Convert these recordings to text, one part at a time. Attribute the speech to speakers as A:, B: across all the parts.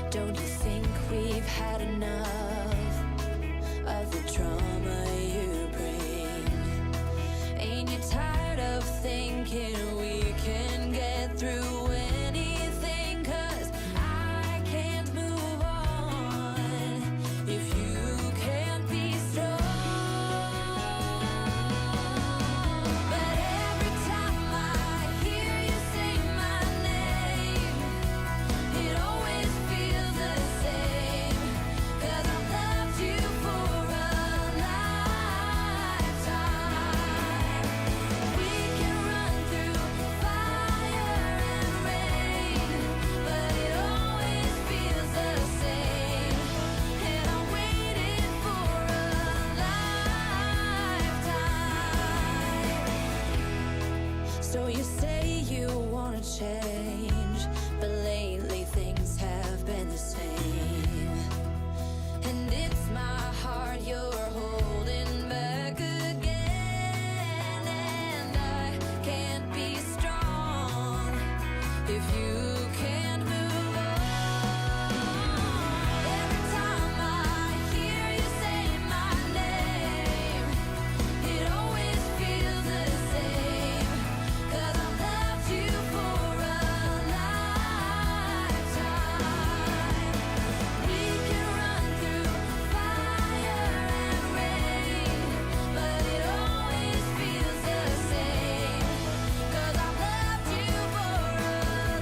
A: Don't you think we've had enough of the drama you bring? Ain't you tired of thinking we can get through anything? 'Cause I can't move on if you can't be strong. But every time I hear you say my name, it always feels the same. 'Cause I've loved you for a lifetime. We can run through fire and rain, but it always feels the same. And I'm waiting for a lifetime. So you say you wanna change, but lately things have been the same. And it's my heart you're holding back again. And I can't be strong if you can't move on. Every time I hear you say my name, it always feels the same. 'Cause I've loved you for a lifetime. We can run through fire and rain, but it always feels the same. 'Cause I've loved you for a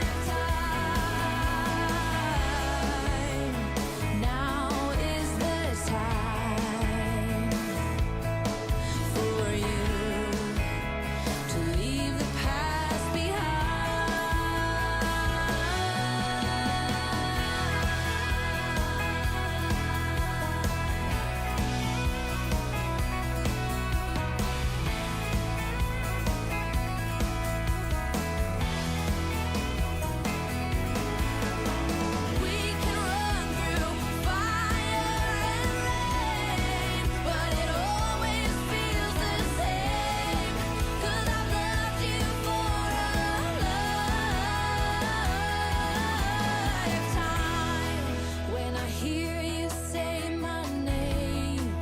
A: lifetime. Now is the time for you to leave the past behind. We can run through fire and rain, but it always feels the same. 'Cause I've loved you for a lifetime. When I hear you say my name,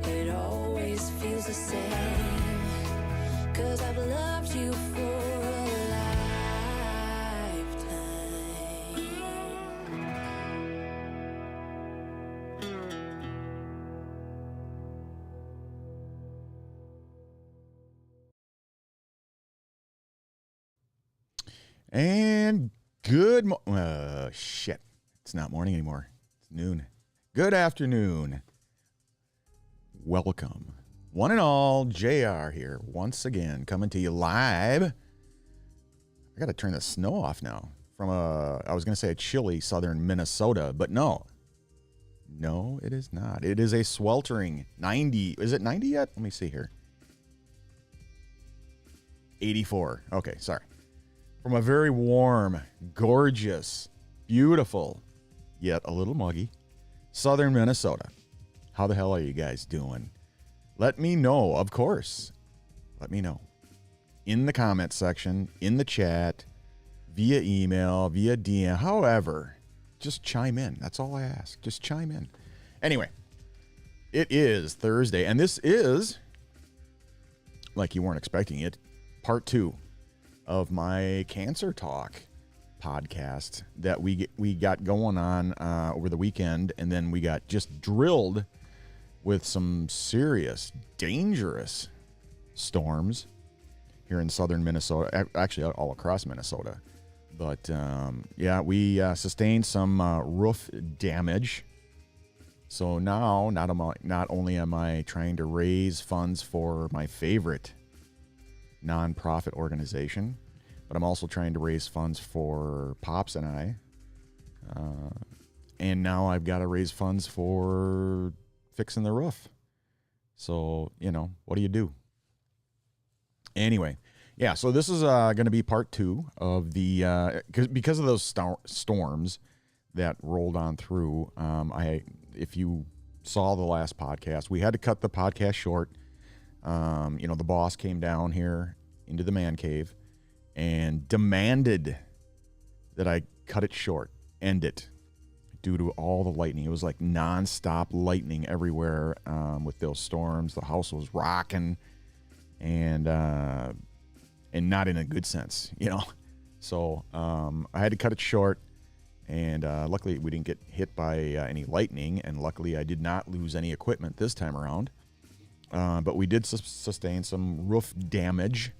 A: it always feels the same. 'Cause I've loved you for a lifetime.
B: And good shit. It's not morning anymore. It's noon. Good afternoon. Welcome. One and all, JR here once again, coming to you live. I got to turn the snow off now from I was going to say a chilly southern Minnesota, but no. No, it is not. It is a sweltering 90. Is it 90 yet? Let me see here. 84. Okay, sorry. From a very warm, gorgeous, beautiful, yet a little muggy, southern Minnesota. How the hell are you guys doing? Let me know, of course. Let me know. In the comment section, in the chat, via email, via DM, however, just chime in. That's all I ask. Just chime in. Anyway, it is Thursday, and this is, like you weren't expecting it, part 2 of my Cancer Talk podcast that we got going on over the weekend, and then we got just drilled with some serious, dangerous storms here in southern Minnesota, actually all across Minnesota. But yeah, we sustained some roof damage. So now, not only am I trying to raise funds for my favorite nonprofit organization, but I'm also trying to raise funds for Pops and I. And now I've got to raise funds for fixing the roof. So, what do you do? Anyway, yeah, so this is going to be part 2 of the, because of those storms that rolled on through. If you saw the last podcast, we had to cut the podcast short. The boss came down here into the man cave and demanded that I cut it short, end it, due to all the lightning. It was like nonstop lightning everywhere with those storms. The house was rocking, and not in a good sense, you know. So I had to cut it short, and luckily we didn't get hit by any lightning, and luckily I did not lose any equipment this time around. But we did sustain some roof damage.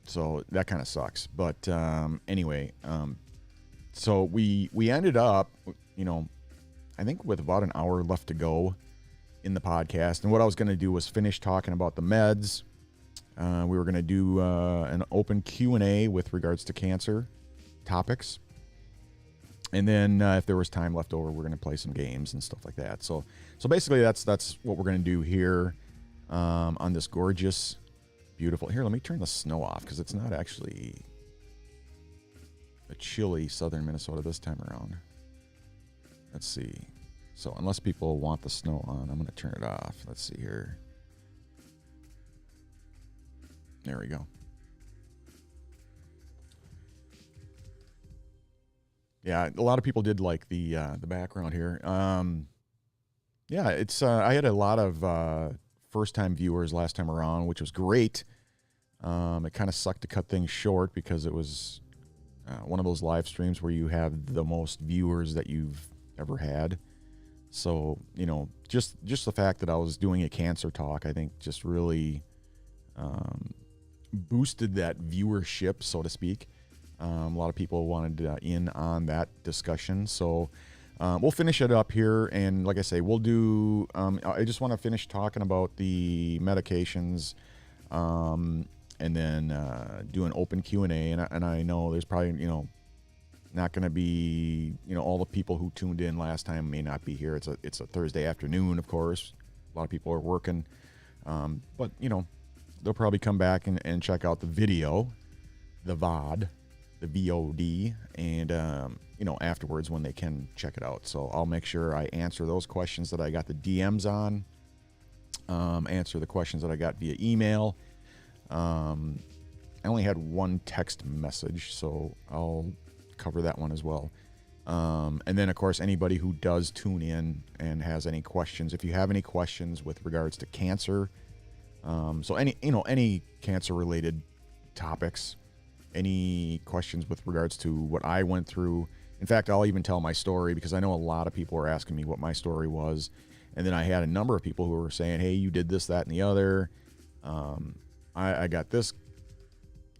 B: So that kind of sucks. But anyway, so we ended up, you know, I think with about an hour left to go in the podcast. And what I was going to do was finish talking about the meds. We were going to do an open Q&A with regards to cancer topics. And then if there was time left over, we're going to play some games and stuff like that. So basically that's what we're going to do here on this gorgeous, beautiful... Here, let me turn the snow off because it's not actually a chilly southern Minnesota this time around. Let's see. So unless people want the snow on, I'm going to turn it off. Let's see here. There we go. Yeah, a lot of people did like the background here. Yeah, it's I had a lot of first-time viewers last time around, which was great. It kind of sucked to cut things short because it was one of those live streams where you have the most viewers that you've ever had. So, you know, just the fact that I was doing a cancer talk, I think just really boosted that viewership, so to speak. A lot of people wanted in on that discussion. So we'll finish it up here. And like I say, we'll do, I just want to finish talking about the medications and then do an open Q&A. And I know there's probably, you know, not going to be, you know, all the people who tuned in last time may not be here. It's a Thursday afternoon, of course. A lot of people are working. But, you know, they'll probably come back and check out the video, the VOD, the VOD, and, you know, afterwards when they can check it out. So I'll make sure I answer those questions that I got the DMs on, answer the questions that I got via email. I only had one text message, so I'll cover that one as well. And then, of course, anybody who does tune in and has any questions, if you have any questions with regards to cancer, so any cancer-related topics, any questions with regards to what I went through. In fact, I'll even tell my story because I know a lot of people were asking me what my story was. And then I had a number of people who were saying, hey, you did this, that, and the other. I got this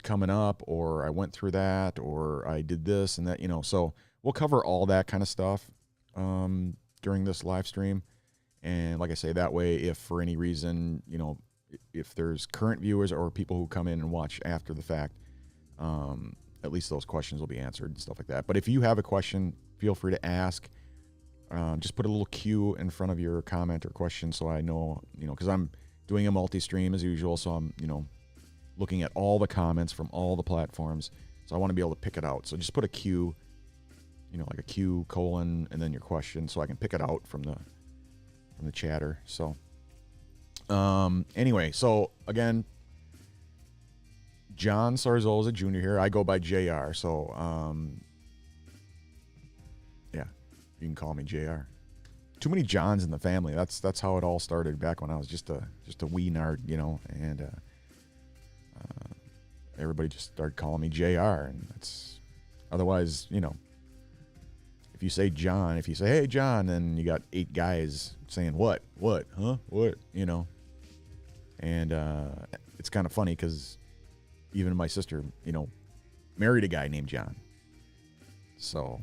B: coming up, or I went through that, or I did this and that, you know. So we'll cover all that kind of stuff during this live stream. And like I say, that way, if for any reason, you know, if there's current viewers or people who come in and watch after the fact, at least those questions will be answered and stuff like that. But if you have a question, feel free to ask. Just put a little Q in front of your comment or question so I know, you know, because I'm doing a multi-stream as usual, so I'm, you know, looking at all the comments from all the platforms. So I want to be able to pick it out. So just put a Q, you know, like a Q colon and then your question, so I can pick it out from the chatter. So anyway, so again, John Sarzosa Jr. here. I go by JR. So yeah, you can call me JR. Too many Johns in the family. That's how it all started back when I was just a wee nerd, you know, and everybody just started calling me JR, and that's otherwise, you know, if you say John, if you say, hey, John, then you got 8 guys saying, what, huh, what, you know, and it's kind of funny because even my sister, you know, married a guy named John. So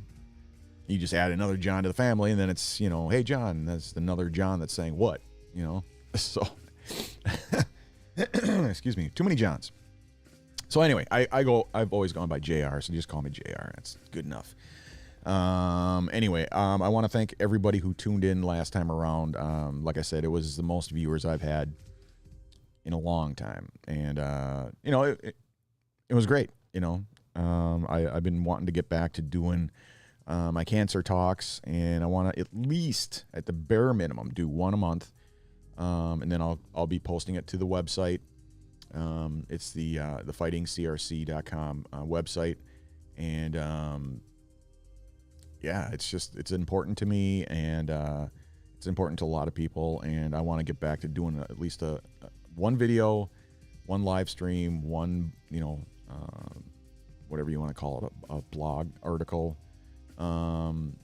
B: you just add another John to the family, and then it's, you know, hey, John, that's another John that's saying what, you know. So, excuse me, too many Johns. So anyway, I've always gone by JR, so just call me JR. That's good enough. Anyway, I want to thank everybody who tuned in last time around. Like I said, it was the most viewers I've had in a long time. And, you know, it was great. You know, I've been wanting to get back to doing my cancer talks, and I want to at least, at the bare minimum, do one a month. And then I'll be posting it to the website. It's the fightingcrc.com website. And yeah, it's important to me, and it's important to a lot of people, and I want to get back to doing at least a one video, one live stream, one, whatever you want to call it, a blog article, and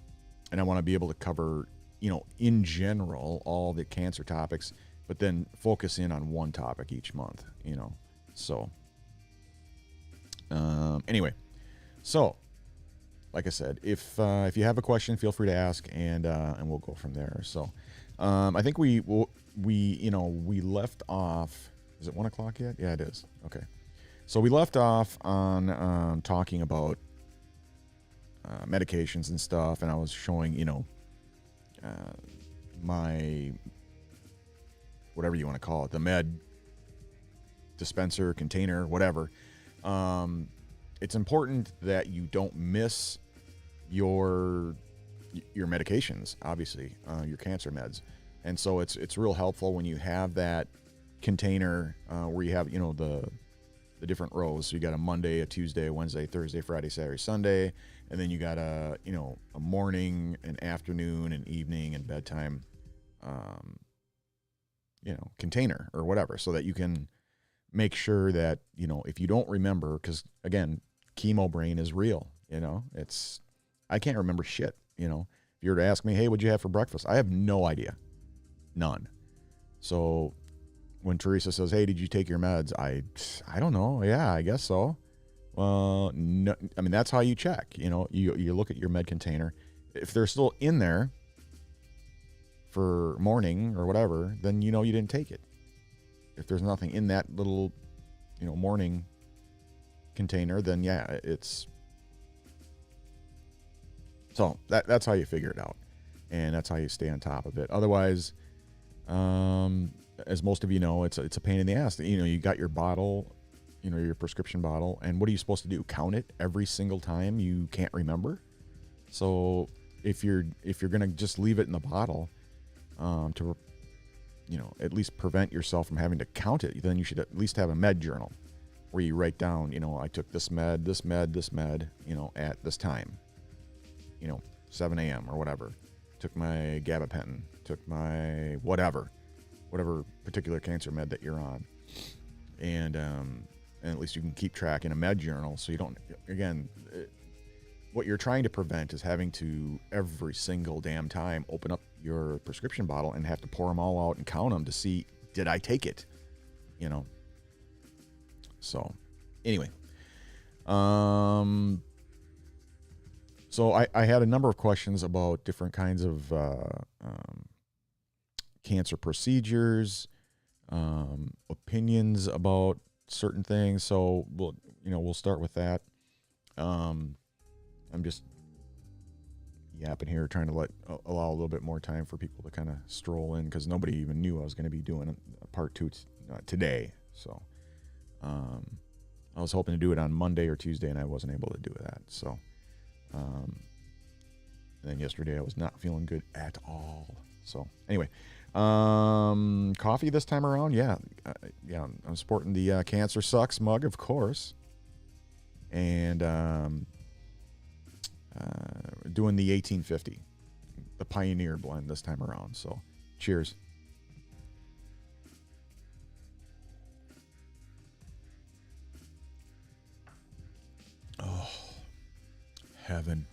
B: I want to be able to cover, in general, all the cancer topics, but then focus in on one topic each month, so anyway, so like I said, if you have a question, feel free to ask, and we'll go from there. So I think we left off. Is it 1 o'clock yet? Yeah, it is. Okay. So we left off on talking about medications and stuff, and I was showing, my, whatever you want to call it, the med dispenser, container, whatever. It's important that you don't miss your medications, obviously, your cancer meds. And so it's real helpful when you have that container where you have, the different rows. So you got a Monday, a Tuesday, a Wednesday, Thursday, Friday, Saturday, Sunday, and then you got a morning, an afternoon, an evening, and bedtime, container or whatever, so that you can make sure that, if you don't remember, because again, chemo brain is real, I can't remember shit, if you were to ask me, hey, what'd you have for breakfast? I have no idea. None. So when Teresa says, hey, did you take your meds? I don't know. Yeah, I guess so. Well, no, I mean, that's how you check, you look at your med container. If they're still in there for morning or whatever, then you didn't take it. If there's nothing in that little, morning container, then yeah, it's. So that's how you figure it out, and that's how you stay on top of it. Otherwise, as most of you know, it's a pain in the ass. You got your bottle, your prescription bottle, and what are you supposed to do? Count it every single time you can't remember? So if you're gonna just leave it in the bottle, to at least prevent yourself from having to count it, then you should at least have a med journal where you write down, I took this med, at this time, 7 a.m. or whatever. Took my gabapentin, took my whatever particular cancer med that you're on. And at least you can keep track in a med journal, so you don't, again, what you're trying to prevent is having to every single damn time open up your prescription bottle and have to pour them all out and count them to see, did I take it? So anyway, so I had a number of questions about different kinds of cancer procedures, opinions about certain things. So we'll start with that. I'm just yapping here, trying to allow a little bit more time for people to kind of stroll in, because nobody even knew I was going to be doing a part 2 today. So I was hoping to do it on Monday or Tuesday, and I wasn't able to do that. So and then yesterday I was not feeling good at all. So anyway, coffee this time around. Yeah, I'm sporting the Cancer Sucks mug, of course, and doing the 1850, the Pioneer blend this time around. So cheers. Oh, heaven.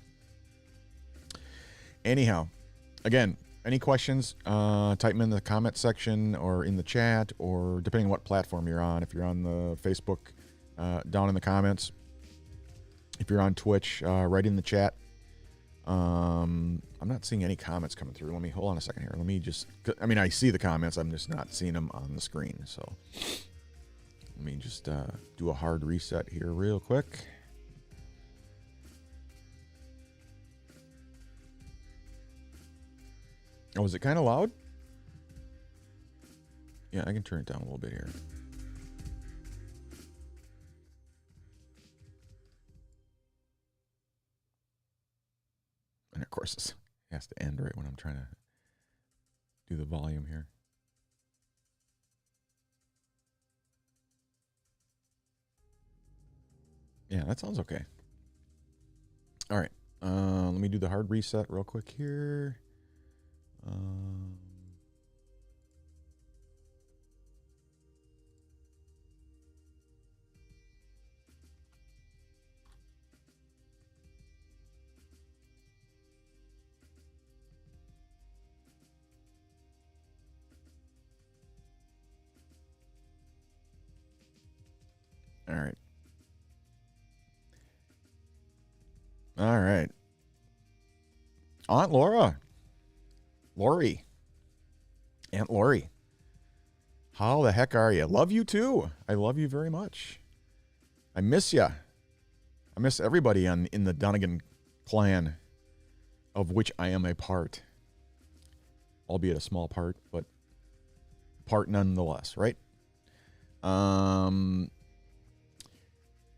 B: Anyhow, again, any questions, type them in the comment section or in the chat, or depending on what platform you're on. If you're on the Facebook, down in the comments. If you're on Twitch, write in the chat. I'm not seeing any comments coming through. Let me hold on a second here. Let me just, I see the comments. I'm just not seeing them on the screen. So let me just do a hard reset here real quick. Oh, is it kind of loud? Yeah, I can turn it down a little bit here. And of course, it has to end right when I'm trying to do the volume here. Yeah, that sounds okay. All right. Let me do the hard reset real quick here. All right. All right. Aunt Laura. Lori. Aunt Lori. How the heck are you? Love you too. I love you very much. I miss you. I miss everybody in the Donegan clan, of which I am a part. Albeit a small part, but part nonetheless, right?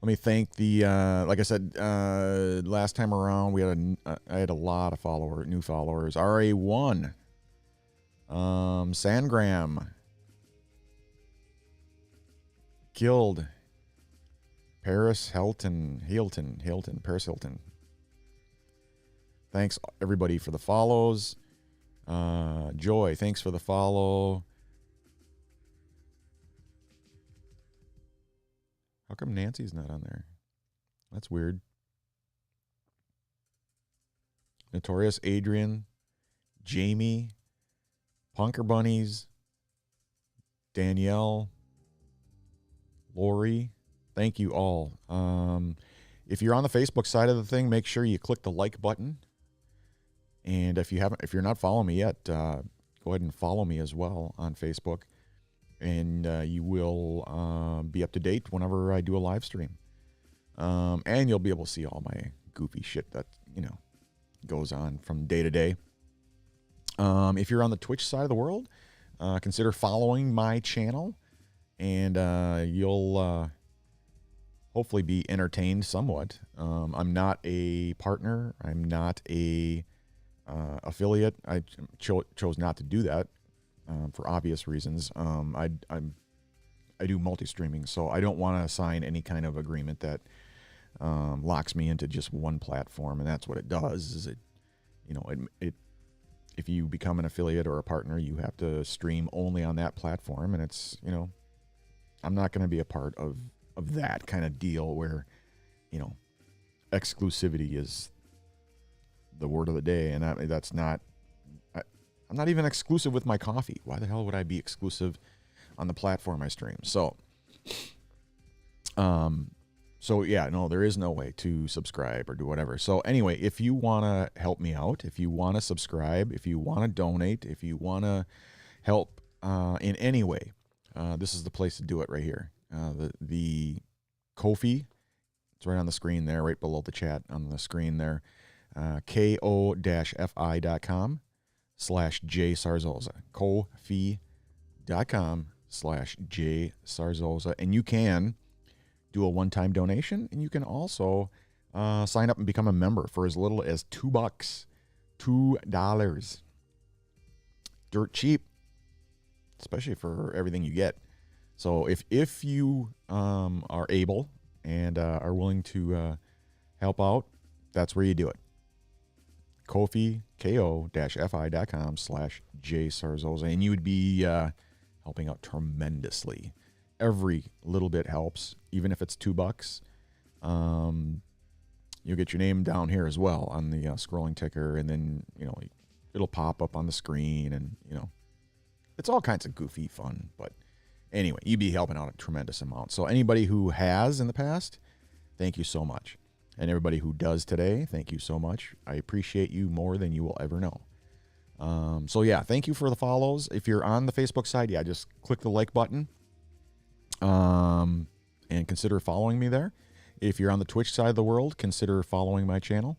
B: Let me thank the like I said last time around, I had a lot of new followers. RA1, Sangram, Guild, Paris Hilton, Paris Hilton. Thanks everybody for the follows. Joy, thanks for the follow. How come Nancy's not on there? That's weird. Notorious Adrian, Jamie, Punker Bunnies, Danielle, Lori. Thank you all. If you're on the Facebook side of the thing, make sure you click the like button. And if you're not following me yet, go ahead and follow me as well on Facebook. And you will be up to date whenever I do a live stream. And you'll be able to see all my goofy shit that, goes on from day to day. If you're on the Twitch side of the world, consider following my channel, and you'll hopefully be entertained somewhat. I'm not a partner. I'm not a affiliate. I chose not to do that. For obvious reasons. I do multi-streaming, so I don't want to sign any kind of agreement that locks me into just one platform, and that's what it does. Is if you become an affiliate or a partner, you have to stream only on that platform, and it's I'm not going to be a part of that kind of deal where exclusivity is the word of the day, and that's not. I'm not even exclusive with my coffee. Why the hell would I be exclusive on the platform I stream? So yeah, no, there is no way to subscribe or do whatever. So anyway, if you want to help me out, if you want to subscribe, if you want to donate, if you want to help in any way, this is the place to do it right here. The Ko-fi, it's right on the screen there, right below the chat on the screen there, ko-fi.com/JSarzosa, Ko-fi.com/JSarzosa, and you can do a one-time donation, and you can also sign up and become a member for as little as $2. $2. Dirt cheap, especially for everything you get. So if you are able and are willing to help out, that's where you do it. Ko-fi, ko-fi.com/JSarzosa, and you would be helping out tremendously. Every little bit helps, even if it's $2. You'll get your name down here as well on the scrolling ticker, and then it'll pop up on the screen, and it's all kinds of goofy fun. But anyway, you'd be helping out a tremendous amount. So anybody who has in the past, thank you so much. And everybody who does today, thank you so much. I appreciate you more than you will ever know. So yeah, thank you for the follows. If you're on the Facebook side, yeah, just click the like button and consider following me there. If you're on the Twitch side of the world, consider following my channel.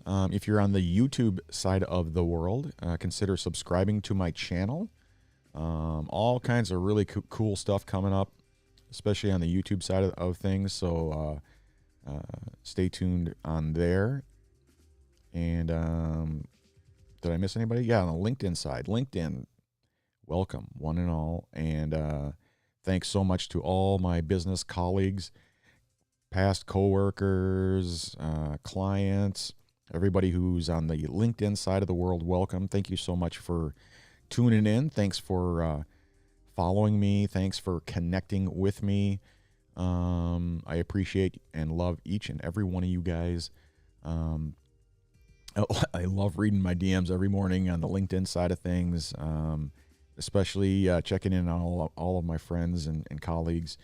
B: If you're on the YouTube side of the world, consider subscribing to my channel. All kinds of really cool stuff coming up, especially on the YouTube side of things. So stay tuned on there. And did I miss anybody? Yeah, on the LinkedIn side. LinkedIn, welcome, one and all. And thanks so much to all my business colleagues. past coworkers, clients, everybody who's on the LinkedIn side of the world, welcome. Thank you so much for tuning in. Thanks for following me. Thanks for connecting with me. I appreciate and love each and every one of you guys. I love reading my DMs every morning on the LinkedIn side of things, especially checking in on all of my friends and colleagues,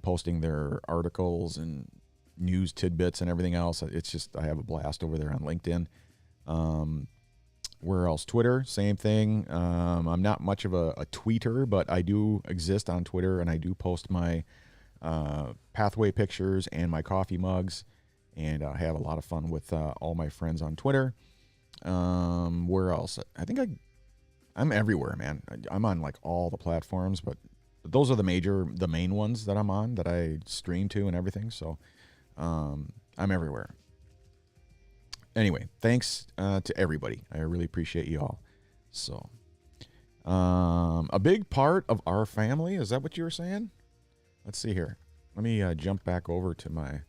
B: posting their articles and news tidbits and everything else. It's just, I have a blast over there on LinkedIn. Where else? Twitter, same thing. I'm not much of a tweeter, but I do exist on Twitter, and I do post my pathway pictures and my coffee mugs, and I have a lot of fun with all my friends on Twitter. Where else? I think I'm everywhere, man. I'm on like all the platforms, but those are the main ones that I'm on, that I stream to and everything. So I'm everywhere. Anyway, thanks to everybody. I really appreciate you all. So a big part of our family, is that what you were saying? Let's see here. Let me jump back over to my...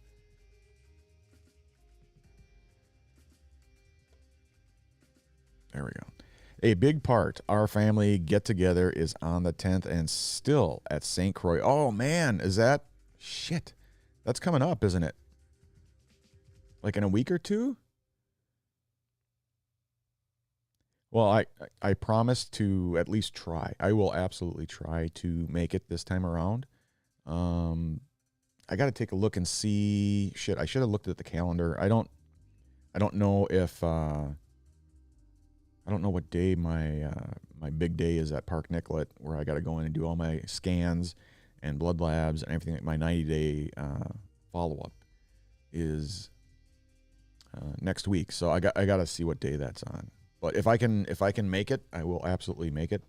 B: There we go. A big part, our family get-together is on the 10th and still at St. Croix. Oh, man, is that... Shit. That's coming up, isn't it? Like in a week or two? Well, I promise to at least try. I will absolutely try to make it this time around. I got to take a look and see. Shit, I should have looked at the calendar. I don't know if I don't know what day my big day is at Park Nicollet, where I got to go in and do all my scans and blood labs and everything. My 90-day follow-up is next week, so I got to see what day that's on. But if I can make it, I will absolutely make it.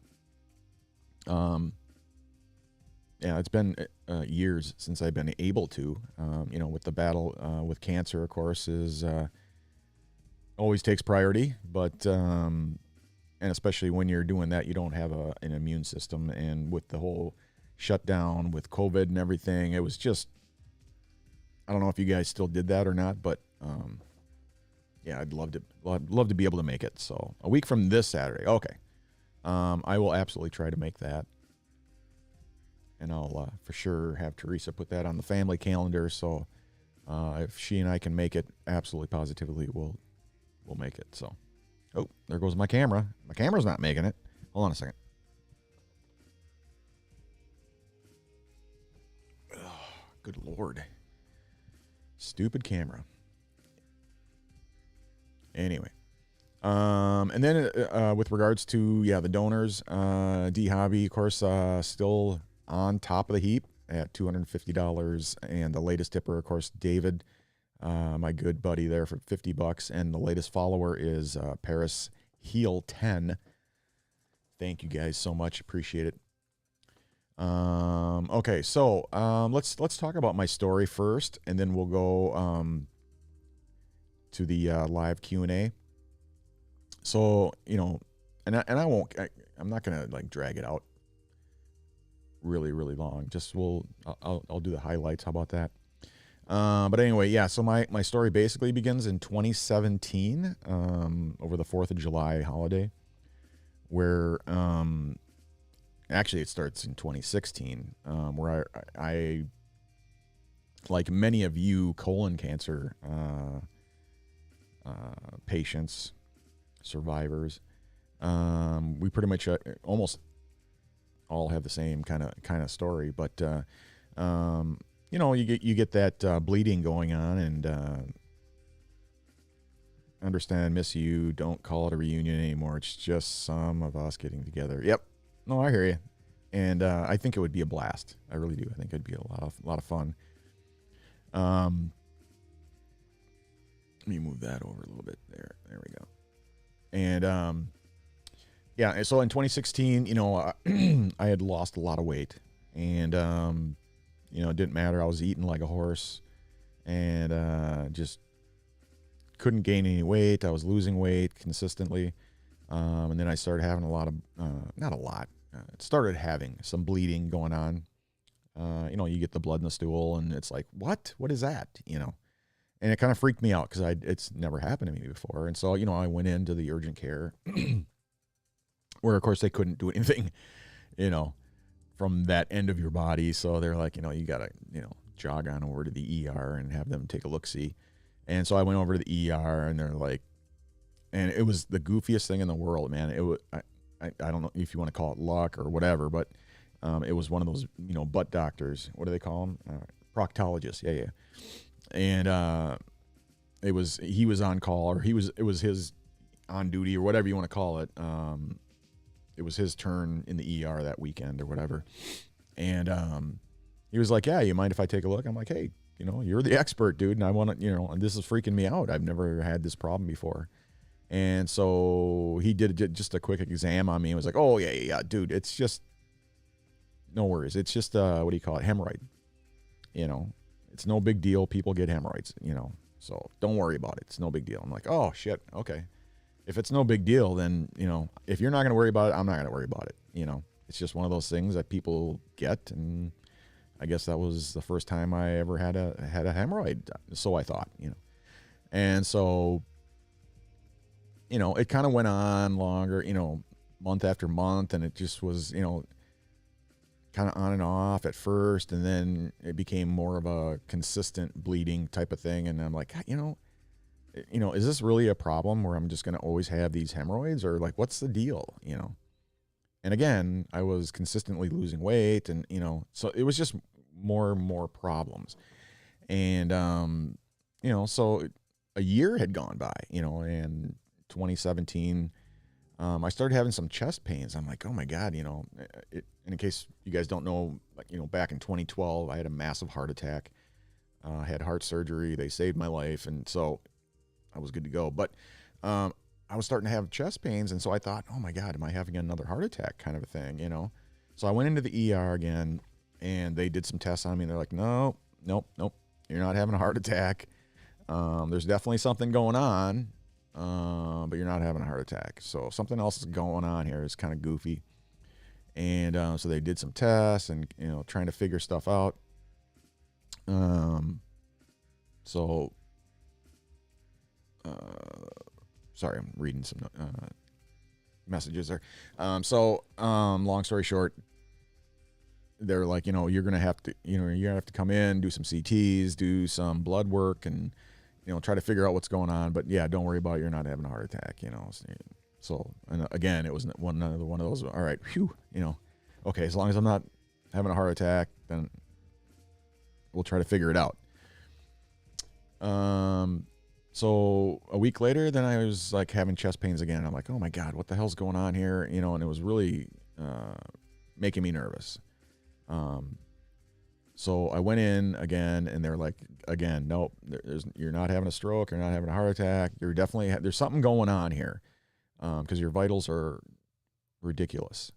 B: Yeah, it's been years since I've been able to. With the battle with cancer, of course, is always takes priority. But and especially when you're doing that, you don't have an immune system. And with the whole shutdown with COVID and everything, it was just, I don't know if you guys still did that or not, but yeah, I'd love to be able to make it. So a week from this Saturday. Okay. I will absolutely try to make that. And I'll for sure have Teresa put that on the family calendar. So if she and I can make it, absolutely positively we'll make it. So, oh, there goes my camera. My camera's not making it. Hold on a second. Oh, good Lord. Stupid camera. Anyway, and then with regards to the donors, D Hobby, of course, still on top of the heap at $250, and the latest tipper, of course, David, my good buddy there, for $50, and the latest follower is Paris Heel 10. Thank you guys so much, appreciate it. Okay, so let's talk about my story first, and then we'll go to the live Q&A. So, and I won't, I'm not going to like drag it out really, really long. Just I'll do the highlights. How about that? But anyway, yeah, so my story basically begins in 2017, over the 4th of July holiday, where, actually it starts in 2016, where I like many of you colon cancer, patients, survivors, we pretty much almost all have the same kind of story, but you get that bleeding going on, and understand, miss you, don't call it a reunion anymore. It's just some of us getting together. Yep, no, I hear you, and I think it would be a blast. I really do. I think it'd be a lot of fun. Let me move that over a little bit. There we go. And yeah, so in 2016, I had lost a lot of weight, and it didn't matter. I was eating like a horse, and just couldn't gain any weight. I was losing weight consistently, and then I started having a lot of, not a lot. Started having some bleeding going on, You get the blood in the stool, and it's like, what is that? And it kind of freaked me out because it's never happened to me before. And so, I went into the urgent care where, of course, they couldn't do anything, from that end of your body. So they're like, you got to, jog on over to the ER and have them take a look-see. And so I went over to the ER, and they're like, and it was the goofiest thing in the world, man. It was, I don't know if you want to call it luck or whatever, but it was one of those, butt doctors. What do they call them? Proctologists. Yeah. And he was on call, or it was his on duty, or whatever you want to call it. It was his turn in the ER that weekend or whatever. And he was like, yeah, you mind if I take a look? I'm like, hey, you're the expert, dude. And I want to, and this is freaking me out. I've never had this problem before. And so he did just a quick exam on me and was like, oh, yeah, dude, it's just, no worries. It's just, what do you call it? Hemorrhoid. It's no big deal. People get hemorrhoids, so don't worry about it. It's no big deal. I'm like, oh, shit. Okay. If it's no big deal, then, if you're not going to worry about it, I'm not going to worry about it. It's just one of those things that people get. And I guess that was the first time I ever had a hemorrhoid. So I thought, and so, it kind of went on longer, month after month, and it just was, kind of on and off at first, and then it became more of a consistent bleeding type of thing. And I'm like, is this really a problem where I'm just going to always have these hemorrhoids, or like, what's the deal? And again, I was consistently losing weight, and, so it was just more and more problems. And, so a year had gone by, and 2017, I started having some chest pains. I'm like, oh my God, and in case you guys don't know, like, back in 2012, I had a massive heart attack. I had heart surgery. They saved my life. And so I was good to go. But I was starting to have chest pains. And so I thought, oh my God, am I having another heart attack kind of a thing, So I went into the ER again, and they did some tests on me. And they're like, nope, you're not having a heart attack. There's definitely something going on, but you're not having a heart attack. So something else is going on here. It's kind of goofy. And so they did some tests and, trying to figure stuff out. Sorry, I'm reading some messages there. Long story short, they're like, you're going to have to come in, do some CTs, do some blood work, and, try to figure out what's going on. But yeah, don't worry about it. You're not having a heart attack, So, and again, it was another one of those, all right, phew, okay, as long as I'm not having a heart attack, then we'll try to figure it out. So a week later, then I was like having chest pains again. I'm like, oh my God, what the hell's going on here? And it was really making me nervous. So I went in again, and they're like, again, nope, you're not having a stroke. You're not having a heart attack. There's something going on here. Because your vitals are ridiculous.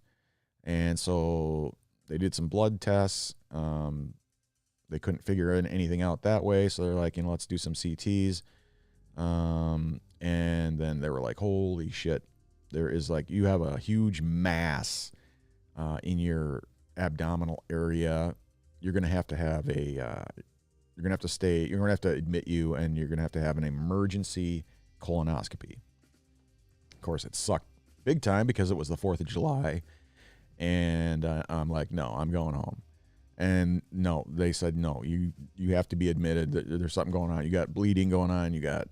B: And so they did some blood tests. They couldn't figure anything out that way. So they're like, let's do some CTs. And then they were like, holy shit, there is like, you have a huge mass in your abdominal area. You're going to have to have you're going to have to admit you, and you're going to have an emergency colonoscopy. Of course, it sucked big time because it was the 4th of July. And I'm like, no, I'm going home. And no, they said, no, you have to be admitted that there's something going on. You got bleeding going on. You got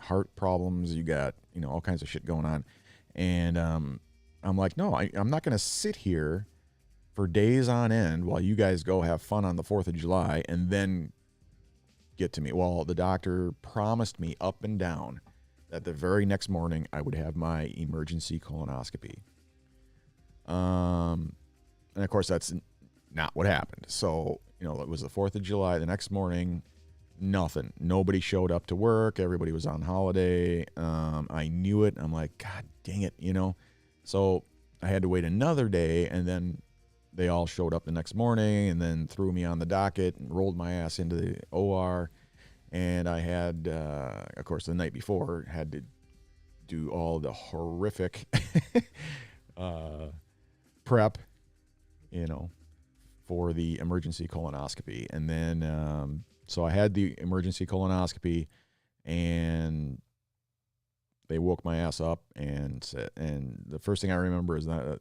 B: heart problems. You got, all kinds of shit going on. And I'm like, no, I'm not going to sit here for days on end while you guys go have fun on the 4th of July and then get to me. Well, the doctor promised me up and down that the very next morning I would have my emergency colonoscopy. And of course, that's not what happened. So, it was the 4th of July. The next morning, nothing. Nobody showed up to work. Everybody was on holiday. I knew it. I'm like, God dang it, So I had to wait another day, and then they all showed up the next morning and then threw me on the docket and rolled my ass into the OR. And I had, of course, the night before, had to do all the horrific prep, for the emergency colonoscopy. And then, so I had the emergency colonoscopy, and they woke my ass up and said, and the first thing I remember is that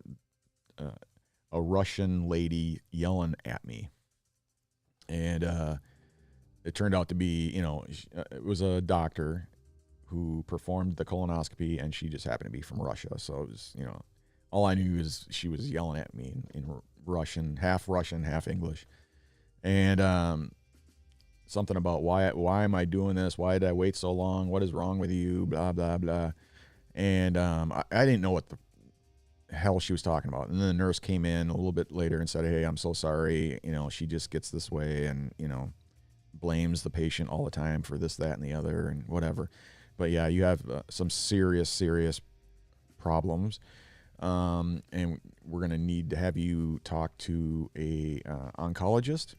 B: a Russian lady yelling at me. And it turned out to be, it was a doctor who performed the colonoscopy, and she just happened to be from Russia. So it was, all I knew is she was yelling at me in Russian, half English. And something about why am I doing this? Why did I wait so long? What is wrong with you? Blah, blah, blah. And I didn't know what the hell she was talking about. And then the nurse came in a little bit later and said, hey, I'm so sorry. She just gets this way, and, blames the patient all the time for this, that, and the other, and whatever. But yeah, you have some serious problems. And we're going to need to have you talk to a oncologist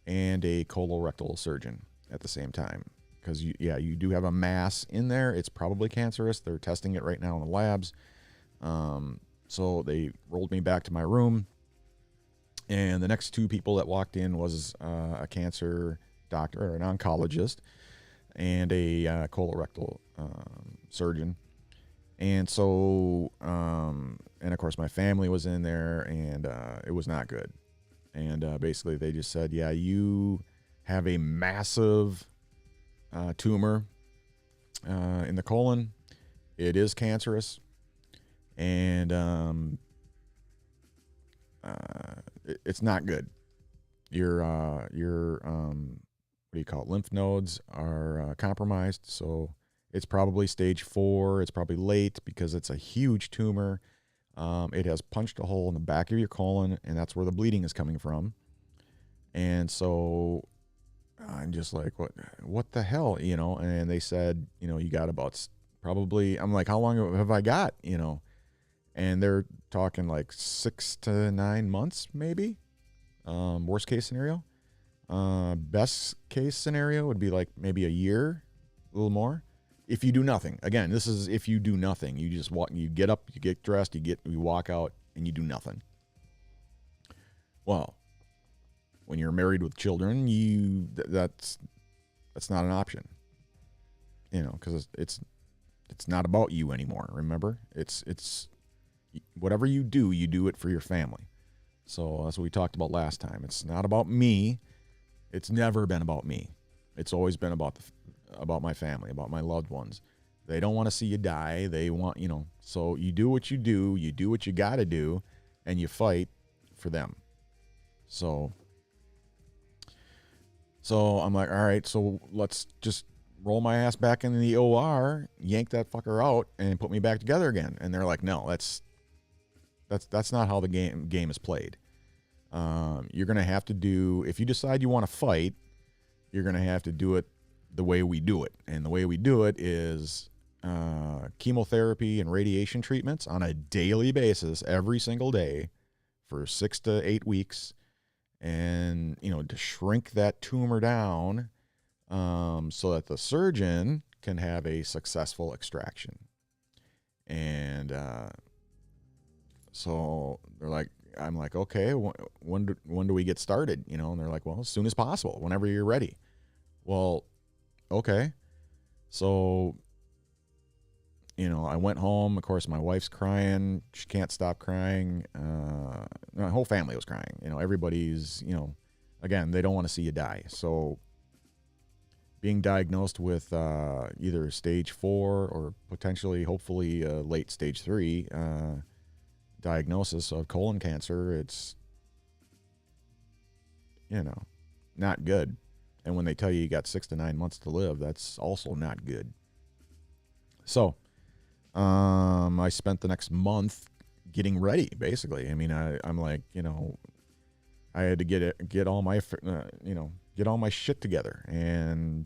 B: and a colorectal surgeon at the same time. Because, you do have a mass in there. It's probably cancerous. They're testing it right now in the labs. So they rolled me back to my room. And the next two people that walked in was a cancer doctor, or an oncologist, and a colorectal surgeon. And so, and of course, my family was in there, and it was not good. And basically, they just said, yeah, you have a massive tumor in the colon. It is cancerous. And it's not good. Your what do you call it? Lymph nodes are compromised. So it's probably stage 4. It's probably late because it's a huge tumor. It has punched a hole in the back of your colon, and that's where the bleeding is coming from. And so I'm just like, what the hell, And they said, you got about probably. I'm like, how long have I got, And they're talking like 6 to 9 months, maybe. Worst case scenario. Best case scenario would be like maybe a year, a little more. If you do nothing. Again, this is if you do nothing. You just walk, you get up, you get dressed, you walk out, and you do nothing. Well, when you're married with children, that's not an option. Because it's not about you anymore. Remember, it's whatever you do it for your family. So that's what we talked about last time. It's not about me. It's never been about me. It's always been about my family, about my loved ones. They don't want to see you die. They want, so you do what you do what you got to do, and you fight for them. So I'm like, all right, so let's just roll my ass back into the OR, yank that fucker out, and put me back together again. And they're like, no, that's not how the game is played. You're going to have to do, if you decide you want to fight, you're going to have to do it the way we do it. And the way we do it is chemotherapy and radiation treatments on a daily basis, every single day for 6 to 8 weeks. And, to shrink that tumor down so that the surgeon can have a successful extraction. And so they're like, I'm like, okay, when do we get started? And they're like, well, as soon as possible, whenever you're ready. Well, okay. So, I went home. Of course, my wife's crying. She can't stop crying. My whole family was crying. Everybody's, again, they don't want to see you die. So being diagnosed with either stage 4 or potentially, hopefully, late stage 3 diagnosis of colon cancer, it's, not good. And when they tell you got 6 to 9 months to live, that's also not good. So I spent the next month getting ready, basically. I mean, I'm like, I had to get all my shit together and,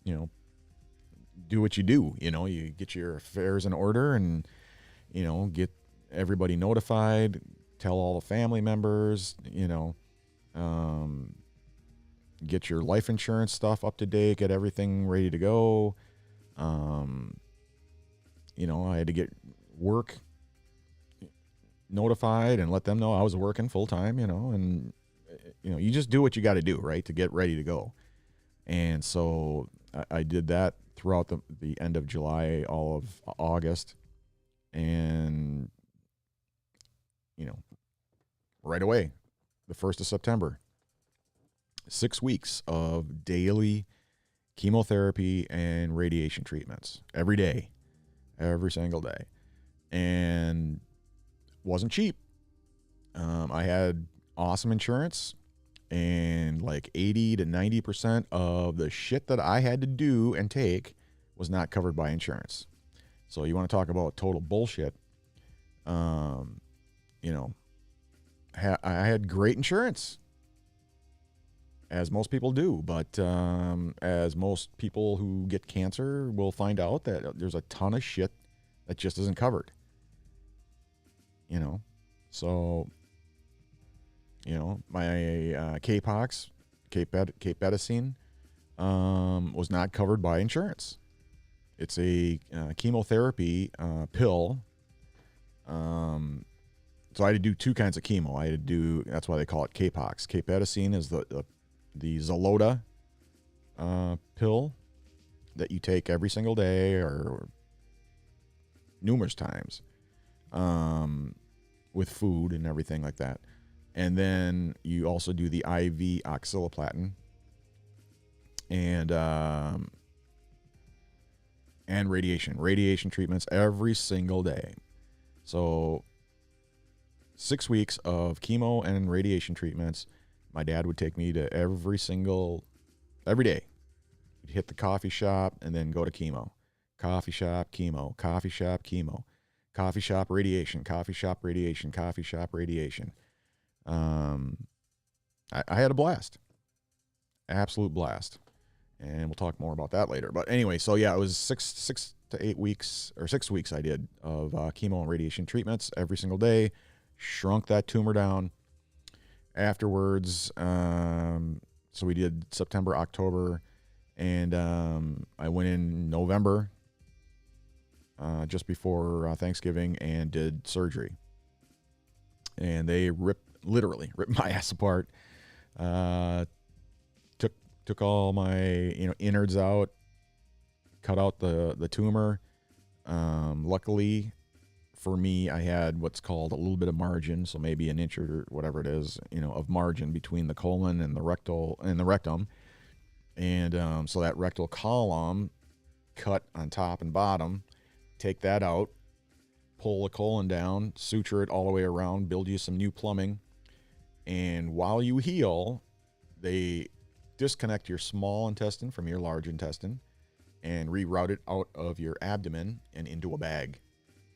B: do what you do. You get your affairs in order and, get everybody notified, tell all the family members, get your life insurance stuff up to date, get everything ready to go. I had to get work notified and let them know I was working full time, and you just do what you got to do, right, to get ready to go. And so I did that throughout the end of July, all of August, and right away, the 1st of September, 6 weeks of daily chemotherapy and radiation treatments every day, every single day, and wasn't cheap. I had awesome insurance, and like 80 to 90% of the shit that I had to do and take was not covered by insurance. So you want to talk about total bullshit? I had great insurance, as most people do, but as most people who get cancer will find out, that there's a ton of shit that just isn't covered. So my K-Pox, K-Betacine, was not covered by insurance. It's a chemotherapy pill. So I had to do 2 kinds of chemo. That's why they call it K-Pox. K-Betacine is the Xeloda pill that you take every single day or numerous times with food and everything like that. And then you also do the IV oxaliplatin and radiation treatments every single day. So 6 weeks of chemo and radiation treatments. My dad would take me to every day. We'd hit the coffee shop and then go to chemo. Coffee shop, chemo, coffee shop, chemo, coffee shop, radiation, coffee shop, radiation, coffee shop, radiation. I had a blast, absolute blast, and we'll talk more about that later. But anyway, so yeah, it was 6 to 8 weeks, or 6 weeks I did of chemo and radiation treatments every single day. Shrunk that tumor down. Afterwards, so we did September, October, and I went in November, just before Thanksgiving, and did surgery. And they literally ripped my ass apart. Took all my innards out, cut out the tumor. Luckily for me, I had what's called a little bit of margin, so maybe an inch or whatever it is, of margin between the colon and the rectum. And so that rectal column cut on top and bottom, take that out, pull the colon down, suture it all the way around, build you some new plumbing. And while you heal, they disconnect your small intestine from your large intestine and reroute it out of your abdomen and into a bag.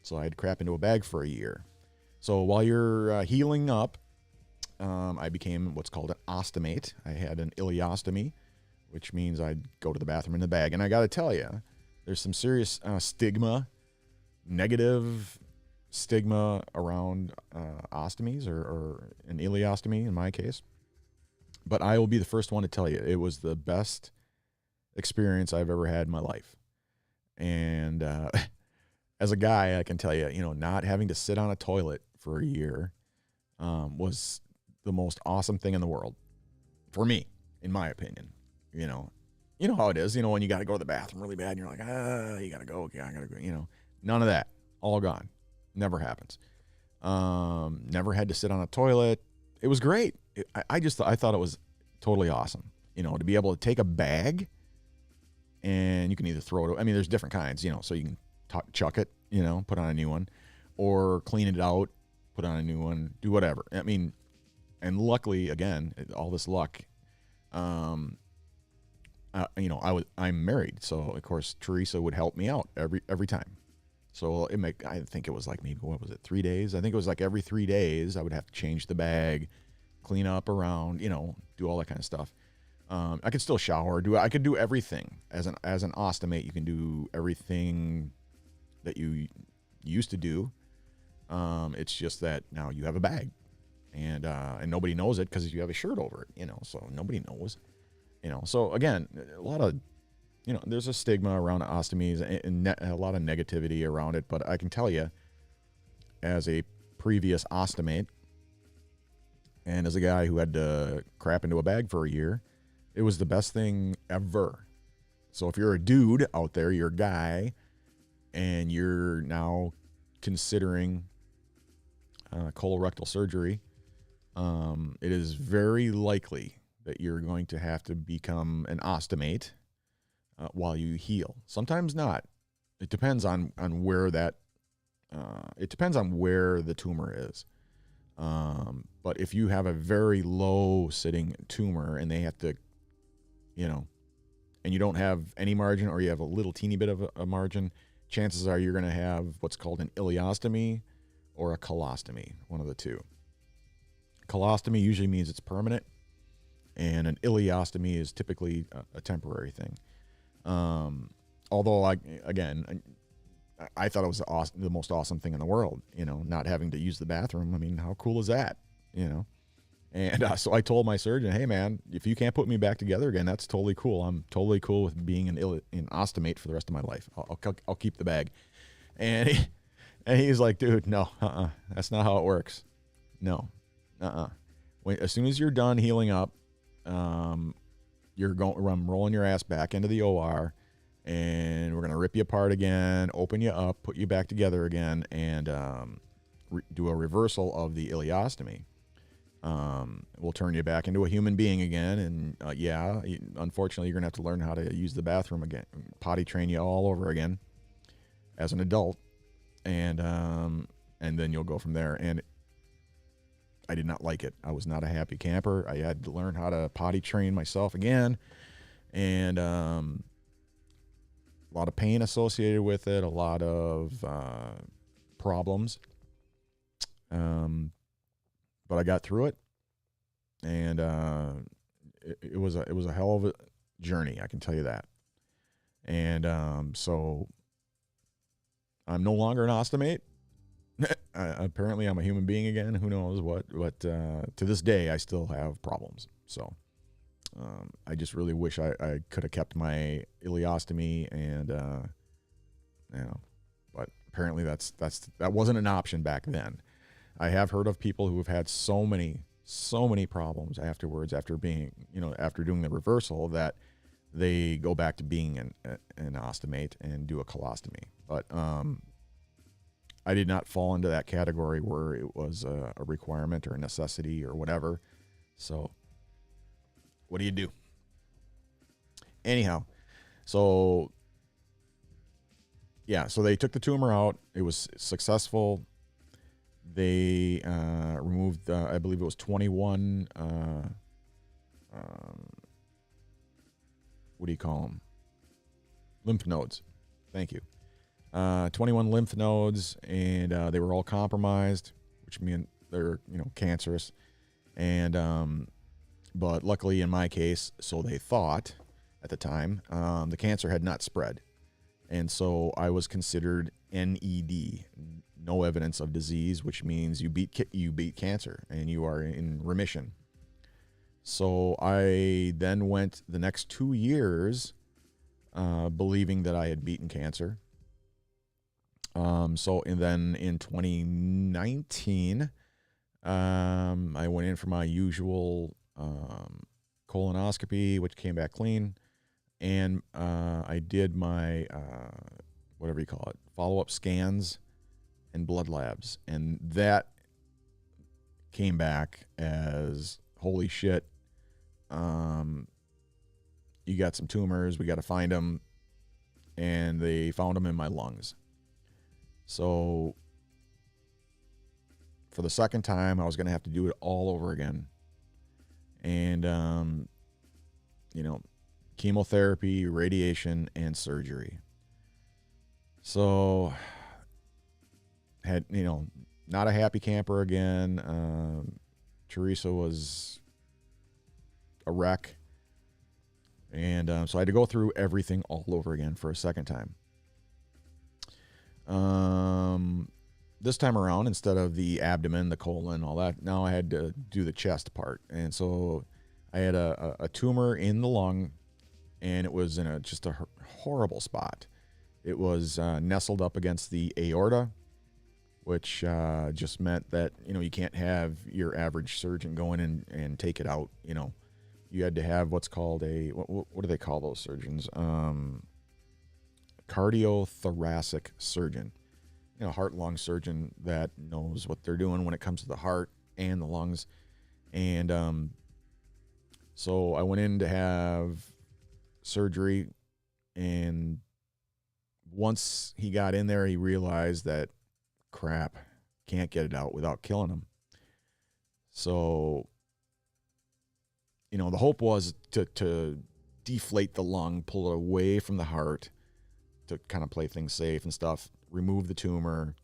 B: So I had to crap into a bag for a year. So while you're healing up, I became what's called an ostomate. I had an ileostomy, which means I'd go to the bathroom in the bag. And I got to tell you, there's some serious negative stigma around ostomies or an ileostomy in my case. But I will be the first one to tell you, it was the best experience I've ever had in my life. And as a guy, I can tell you, not having to sit on a toilet for a year was the most awesome thing in the world for me, in my opinion. You know how it is, when you got to go to the bathroom really bad and you're like, you got to go. Yeah, I got to go. None of that. All gone. Never happens. Never had to sit on a toilet. It was great. I thought it was totally awesome, to be able to take a bag and you can either throw it. I mean, there's different kinds, so you can chuck it, put on a new one, or clean it out, put on a new one, do whatever. I mean, and luckily, again, all this luck, I'm married, so of course Teresa would help me out every time. So I think it was like maybe, what was it, 3 days? I think it was like every 3 days I would have to change the bag, clean up around, do all that kind of stuff. I could still shower, I could do everything as an ostomate. You can do everything that you used to do. It's just that now you have a bag, and nobody knows it because you have a shirt over it, so nobody knows, So again, a lot of, there's a stigma around ostomies and a lot of negativity around it. But I can tell you, as a previous ostomate, And as a guy who had to crap into a bag for a year, it was the best thing ever. So if you're a dude out there, you're a guy, and you're now considering colorectal surgery, it is very likely that you're going to have to become an ostomate while you heal. Sometimes not. It depends on where that. It depends on where the tumor is. But if you have a very low sitting tumor and they have to, and you don't have any margin, or you have a little teeny bit of a margin, chances are you're going to have what's called an ileostomy or a colostomy, one of the two. Colostomy usually means it's permanent, and an ileostomy is typically a temporary thing. Although, I thought it was the most awesome thing in the world, not having to use the bathroom. I mean, how cool is that, And so I told my surgeon, hey, man, if you can't put me back together again, that's totally cool. I'm totally cool with being an ostomate for the rest of my life. I'll keep the bag. And he's like, dude, no, that's not how it works. No, as soon as you're done healing up, I'm rolling your ass back into the OR, and we're going to rip you apart again, open you up, put you back together again, and do a reversal of the ileostomy. We'll turn you back into a human being again, and unfortunately, you're going to have to learn how to use the bathroom again, potty train you all over again as an adult, and then you'll go from there. And I did not like it. I was not a happy camper. I had to learn how to potty train myself again, and a lot of pain associated with it, a lot of problems. But I got through it, and it was a hell of a journey, I can tell you that. And so I'm no longer an ostomate. Apparently I'm a human being again. Who knows what? But to this day, I still have problems. So I just really wish I could have kept my ileostomy, and but apparently that wasn't an option back then. I have heard of people who have had so many problems afterwards, after doing the reversal, that they go back to being an ostomate and do a colostomy. But I did not fall into that category where it was a requirement or a necessity or whatever. So what do you do? Anyhow, so they took the tumor out. It was successful. They removed, I believe it was 21, what do you call them? Lymph nodes. Thank you. 21 lymph nodes, and they were all compromised, which meant they're, cancerous. And, but luckily in my case, so they thought at the time, the cancer had not spread. And so I was considered NED, no evidence of disease, which means you beat cancer and you are in remission. So I then went the next 2 years believing that I had beaten cancer. And then in 2019, I went in for my usual colonoscopy, which came back clean. And I did my, whatever you call it, follow-up scans and blood labs. And that came back as, holy shit, you got some tumors, we got to find them. And they found them in my lungs. So for the second time, I was going to have to do it all over again. And, chemotherapy, radiation, and surgery. So had, not a happy camper again. Teresa was a wreck. And so I had to go through everything all over again for a second time. This time around, instead of the abdomen, the colon, all that, now I had to do the chest part. And so I had a tumor in the lung, and it was in just a horrible spot. It was nestled up against the aorta, which just meant that, you can't have your average surgeon go in and take it out. You had to have what's called what do they call those surgeons? Cardiothoracic surgeon, heart lung surgeon that knows what they're doing when it comes to the heart and the lungs. And so I went in to have surgery, and once he got in there, he realized that, crap, can't get it out without killing him. So, the hope was to deflate the lung, pull it away from the heart to kind of play things safe and stuff, remove the tumor,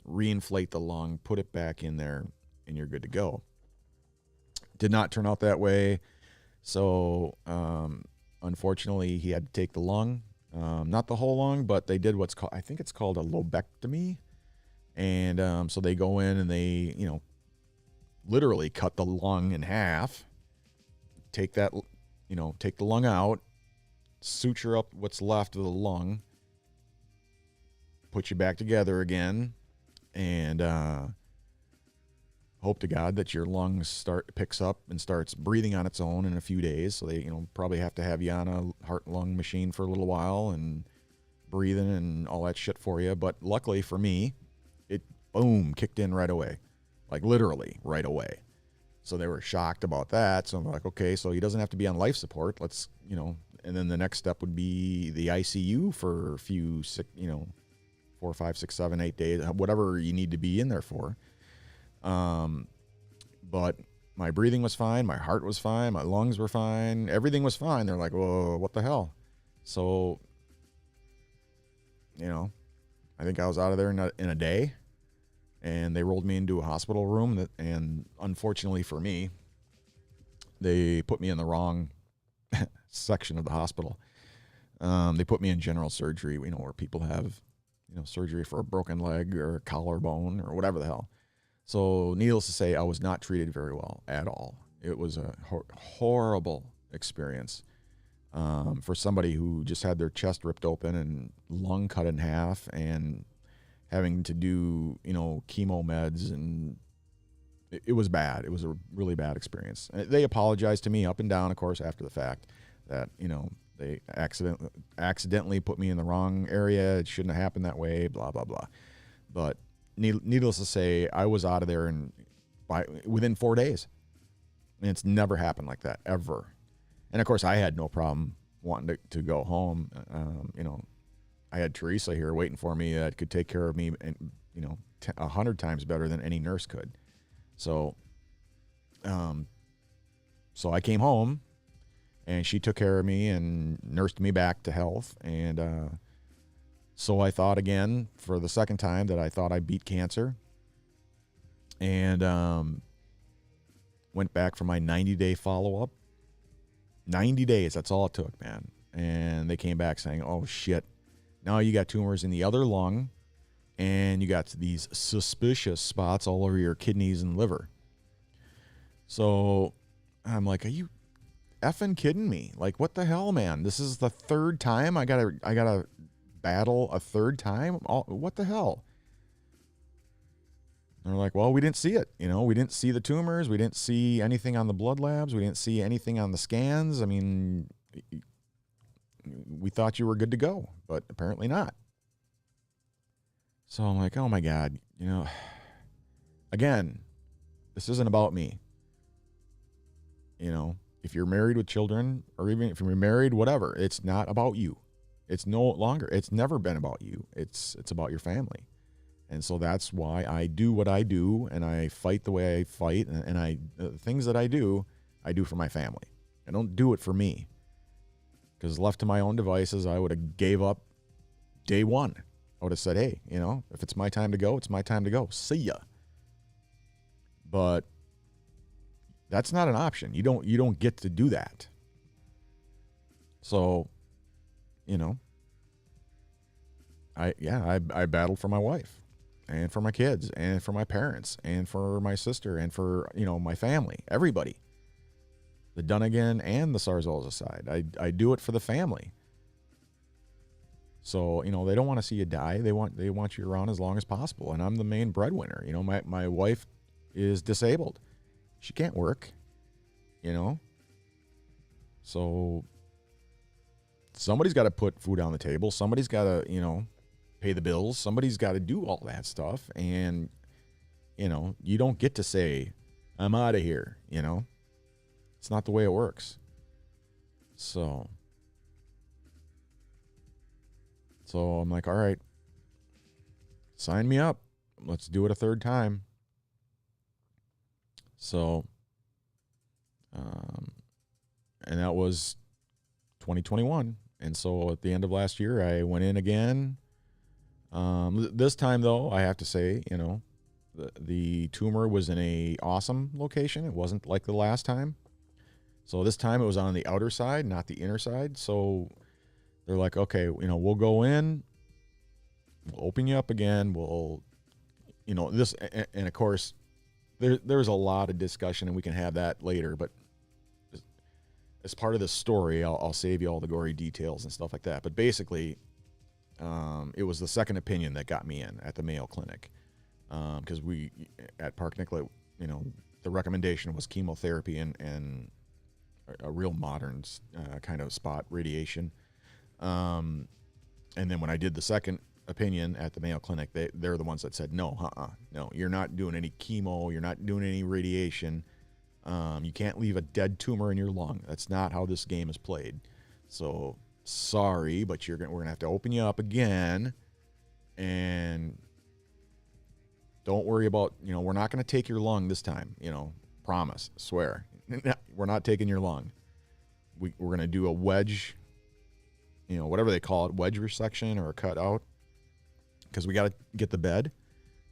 B: reinflate the lung, put it back in there, and you're good to go. Did not turn out that way. So, unfortunately, he had to take the lung, not the whole lung, but they did what's called, I think it's called a lobectomy. And so they go in and they, literally cut the lung in half, take the lung out, suture up what's left of the lung, put you back together again, and hope to God that your lungs picks up and starts breathing on its own in a few days. So they, probably have to have you on a heart lung machine for a little while and breathing and all that shit for you. But luckily for me, it boom kicked in right away, like literally right away. So they were shocked about that. So I'm like, okay, so he doesn't have to be on life support. Let's, and then the next step would be the ICU for a few, 4, 5, 6, 7, 8 days, whatever you need to be in there for. But my breathing was fine. My heart was fine. My lungs were fine. Everything was fine. They're like, whoa, what the hell? So, I think I was out of there in a day, and they rolled me into a hospital room and unfortunately for me, they put me in the wrong section of the hospital. They put me in general surgery, where people have, surgery for a broken leg or a collarbone or whatever the hell. So needless to say, I was not treated very well at all. It was a horrible experience for somebody who just had their chest ripped open and lung cut in half and having to do, chemo meds. And it was bad. It was a really bad experience. They apologized to me up and down, of course, after the fact that, they accidentally put me in the wrong area. It shouldn't have happened that way, blah, blah, blah. But needless to say, I was out of there within 4 days. And it's never happened like that, ever. And of course, I had no problem wanting to go home. I had Teresa here waiting for me that could take care of me, and 100 times better than any nurse could. So, so I came home, and she took care of me and nursed me back to health. And so I thought again for the second time that I thought I beat cancer, and went back for my 90-day follow-up. 90 days, that's all it took, man. And they came back saying, oh, shit, now you got tumors in the other lung, and you got these suspicious spots all over your kidneys and liver. So I'm like, are you effing kidding me? Like, what the hell, man? This is the third time I gotta battle a third time? What the hell? And they're like, well, we didn't see it. We didn't see the tumors. We didn't see anything on the blood labs. We didn't see anything on the scans. I mean, we thought you were good to go, but apparently not. So I'm like, oh my God, again, this isn't about me. If you're married with children, or even if you're married, whatever, it's not about you. It's no longer, it's never been about you. It's about your family. And so that's why I do what I do, and I fight the way I fight, and the things that I do for my family. I don't do it for me. Because left to my own devices, I would have gave up day one. I would have said, hey, if it's my time to go, it's my time to go. See ya. But that's not an option. You don't get to do that. So, I battled for my wife, and for my kids, and for my parents, and for my sister, and for, my family, everybody. The Dunnigan and the Sarzosa side. I do it for the family. So, they don't want to see you die. They want you around as long as possible. And I'm the main breadwinner. My wife is disabled. She can't work, So somebody's got to put food on the table. Somebody's got to, pay the bills. Somebody's got to do all that stuff. And, you don't get to say, I'm out of here, It's not the way it works. So I'm like, all right, sign me up. Let's do it a third time. So, and that was 2021. And so at the end of last year, I went in again. This time, though, I have to say, the tumor was in a awesome location. It wasn't like the last time. So this time it was on the outer side, not the inner side. So they're like, okay, we'll go in, we'll open you up again. We'll, this, and of course, there's a lot of discussion, and we can have that later. But as part of this story, I'll save you all the gory details and stuff like that. But basically, it was the second opinion that got me in at the Mayo Clinic, because we at Park Nicollet, the recommendation was chemotherapy and a real modern kind of spot radiation. And then when I did the second opinion at the Mayo Clinic, they're the ones that said, no, you're not doing any chemo. You're not doing any radiation. You can't leave a dead tumor in your lung. That's not how this game is played. So sorry, but we're going to have to open you up again. And don't worry about, we're not going to take your lung this time, promise, swear. We're not taking your lung. We're going to do a wedge, whatever they call it, wedge resection or a cutout, because we got to get the bed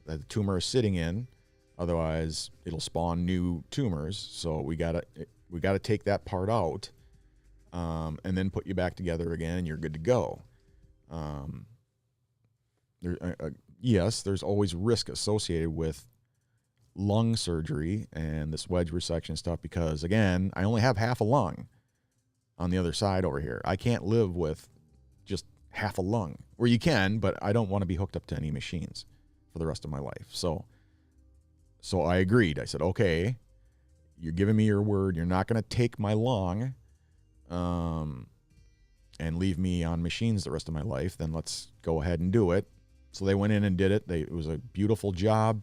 B: that the tumor is sitting in. Otherwise, it'll spawn new tumors. So we got to take that part out, and then put you back together again, and you're good to go. Yes, there's always risk associated with lung surgery and this wedge resection stuff, because again, I only have half a lung on the other side over here. I can't live with just half a lung, or you can, but I don't want to be hooked up to any machines for the rest of my life. So I agreed. I said, okay, you're giving me your word. You're not going to take my lung, and leave me on machines the rest of my life. Then let's go ahead and do it. So they went in and did it. It was a beautiful job.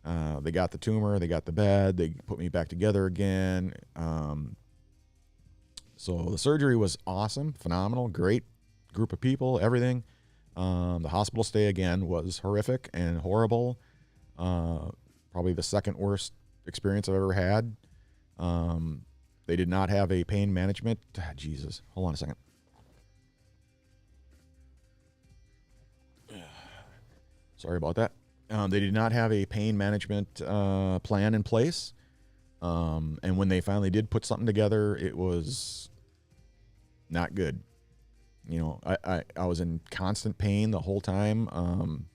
B: They got the tumor, they got the bed, they put me back together again. So the surgery was awesome, phenomenal, great group of people, everything. The hospital stay again was horrific and horrible. Probably the second worst experience I've ever had. They did not have a pain management. Jesus, hold on a second. Sorry about that. They did not have a pain management plan in place. And when they finally did put something together, it was not good. I was in constant pain the whole time.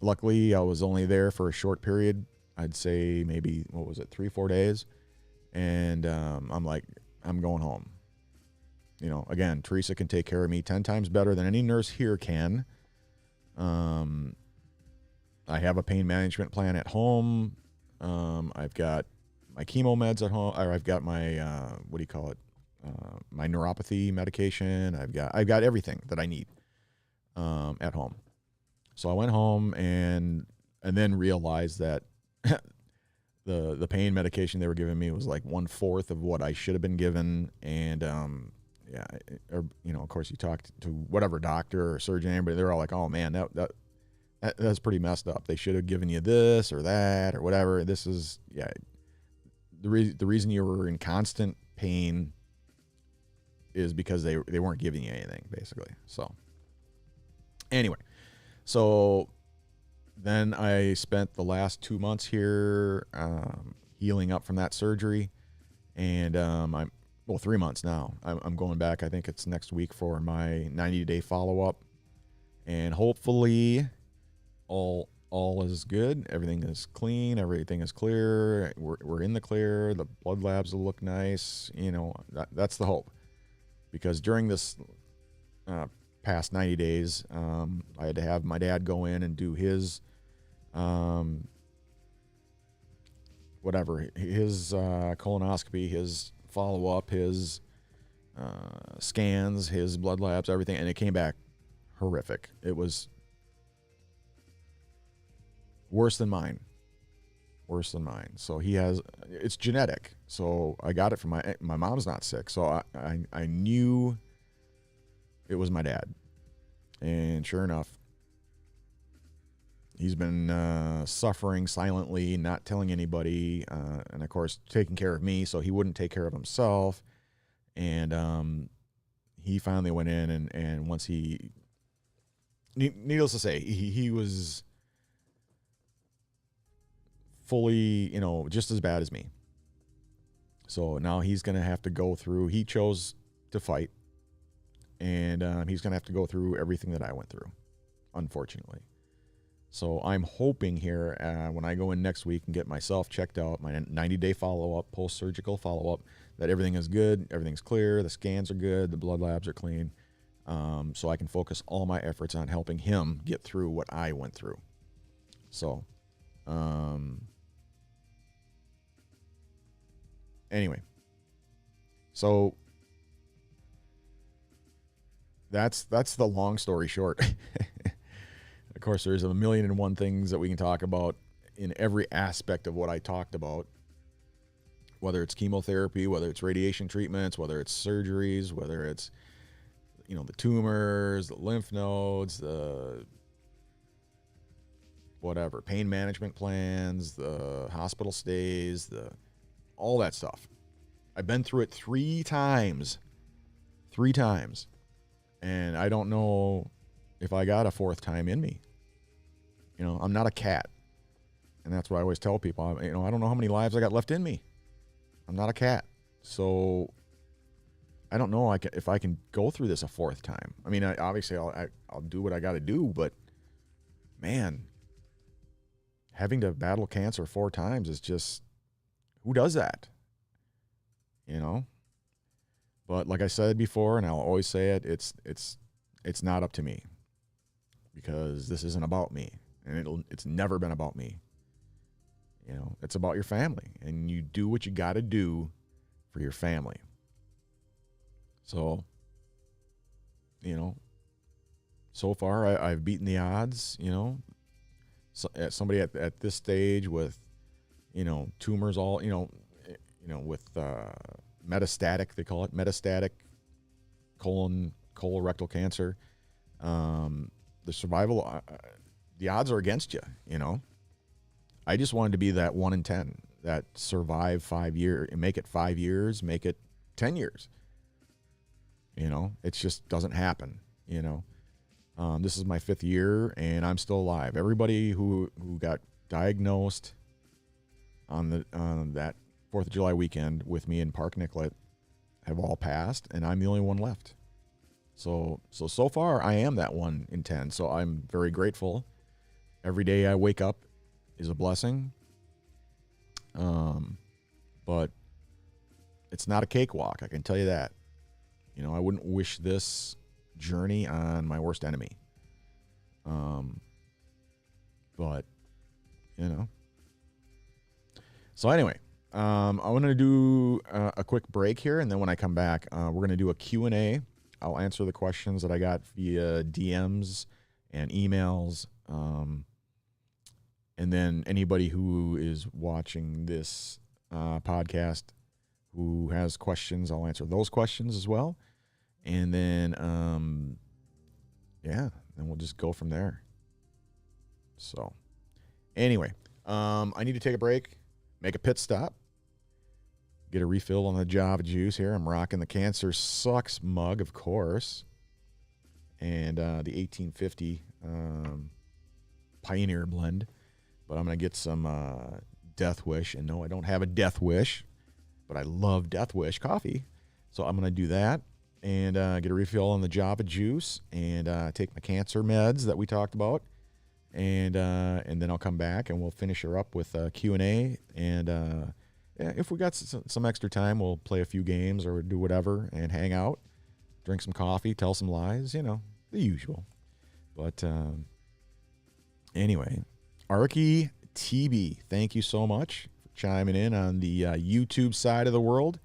B: Luckily, I was only there for a short period. I'd say maybe, 3-4 days. And I'm like, I'm going home. Again, Teresa can take care of me 10 times better than any nurse here can. I have a pain management plan at home. I've got my chemo meds at home, or I've got my, my neuropathy medication. I've got everything that I need, at home. So I went home and then realized that the pain medication they were giving me was like 1/4 of what I should have been given. And, of course you talked to whatever doctor or surgeon, anybody, they're all like, oh man, that's pretty messed up. They should have given you this or that or whatever. This is, the reason you were in constant pain is because they weren't giving you anything, basically. So anyway, so then I spent the last 2 months here healing up from that surgery. And 3 months now. I'm going back, I think it's next week, for my 90-day follow-up. And hopefully all is good. Everything is clean. Everything is clear. We're in the clear. The blood labs will look nice. That's the hope. Because during this past 90 days. I had to have my dad go in and do his his colonoscopy, his follow-up, his scans, his blood labs, everything, and it came back horrific. It was worse than mine. So it's genetic. So I got it from my mom's not sick. So I knew it was my dad. And sure enough, he's been suffering silently, not telling anybody, and of course taking care of me so he wouldn't take care of himself. And he finally went in, and once needless to say, he was fully, just as bad as me. So now he's going to have to go through, he chose to fight, and he's going to have to go through everything that I went through, unfortunately. So I'm hoping here when I go in next week and get myself checked out, my 90-day follow-up, post-surgical follow-up, that everything is good, everything's clear, the scans are good, the blood labs are clean, so I can focus all my efforts on helping him get through what I went through. So, anyway, so that's the long story short. Of course, there's a million and one things that we can talk about in every aspect of what I talked about, whether it's chemotherapy, whether it's radiation treatments, whether it's surgeries, whether it's, the tumors, the lymph nodes, the whatever, pain management plans, the hospital stays, all that stuff. I've been through it 3 times. 3 times. And I don't know if I got a 4th time in me. I'm not a cat. And that's what I always tell people. I don't know how many lives I got left in me. I'm not a cat. So I don't know if I can go through this a 4th time. I mean, obviously I'll do what I got to do, but man, having to battle cancer 4 times is just, who does that? But like I said before, and I'll always say it, it's not up to me, because this isn't about me, and it's never been about me. It's about your family, and you do what you got to do for your family. So, so far I've beaten the odds. Somebody at this stage with, tumors, all with metastatic, they call it metastatic colorectal cancer. The survival, the odds are against you. I just wanted to be that 1 in 10 that survive 5 years, make it 5 years, make it 10 years. It just doesn't happen. This is my 5th year and I'm still alive. Everybody who got diagnosed on that 4th of July weekend with me in Park Nicollet have all passed, and I'm the only one left. So far I am that 1 in 10. So I'm very grateful. Every day I wake up is a blessing. But it's not a cakewalk, I can tell you that. I wouldn't wish this journey on my worst enemy. But so anyway, I'm going to do a quick break here, and then when I come back, we're going to do a Q&A. I'll answer the questions that I got via DMs and emails. And then anybody who is watching this podcast who has questions, I'll answer those questions as well. And then, then we'll just go from there. So anyway, I need to take a break, make a pit stop, get a refill on the Java juice here. I'm rocking the Cancer Sucks mug, of course, and the 1850 Pioneer blend. But I'm going to get some Death Wish. And no, I don't have a Death Wish, but I love Death Wish coffee. So I'm going to do that and get a refill on the Java juice and take my cancer meds that we talked about. And then I'll come back and we'll finish her up with Q&A. And if we got some extra time, we'll play a few games or do whatever and hang out, drink some coffee, tell some lies, the usual. But anyway, Arky TB, thank you so much for chiming in on the YouTube side of the world.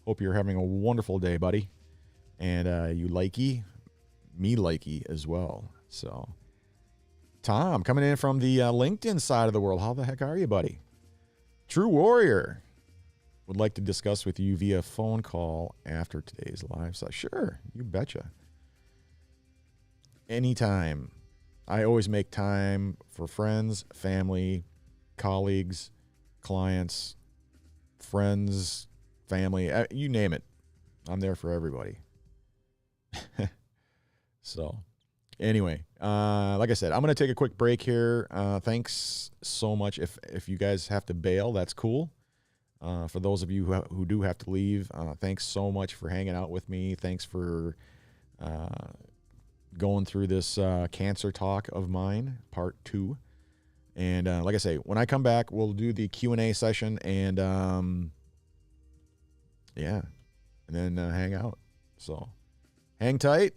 B: Hope you're having a wonderful day, buddy. And you likey, me likey as well. So, Tom, coming in from the LinkedIn side of the world. How the heck are you, buddy? True Warrior would like to discuss with you via phone call after today's live. So, sure, you betcha. Anytime. I always make time for friends, family, colleagues, clients, friends, family, you name it. I'm there for everybody. So, anyway, like I said, I'm going to take a quick break here. Thanks so much. If you guys have to bail, that's cool. For those of you who do have to leave, thanks so much for hanging out with me. Thanks for going through this cancer talk of mine, part 2. And like I say, when I come back, we'll do the Q&A session and yeah, and then hang out. So hang tight.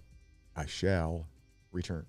B: I shall return.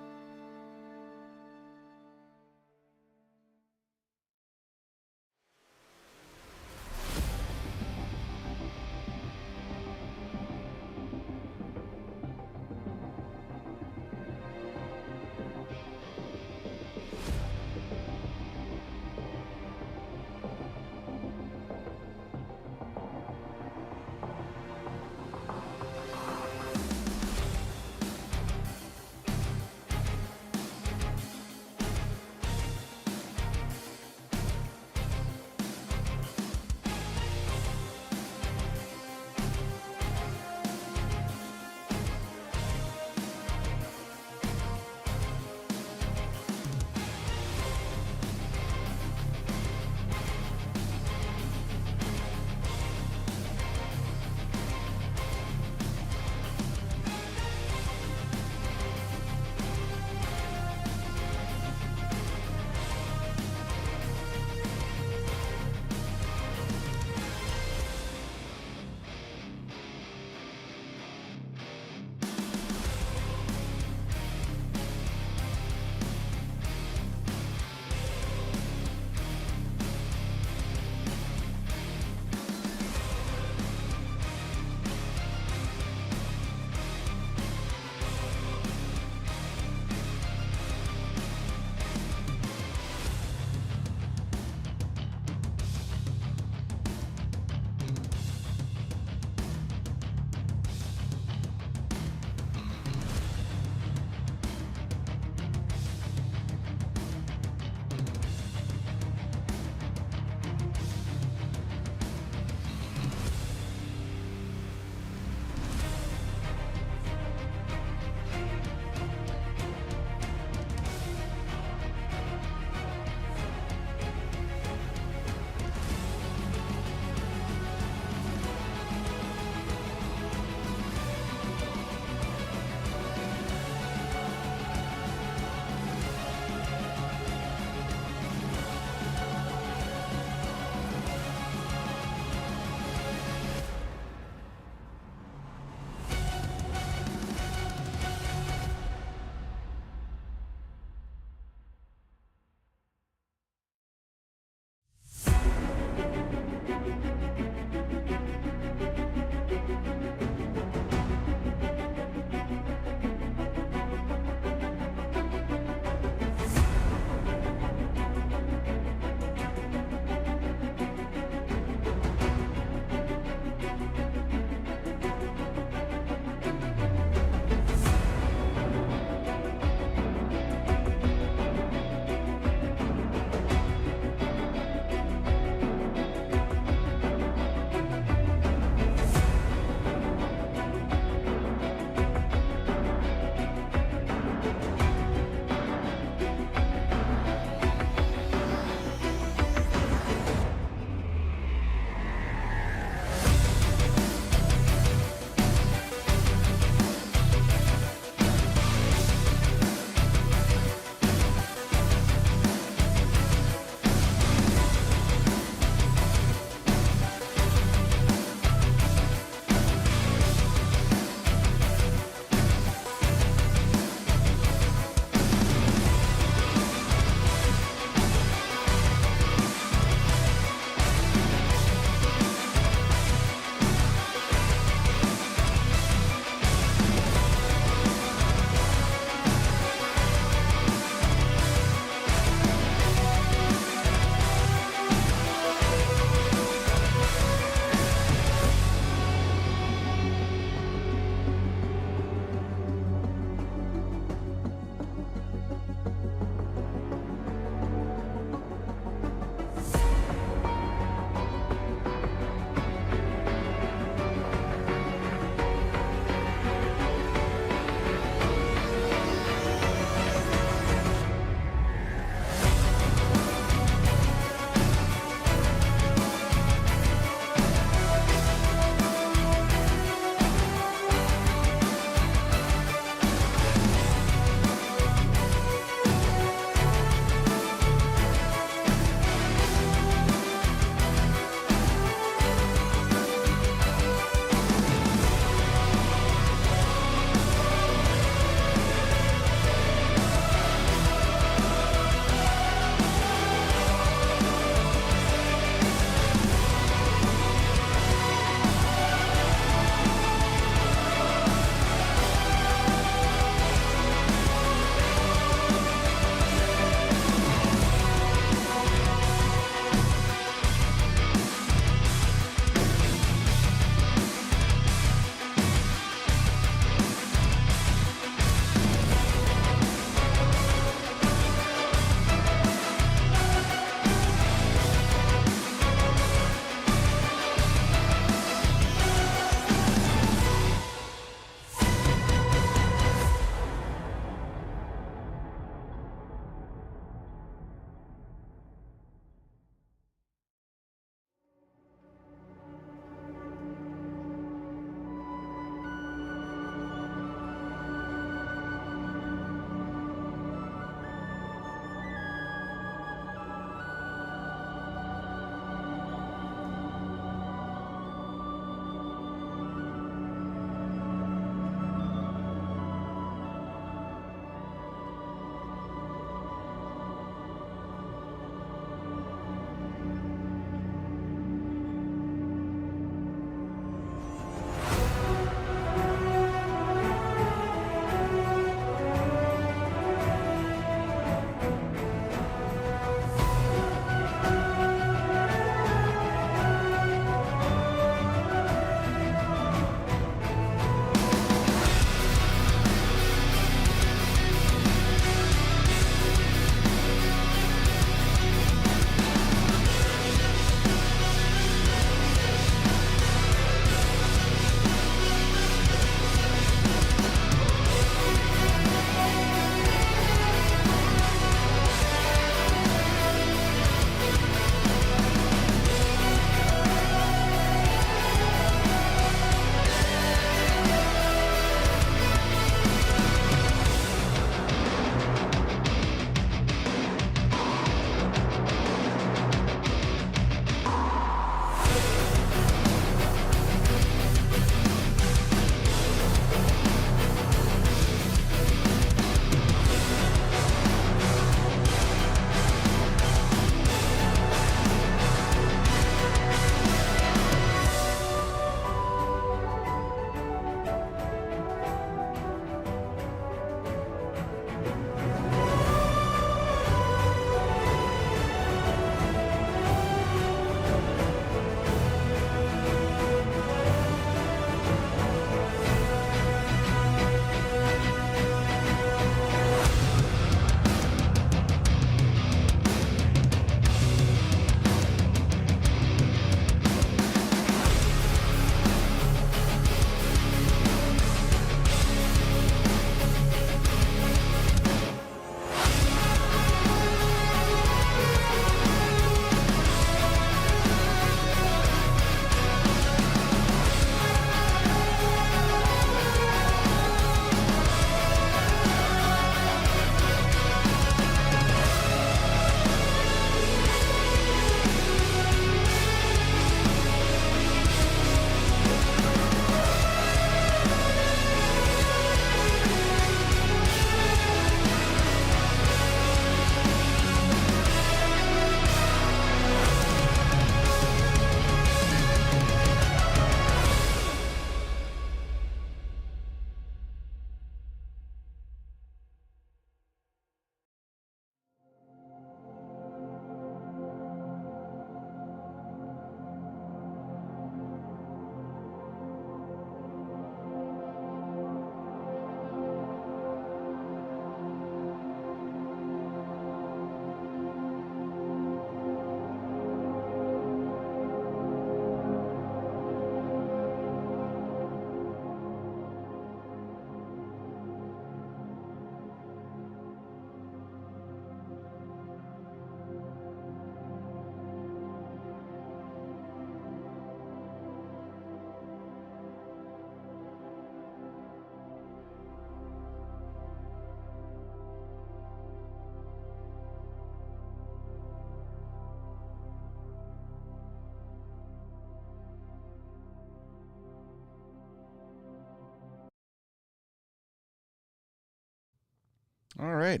B: All right.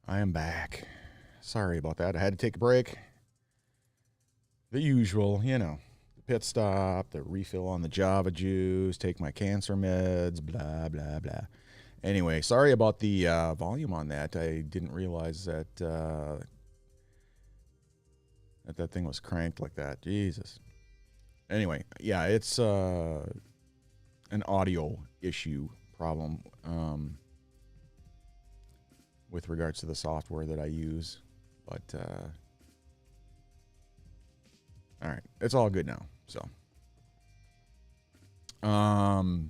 B: I am back. Sorry about that. I had to take a break. The usual, the pit stop, the refill on the Java juice, take my cancer meds, blah, blah, blah. Anyway, sorry about the volume on that. I didn't realize that that thing was cranked like that. Jesus. Anyway, yeah, it's an audio issue problem with regards to the software that I use. But, all right, it's all good now. So, I'm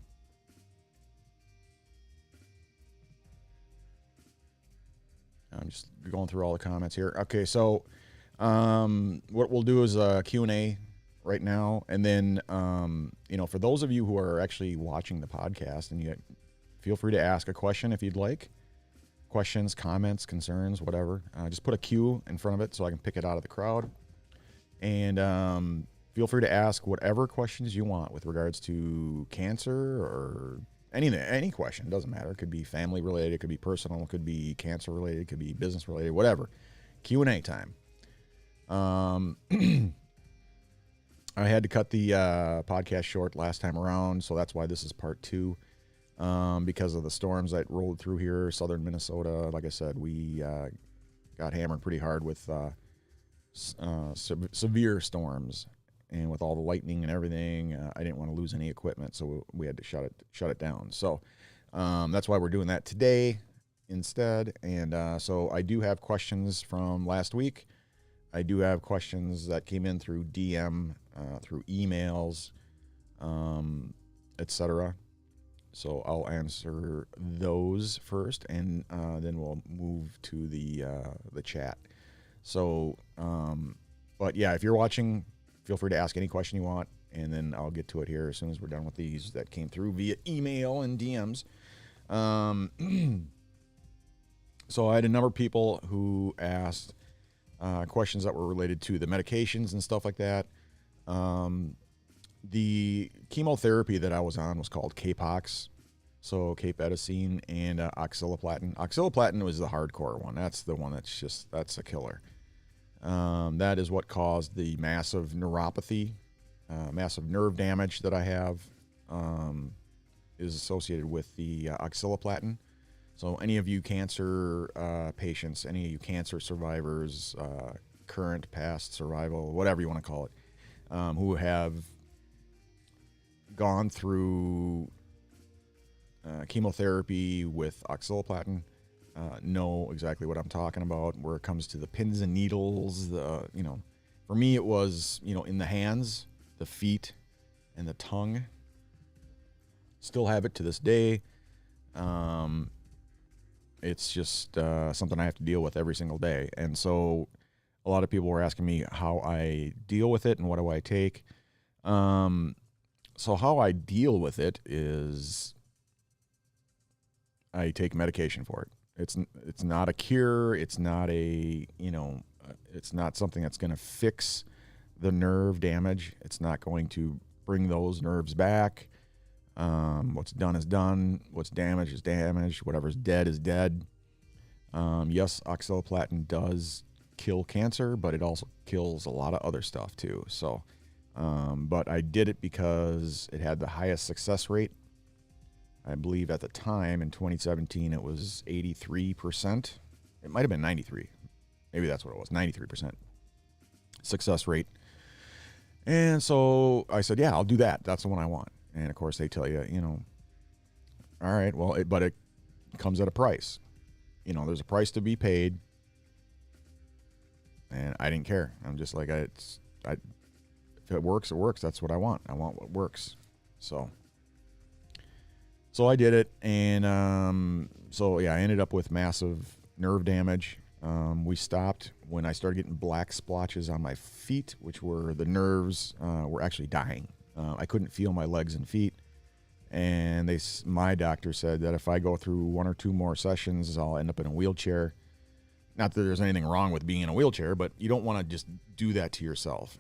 B: just going through all the comments here. Okay, so what we'll do is a Q&A right now, and then for those of you who are actually watching the podcast, and you feel free to ask a question if you'd like. Questions, comments, concerns, whatever. Just put a Q in front of it so I can pick it out of the crowd. And feel free to ask whatever questions you want with regards to cancer or anything, any question. Doesn't matter. It could be family related, it could be personal, it could be cancer related, it could be business related, whatever. Q&A time. I had to cut the podcast short last time around, so that's why this is part 2. Because of the storms that rolled through here, southern Minnesota. Like I said, we got hammered pretty hard with severe storms, and with all the lightning and everything, I didn't want to lose any equipment, so we had to shut it down. So that's why we're doing that today instead. And so I do have questions from last week. I do have questions that came in through DM, through emails, etc. So I'll answer those first, and then we'll move to the chat. So, but yeah, if you're watching, feel free to ask any question you want, and then I'll get to it here as soon as we're done with these that came through via email and DMs. So I had a number of people who asked questions that were related to the medications and stuff like that. The chemotherapy that I was on was called Capox, so capedicine and oxaliplatin. Oxaliplatin was the hardcore one. That's the one that's a killer. That is what caused the massive neuropathy, massive nerve damage that I have, is associated with the oxaliplatin. So any of you cancer patients, any of you cancer survivors, current, past, survival, whatever you want to call it, who have gone through chemotherapy with oxaliplatin, know exactly what I'm talking about. Where it comes to the pins and needles, for me it was in the hands, the feet, and the tongue. Still have it to this day. It's just something I have to deal with every single day, and so a lot of people were asking me how I deal with it and what do I take. So how I deal with it is I take medication for it. It's not a cure. It's not it's not something that's going to fix the nerve damage. It's not going to bring those nerves back. What's done is done. What's damaged is damaged. Whatever's dead is dead. Yes, oxaliplatin does kill cancer, but it also kills a lot of other stuff too. So, but I did it because it had the highest success rate. I believe at the time in 2017 it was 83%. It might have been 93. Maybe that's what it was. 93% success rate. And so I said, yeah, I'll do that. That's the one I want. And of course they tell you, all right, well, but it comes at a price. There's a price to be paid. And I didn't care. I'm just like, if it works, it works. That's what I want. I want what works. So I did it. And so, yeah, I ended up with massive nerve damage. We stopped when I started getting black splotches on my feet, which were the nerves were actually dying. I couldn't feel my legs and feet. And my doctor said that if I go through 1 or 2 more sessions, I'll end up in a wheelchair. Not that there's anything wrong with being in a wheelchair, but you don't want to just do that to yourself.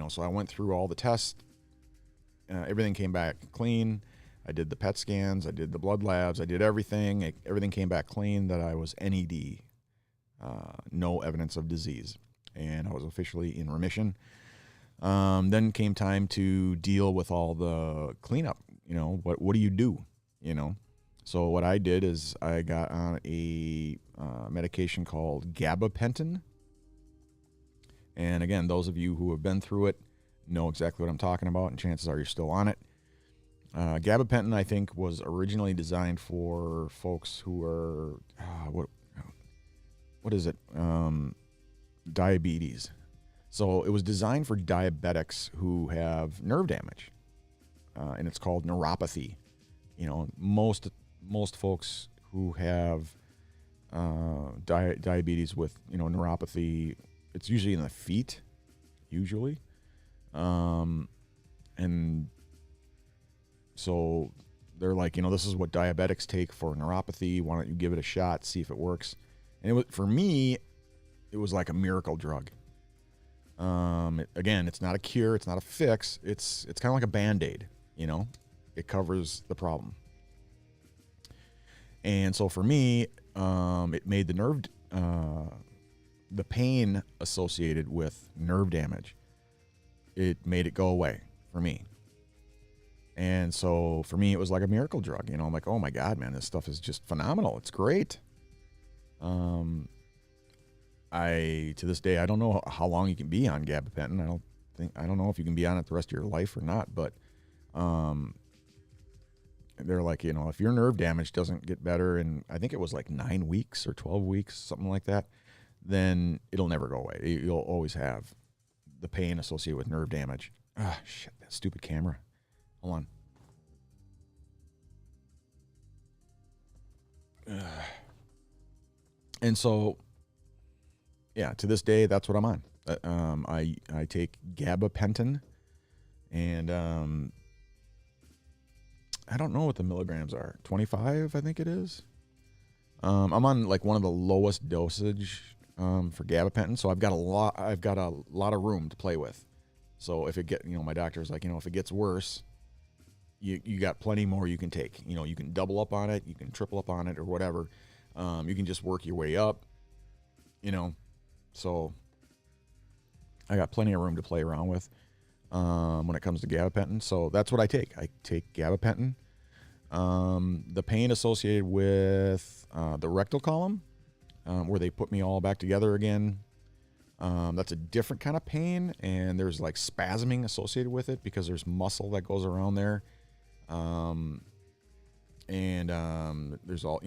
B: So I went through all the tests. Everything came back clean. I did the PET scans. I did the blood labs. I did everything. Everything came back clean that I was NED, no evidence of disease. And I was officially in remission. Then came time to deal with all the cleanup. What do you do? So what I did is I got on a medication called gabapentin. And again, those of you who have been through it know exactly what I'm talking about, and chances are you're still on it. Gabapentin, I think, was originally designed for folks who are, what is it? Diabetes. So it was designed for diabetics who have nerve damage, and it's called neuropathy. Most folks who have diabetes with neuropathy, it's usually in the feet, and so they're like, this is what diabetics take for neuropathy. Why don't you give it a shot, see if it works? And for me, it was like a miracle drug. Again, it's not a cure, it's not a fix. It's kind of like a Band-Aid. It covers the problem. And so for me, it made the pain associated with nerve damage, it made it go away for me. And so for me, it was like a miracle drug. I'm like, oh my God, man, this stuff is just phenomenal. It's great. To this day, I don't know how long you can be on gabapentin. I don't know if you can be on it the rest of your life or not, but they're like, if your nerve damage doesn't get better, and I think it was like 9 weeks or 12 weeks, something like that, then it'll never go away. You'll always have the pain associated with nerve damage. Ah, shit, that stupid camera. Hold on. And so, yeah, to this day, that's what I'm on. I take gabapentin, and I don't know what the milligrams are. 25, I think it is. I'm on like one of the lowest dosage for gabapentin, so I've got a lot of room to play with. So if my doctor's like, if it gets worse, you got plenty more you can take. You can double up on it, you can triple up on it, or whatever. You can just work your way up. So I got plenty of room to play around with when it comes to gabapentin. So that's what I take. I take gabapentin. The pain associated with the rectal column, where they put me all back together again, that's a different kind of pain, and there's like spasming associated with it because there's muscle that goes around there. There's all,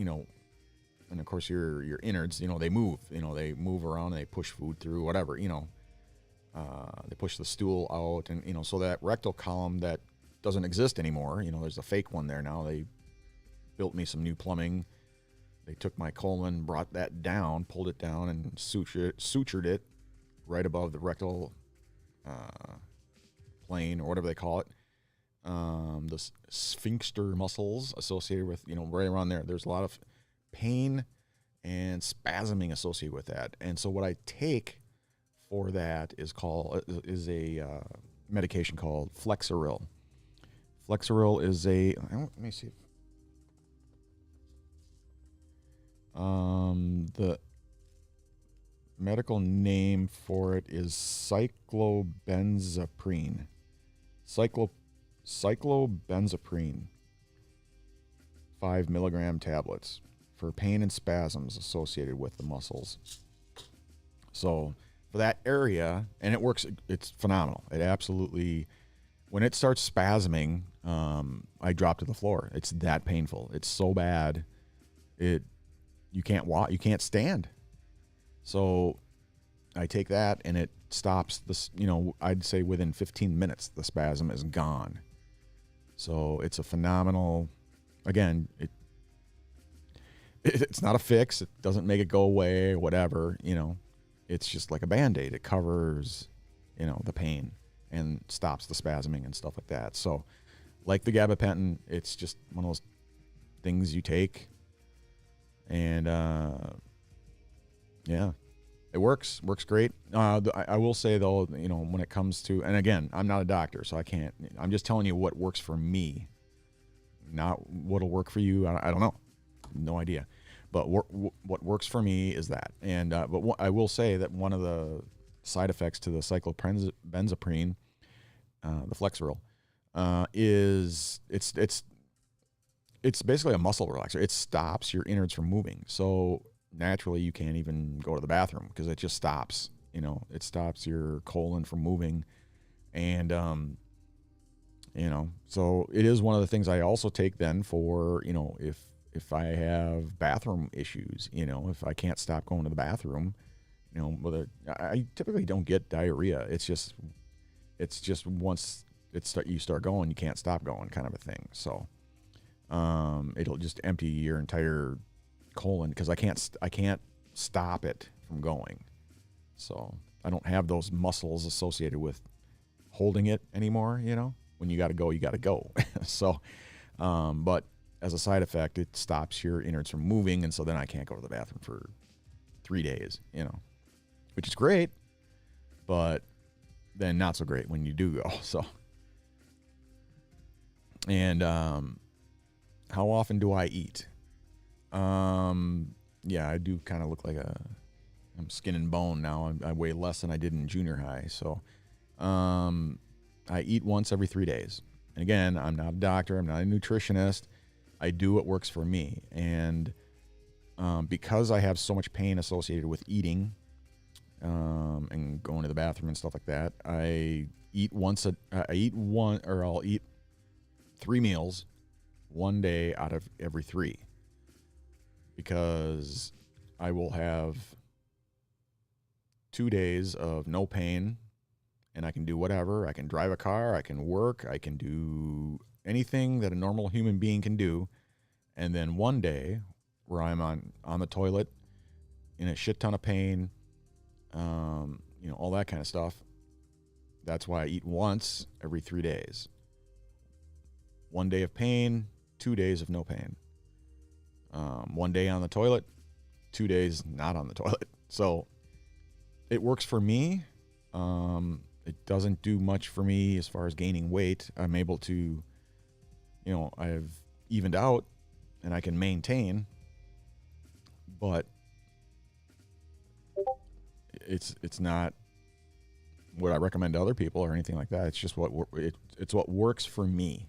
B: and of course your innards, they move, they move around and they push food through, whatever, they push the stool out, and, so that rectal column that doesn't exist anymore, there's a fake one there now. They built me some new plumbing. They took my colon, brought that down, pulled it down, and sutured it right above the rectal plane, or whatever they call it. The sphincter muscles associated with, right around there. There's a lot of pain and spasming associated with that. And so what I take for that is a medication called Flexeril. Flexeril is let me see. The medical name for it is cyclobenzaprine. Cyclobenzaprine. 5 milligram tablets for pain and spasms associated with the muscles. So for that area, and it works, it's phenomenal. It absolutely, when it starts spasming, I drop to the floor. It's that painful. It's so bad. You can't walk, you can't stand. So I take that, and it stops this, I'd say within 15 minutes, the spasm is gone. So it's a phenomenal, again, it's not a fix. It doesn't make it go away or whatever, it's just like a Band-Aid. It covers, the pain and stops the spasming and stuff like that. So like the gabapentin, it's just one of those things you take, and yeah, it works great. I will say though, when it comes to, and again, I'm not a doctor, so I'm just telling you what works for me. not what'll work for you. I don't know. No idea. But what works for me is that. And but I will say that one of the side effects to the cyclobenzaprine, the Flexeril, is it's basically a muscle relaxer. It stops your innards from moving. So naturally, you can't even go to the bathroom because it just stops. It stops your colon from moving, and so it is one of the things I also take then for if I have bathroom issues, if I can't stop going to the bathroom, whether I typically don't get diarrhea. It's just once you start going, you can't stop going, kind of a thing. So it'll just empty your entire colon because I can't stop it from going. So I don't have those muscles associated with holding it anymore. When you got to go, you got to go. So, but as a side effect, it stops your innards from moving, and so then I can't go to the bathroom for 3 days. Which is great, but then not so great when you do go. So, and how often do I eat? Yeah, I do kind of look like I'm skin and bone now. I weigh less than I did in junior high. So I eat once every 3 days. And again, I'm not a doctor. I'm not a nutritionist. I do what works for me. And because I have so much pain associated with eating and going to the bathroom and stuff like that, I'll eat 3 meals 1 day out of every 3. Because I will have 2 days of no pain, and I can do whatever. I can drive a car, I can work, I can do anything that a normal human being can do. And then 1 day where I'm on the toilet in a shit ton of pain, all that kind of stuff. That's why I eat once every 3 days. 1 day of pain, 2 days of no pain. 1 day on the toilet, 2 days not on the toilet. So it works for me. It doesn't do much for me as far as gaining weight. I'm able to, I've evened out and I can maintain, but it's not what I recommend to other people or anything like that. It's just it's what works for me.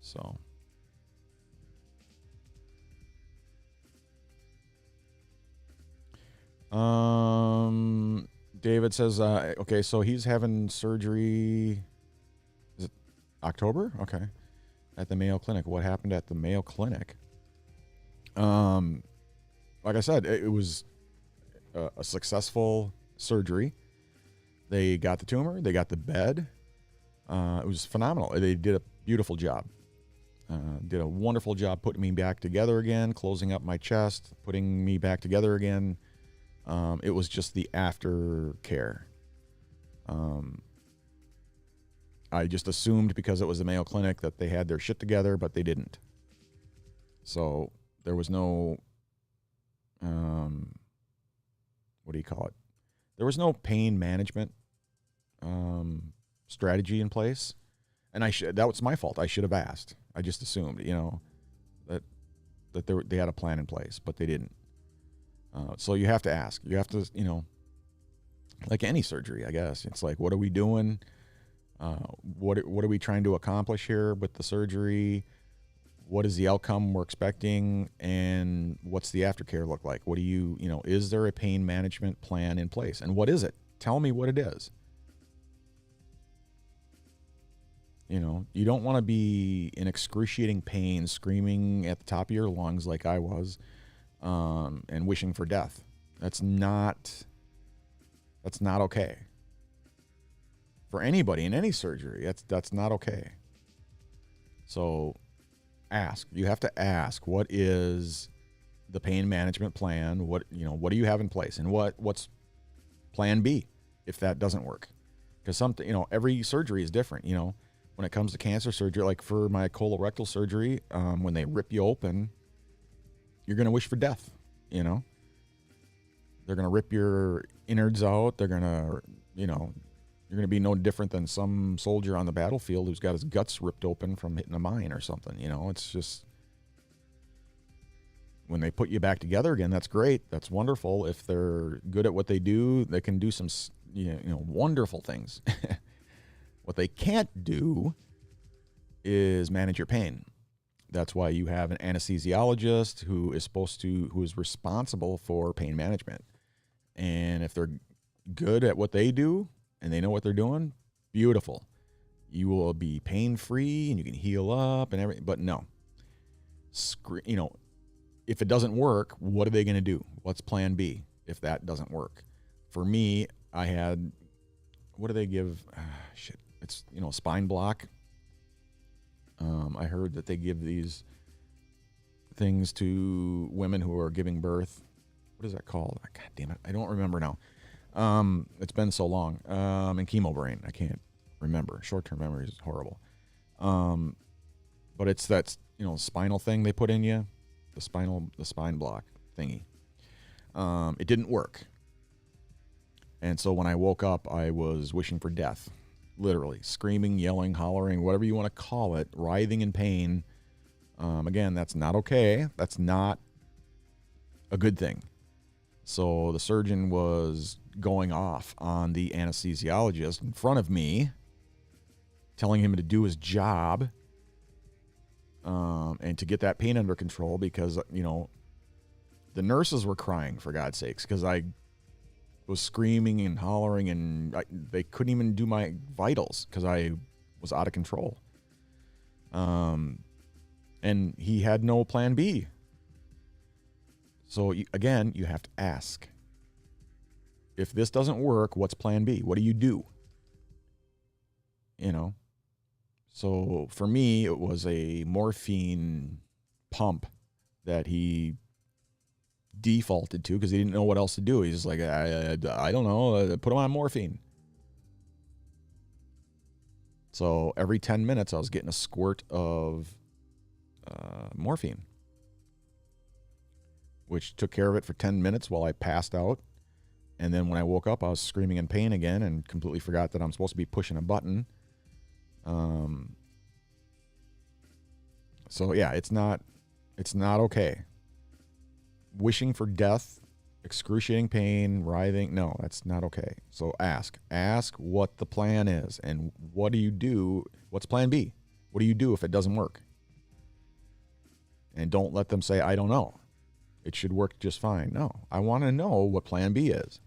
B: So. David says, okay, so he's having surgery. Is it October? Okay. At the Mayo Clinic. What happened at the Mayo Clinic? Like I said, it was a successful surgery. They got the tumor. They got the bed. It was phenomenal. They did a beautiful job. Did a wonderful job putting me back together again, closing up my chest, putting me back together again. It was just the aftercare. I just assumed because it was the Mayo Clinic that they had their shit together, but they didn't. So there was no, what do you call it? There was no pain management strategy in place. And that was my fault. I should have asked. I just assumed, that they had a plan in place, but they didn't. So you have to ask. You have to, like any surgery, I guess. It's like, what are we doing? What are we trying to accomplish here with the surgery? What is the outcome we're expecting? And what's the aftercare look like? What do is there a pain management plan in place? And what is it? Tell me what it is. You don't want to be in excruciating pain, screaming at the top of your lungs like I was, and wishing for death. That's not okay. For anybody in any surgery, that's not okay. So ask. You have to ask, what is the pain management plan? What do you have in place? And what's plan B if that doesn't work? Because every surgery is different, When it comes to cancer surgery, like for my colorectal surgery, when they rip you open, you're going to wish for death, They're going to rip your innards out. They're going to, You're going to be no different than some soldier on the battlefield who's got his guts ripped open from hitting a mine or something. You know, it's just, when they put you back together again, that's great. That's wonderful. If they're good at what they do, they can do some, wonderful things. What they can't do is manage your pain. That's why you have an anesthesiologist who is responsible for pain management. And if they're good at what they do and they know what they're doing, beautiful. You will be pain-free and you can heal up and everything. But no, if it doesn't work, what are they going to do? What's plan B if that doesn't work? For me, I had, what do they give? It's, spine block. I heard that they give these things to women who are giving birth. What is that called? God damn it. I don't remember now. It's been so long. And chemo brain. I can't remember. Short-term memory is horrible. But it's that, spinal thing they put in you. The spine block thingy. It didn't work. And so when I woke up, I was wishing for death. Literally. Screaming, yelling, hollering, whatever you want to call it. Writhing in pain. Again, that's not okay. That's not a good thing. So the surgeon was going off on the anesthesiologist in front of me, telling him to do his job, and to get that pain under control because, the nurses were crying, for God's sakes, because I was screaming and hollering, and they couldn't even do my vitals because I was out of control. And he had no plan B. So, again, you have to ask. If this doesn't work, what's plan B? What do you do? So for me, it was a morphine pump that he defaulted to because he didn't know what else to do. He's just like, I don't know, put him on morphine. So every 10 minutes, I was getting a squirt of morphine, which took care of it for 10 minutes while I passed out. And then when I woke up, I was screaming in pain again and completely forgot that I'm supposed to be pushing a button. So yeah, it's not okay. Wishing for death, excruciating pain, writhing. No, that's not okay. So ask what the plan is and what do you do? What's plan B? What do you do if it doesn't work? And don't let them say, I don't know. It should work just fine. No, I want to know what plan B is.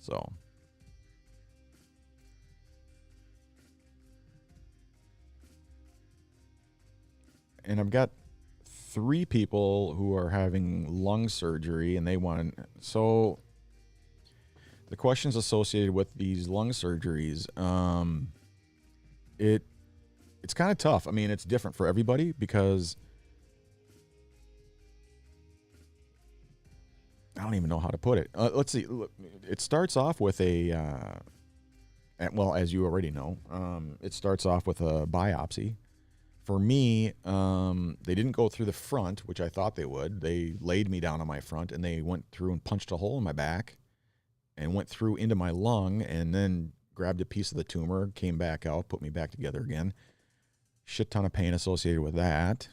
B: So. And I've got 3 people who are having lung surgery and they want, so the questions associated with these lung surgeries, it's kind of tough. I mean, it's different for everybody because I don't even know how to put it. Let's see. It starts off with as you already know, it starts off with a biopsy. For me, they didn't go through the front, which I thought they would. They laid me down on my front, and they went through and punched a hole in my back and went through into my lung and then grabbed a piece of the tumor, came back out, put me back together again. Shit ton of pain associated with that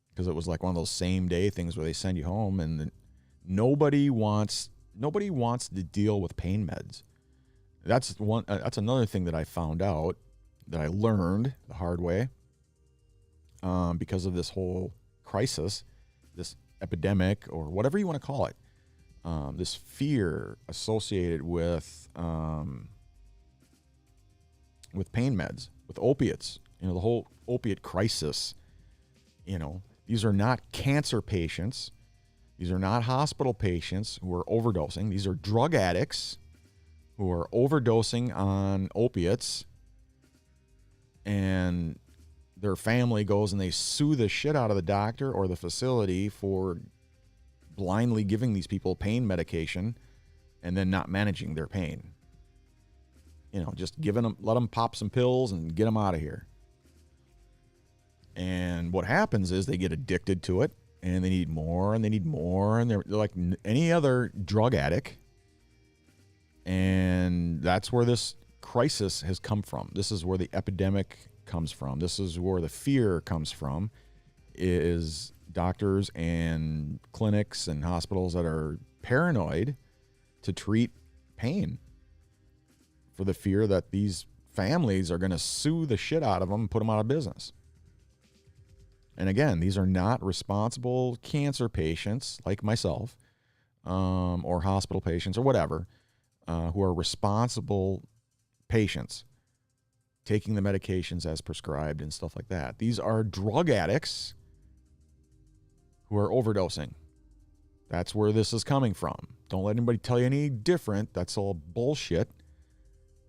B: because it was like one of those same-day things where they send you home, and nobody wants to deal with pain meds. That's another thing that I found out, that I learned the hard way. Because of this whole crisis, this epidemic, or whatever you want to call it, this fear associated with pain meds, with opiates, the whole opiate crisis. These are not cancer patients. These are not hospital patients who are overdosing. These are drug addicts who are overdosing on opiates, and their family goes and they sue the shit out of the doctor or the facility for blindly giving these people pain medication and then not managing their pain. Just let them pop some pills and get them out of here. And what happens is they get addicted to it, and they need more, and they need more, and they're like any other drug addict. And that's where this crisis has come from. This is where the epidemic comes from. This is where the fear comes from, is doctors and clinics and hospitals that are paranoid to treat pain for the fear that these families are going to sue the shit out of them and put them out of business. And again, these are not responsible cancer patients like myself, or hospital patients or whatever, who are responsible patients taking the medications as prescribed and stuff like that. These are drug addicts who are overdosing. That's where this is coming from. Don't let anybody tell you any different. That's all bullshit.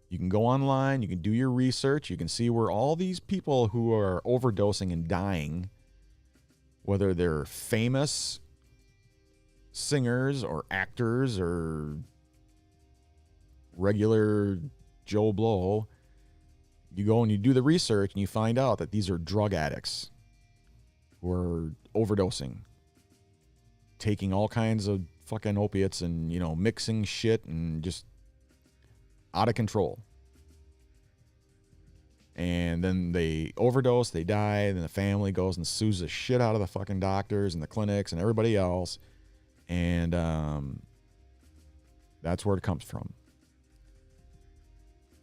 B: You can go online, you can do your research, you can see where all these people who are overdosing and dying, whether they're famous singers or actors or regular Joe Blow, you go and you do the research and you find out that these are drug addicts who are overdosing, taking all kinds of fucking opiates and, you know, mixing shit and just out of control. And then they overdose, they die, and then the family goes and sues the shit out of the fucking doctors and the clinics and everybody else. And that's where it comes from.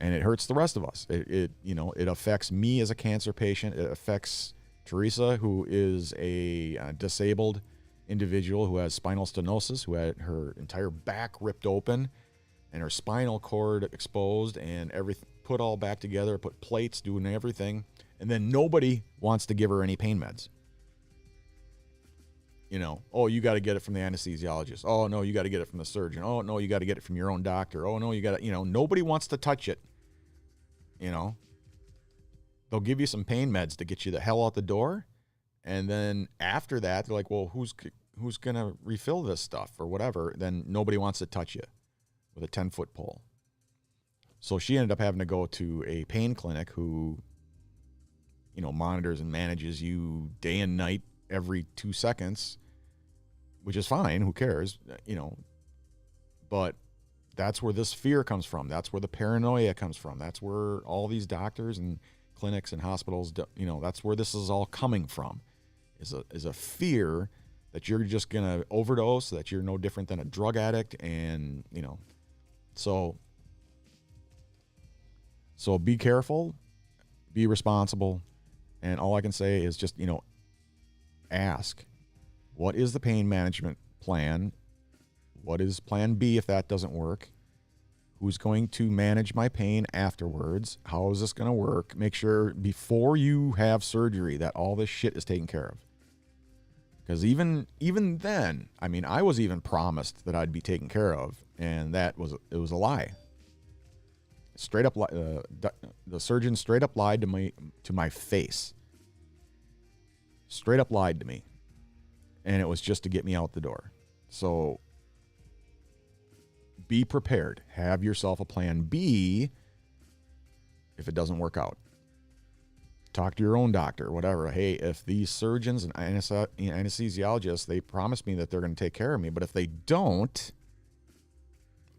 B: And it hurts the rest of us. It affects me as a cancer patient. It affects Teresa, who is a disabled individual who has spinal stenosis, who had her entire back ripped open and her spinal cord exposed and everything put all back together, put plates, doing everything. And then nobody wants to give her any pain meds. You know, oh, you got to get it from the anesthesiologist. Oh, no, you got to get it from the surgeon. Oh, no, you got to get it from your own doctor. Oh, no, you got to, nobody wants to touch it. They'll give you some pain meds to get you the hell out the door. And then after that, they're like, well, who's going to refill this stuff or whatever? Then nobody wants to touch you with a 10-foot pole. So she ended up having to go to a pain clinic who, monitors and manages you day and night every 2 seconds, which is fine. Who cares? But that's where this fear comes from. That's where the paranoia comes from. That's where all these doctors and clinics and hospitals, that's where this is all coming from, is a fear that you're just going to overdose, that you're no different than a drug addict. And, so be careful, be responsible. And all I can say is just, ask, what is the pain management plan? What is plan B if that doesn't work? Who's going to manage my pain afterwards? How is this going to work? Make sure before you have surgery that all this shit is taken care of. Because even then, I was even promised that I'd be taken care of, and it was a lie. Straight up, the surgeon straight up lied to my face. Straight up lied to me, and it was just to get me out the door. So be prepared. Have yourself a plan B if it doesn't work out. Talk to your own doctor, whatever. Hey, if these surgeons and anesthesiologists, they promise me that they're going to take care of me, but if they don't,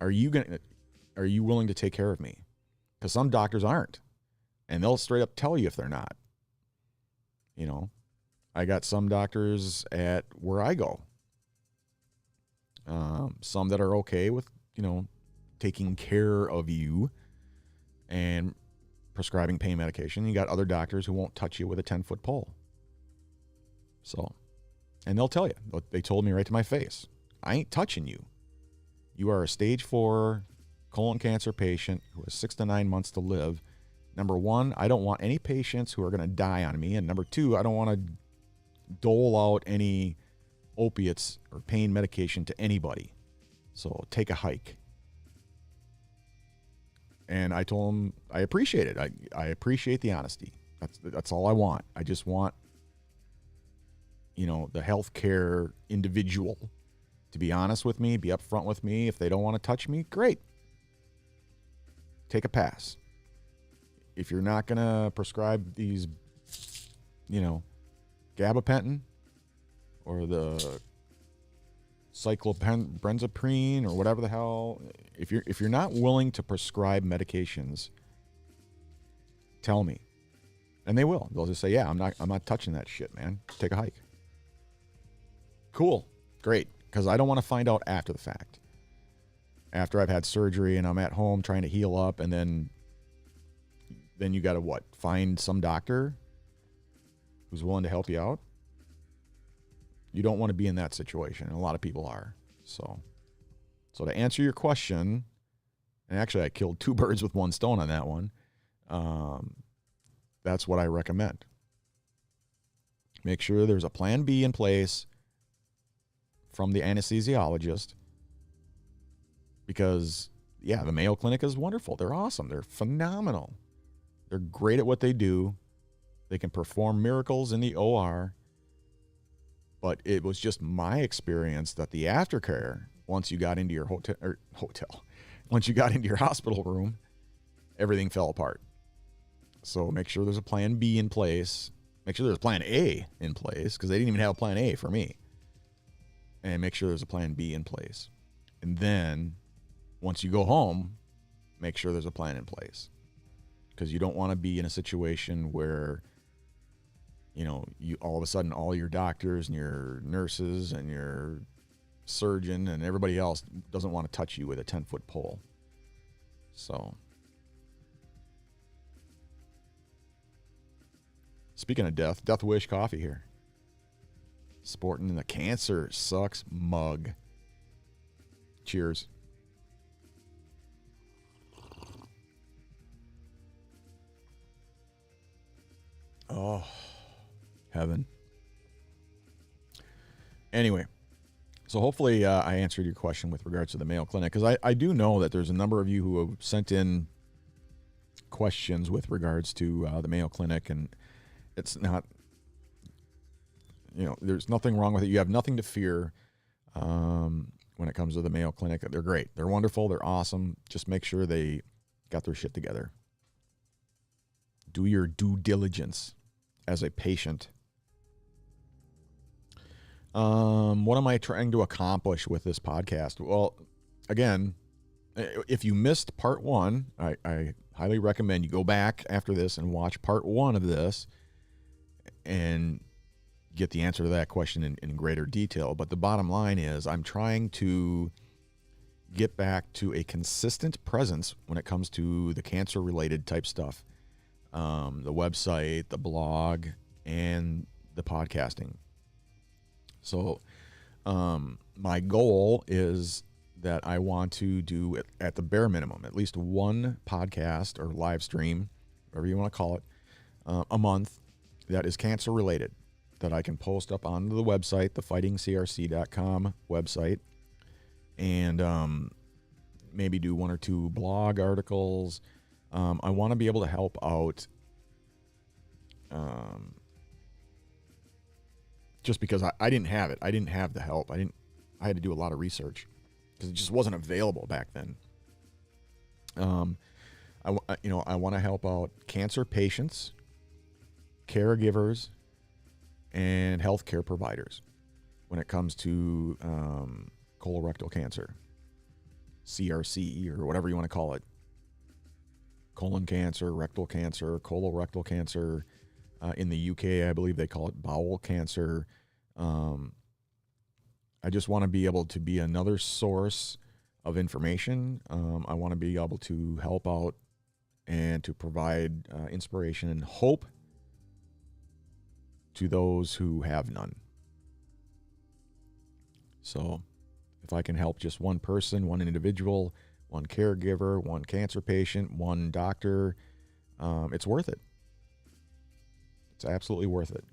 B: are you willing to take care of me? Because some doctors aren't, and they'll straight up tell you if they're not. I got some doctors at where I go. Some that are okay with, taking care of you and prescribing pain medication. You got other doctors who won't touch you with a 10-foot pole. So, and they'll tell you. They told me right to my face, I ain't touching you. You are a stage 4 colon cancer patient who has 6 to 9 months to live. Number one, I don't want any patients who are going to die on me. And number two, I don't want to dole out any opiates or pain medication to anybody. So take a hike. And I told him I appreciate it. I appreciate the honesty. That's all I want. I just want, the healthcare individual to be honest with me, be upfront with me. If they don't want to touch me, great. Take a pass. If you're not going to prescribe these, gabapentin or the cyclobenzaprine or whatever the hell. If you're not willing to prescribe medications, tell me. And they will. They'll just say, "Yeah, I'm not touching that shit, man. Take a hike." Cool. Great. Because I don't want to find out after the fact. After I've had surgery and I'm at home trying to heal up, and then you got to what? Find some doctor who's willing to help you out? You don't want to be in that situation, and a lot of people are. So to answer your question, and actually I killed 2 birds with 1 stone on that one, that's what I recommend. Make sure there's a plan B in place from the anesthesiologist, because, yeah, the Mayo Clinic is wonderful. They're awesome. They're phenomenal. They're great at what they do. They can perform miracles in the OR. But it was just my experience that the aftercare, once you got into your once you got into your hospital room, everything fell apart. So make sure there's a plan B in place. Make sure there's a plan A in place, because they didn't even have a plan A for me. And make sure there's a plan B in place. And then once you go home, make sure there's a plan in place, because you don't want to be in a situation where, you know, you all of a sudden all your doctors and your nurses and your surgeon and everybody else doesn't want to touch you with a 10-foot pole. So, speaking of Death Wish Coffee here. Sporting the Cancer Sucks mug. Cheers. Oh, heaven. Anyway, so hopefully I answered your question with regards to the Mayo Clinic, because I do know that there's a number of you who have sent in questions with regards to the Mayo Clinic, and it's not, you know, there's nothing wrong with it. You have nothing to fear when it comes to the Mayo Clinic. They're great. They're wonderful. They're awesome. Just make sure they got their shit together. Do your due diligence as a patient. What am I trying to accomplish with this podcast? Well, again, if you missed part 1, I highly recommend you go back after this and watch part 1 of this and get the answer to that question in greater detail. But the bottom line is, I'm trying to get back to a consistent presence when it comes to the cancer-related type stuff. The website, the blog, and the podcasting. So my goal is that I want to do, at the bare minimum, at least 1 podcast or live stream, whatever you want to call it, a month that is cancer-related, that I can post up onto the website, the fightingcrc.com website, and maybe do 1 or 2 blog articles. I want to be able to help out, just because I didn't have it. I didn't have the help. I had to do a lot of research because it just wasn't available back then. I want to help out cancer patients, caregivers, and healthcare providers when it comes to colorectal cancer, CRC, or whatever you want to call it. Colon cancer, rectal cancer, colorectal cancer. In the UK, I believe they call it bowel cancer. I just want to be able to be another source of information. I want to be able to help out and to provide inspiration and hope to those who have none. So if I can help just one person, one individual, one caregiver, one cancer patient, one doctor, it's worth it. It's absolutely worth it.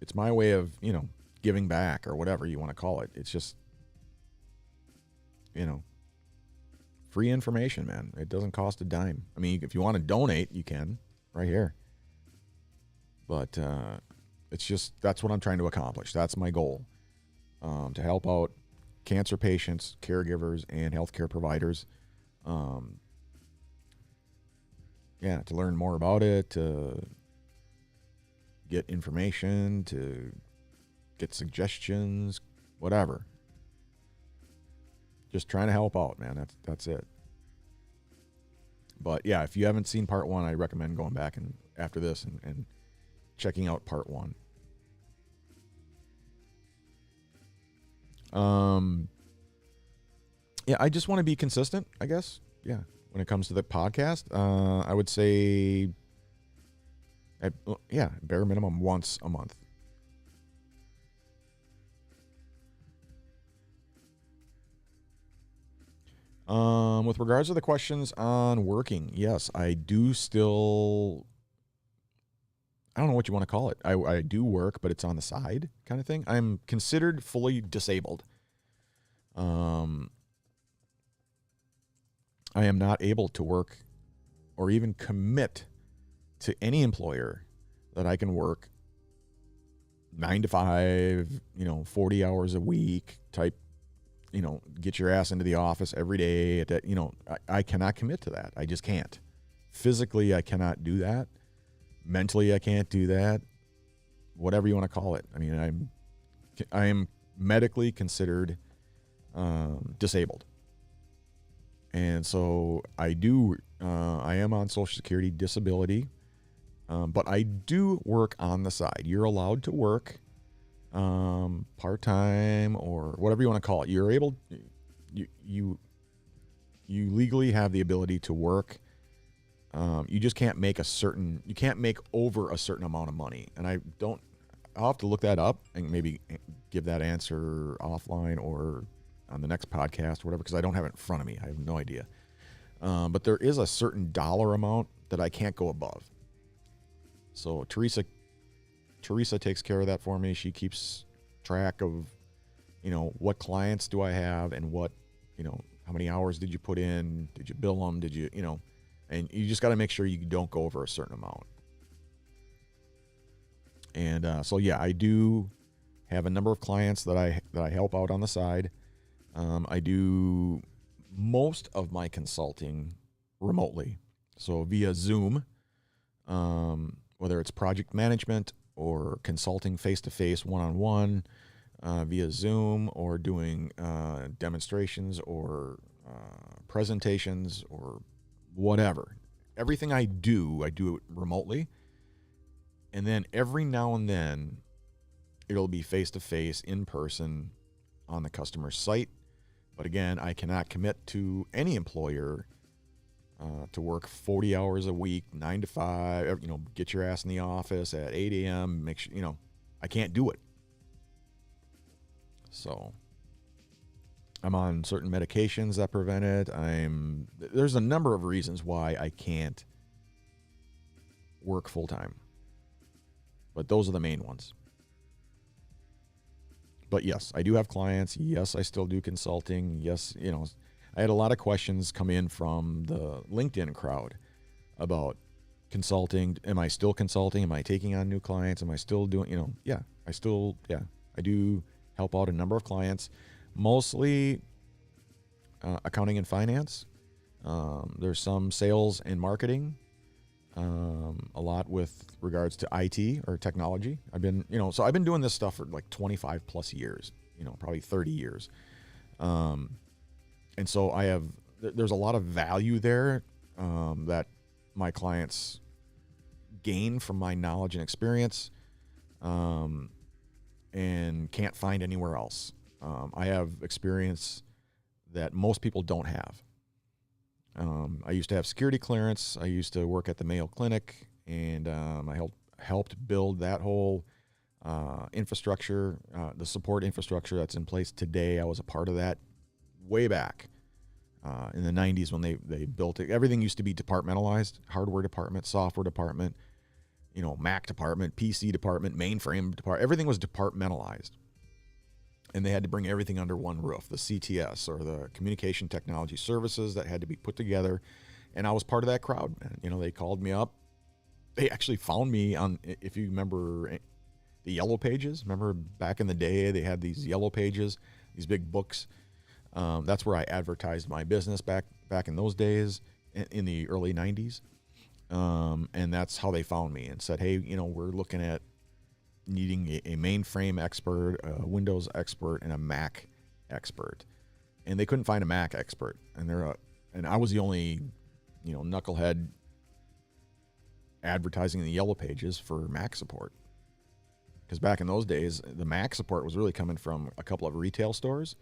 B: It's my way of, giving back, or whatever you want to call it. It's just, free information, man. It doesn't cost a dime. I mean, if you want to donate, you can, right here. But it's just, that's what I'm trying to accomplish. That's my goal, to help out cancer patients, caregivers, and healthcare providers. To learn more about it, to get information, to get suggestions, whatever. Just trying to help out, man. That's it. But yeah, if you haven't seen part 1, I recommend going back and after this and checking out part 1. Yeah, I just want to be consistent, I guess. Yeah, when it comes to the podcast, I would say, bare minimum once a month. With regards to the questions on working, yes, I do still, I don't know what you want to call it. I do work, but it's on the side kind of thing. I'm considered fully disabled. I am not able to work or even commit to any employer that I can work 9 to 5, 40 hours a week type, get your ass into the office every day. I cannot commit to that. I just can't. Physically, I cannot do that. Mentally, I can't do that. Whatever you want to call it. I mean, I am medically considered disabled. And so I am on Social Security disability, but I do work on the side. You're allowed to work part-time or whatever you want to call it. You're able, you legally have the ability to work. You just can't make you can't make over a certain amount of money. And I'll have to look that up and maybe give that answer offline or on the next podcast or whatever, because I don't have it in front of me. I have no idea. But there is a certain dollar amount that I can't go above. So Teresa takes care of that for me. She keeps track of, what clients do I have and what, how many hours did you put in? Did you bill them? Did you, and you just got to make sure you don't go over a certain amount. And so, yeah, I do have a number of clients that I help out on the side. I do most of my consulting remotely. So via Zoom, whether it's project management or consulting face-to-face, one-on-one, via Zoom, or doing demonstrations or presentations or whatever. Everything I do it remotely. And then every now and then, it'll be face-to-face, in person, on the customer site. But again, I cannot commit to any employer to work 40 hours a week, 9 to 5, get your ass in the office at 8 a.m., make sure, I can't do it. So I'm on certain medications that prevent it. There's a number of reasons why I can't work full-time. But those are the main ones. But yes, I do have clients. Yes, I still do consulting. Yes, I had a lot of questions come in from the LinkedIn crowd about consulting. Am I still consulting? Am I taking on new clients? Am I still doing, I do help out a number of clients, mostly accounting and finance. There's some sales and marketing, a lot with regards to IT or technology. I've been doing this stuff for like 25 plus years, probably 30 years. And so there's a lot of value there that my clients gain from my knowledge and experience, and can't find anywhere else. I have experience that most people don't have. I used to have security clearance. I used to work at the Mayo Clinic, and I helped build that whole infrastructure, the support infrastructure that's in place today. I was a part of that way back in the 90s when they built it. Everything used to be departmentalized: hardware department, software department, Mac department, PC department, mainframe department. Everything was departmentalized. And they had to bring everything under one roof, the CTS, or the Communication Technology Services, that had to be put together. And I was part of that crowd. They called me up. They actually found me on, if you remember the Yellow Pages. Remember back in the day, they had these Yellow Pages, these big books. That's where I advertised my business back in those days, in the early 90s. And that's how they found me and said, hey, we're looking at needing a mainframe expert, a Windows expert, and a Mac expert. and they couldn't find a Mac expert, and I was the only, knucklehead advertising in the yellow pages for Mac support. Because back in those days, the Mac support was really coming from a couple of retail stores.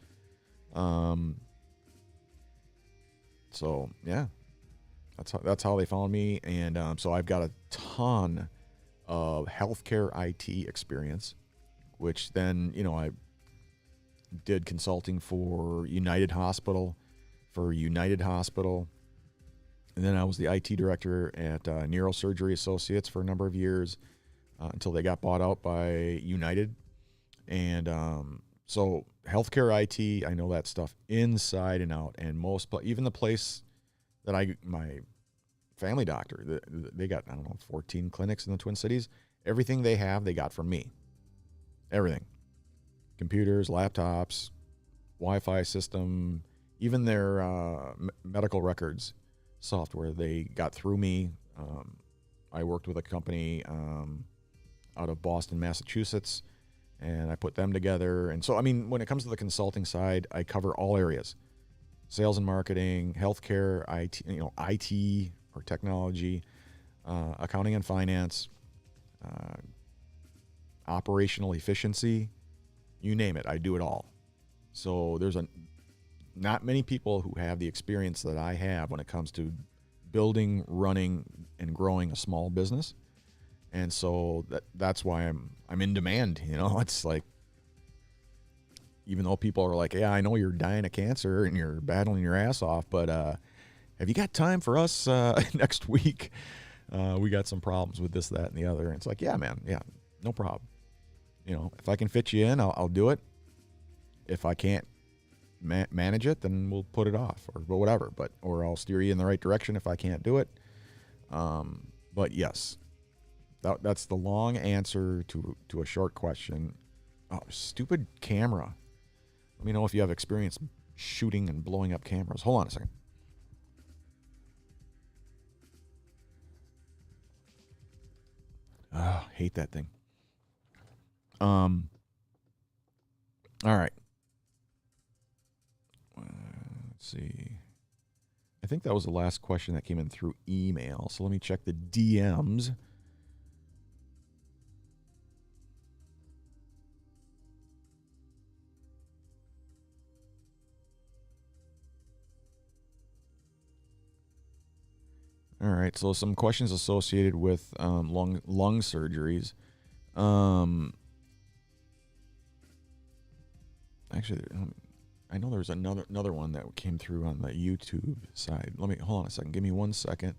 B: So yeah, that's how they found me, and so I've got a ton of healthcare IT experience, which then I did consulting for United Hospital, and then I was the IT director at Neurosurgery Associates for a number of years until they got bought out by United, and so healthcare IT, I know that stuff inside and out, and even the place that my family doctor, they got, 14 clinics in the Twin Cities. Everything they have, they got from me. Everything. Computers, laptops, Wi-Fi system, even their medical records software, they got through me. I worked with a company out of Boston, Massachusetts, and I put them together. And so, when it comes to the consulting side, I cover all areas: sales and marketing, healthcare, IT or technology, accounting and finance, operational efficiency, you name it, I do it all. So there's not many people who have the experience that I have when it comes to building, running, and growing a small business. And so that's why I'm in demand. It's like, even though people are like, yeah, I know you're dying of cancer and you're battling your ass off, but have you got time for us next week? We got some problems with this, that, and the other. And it's like, yeah, man, yeah, no problem. If I can fit you in, I'll do it. If I can't manage it, then we'll put it off or whatever. Or I'll steer you in the right direction if I can't do it. But yes, that's the long answer to a short question. Oh, stupid camera. Let me know if you have experience shooting and blowing up cameras. Hold on a second. Oh, hate that thing. All right. Let's see. I think that was the last question that came in through email. So let me check the DMs. All right, so some questions associated with lung surgeries. Actually, I know there's another one that came through on the YouTube side. Hold on a second. Give me 1 second.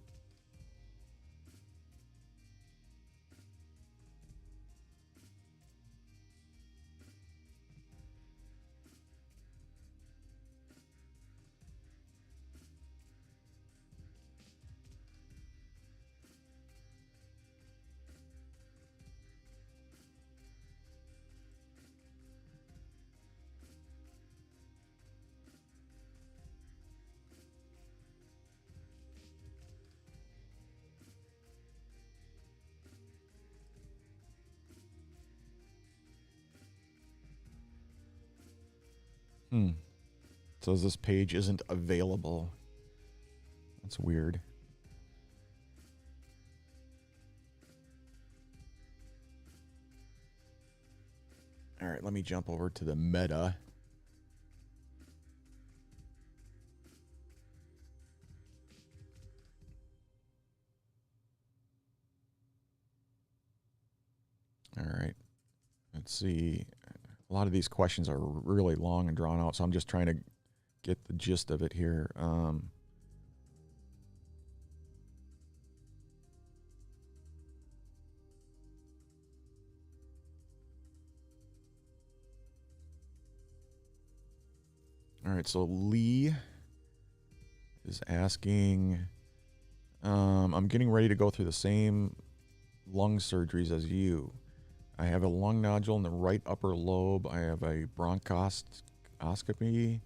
B: It says this page isn't available. That's weird. All right, let me jump over to the meta. All right, let's see. A lot of these questions are really long and drawn out, so I'm just trying to get the gist of it here. All right, so Lee is asking, I'm getting ready to go through the same lung surgeries as you. I have a lung nodule in the right upper lobe. I have a bronchoscopy.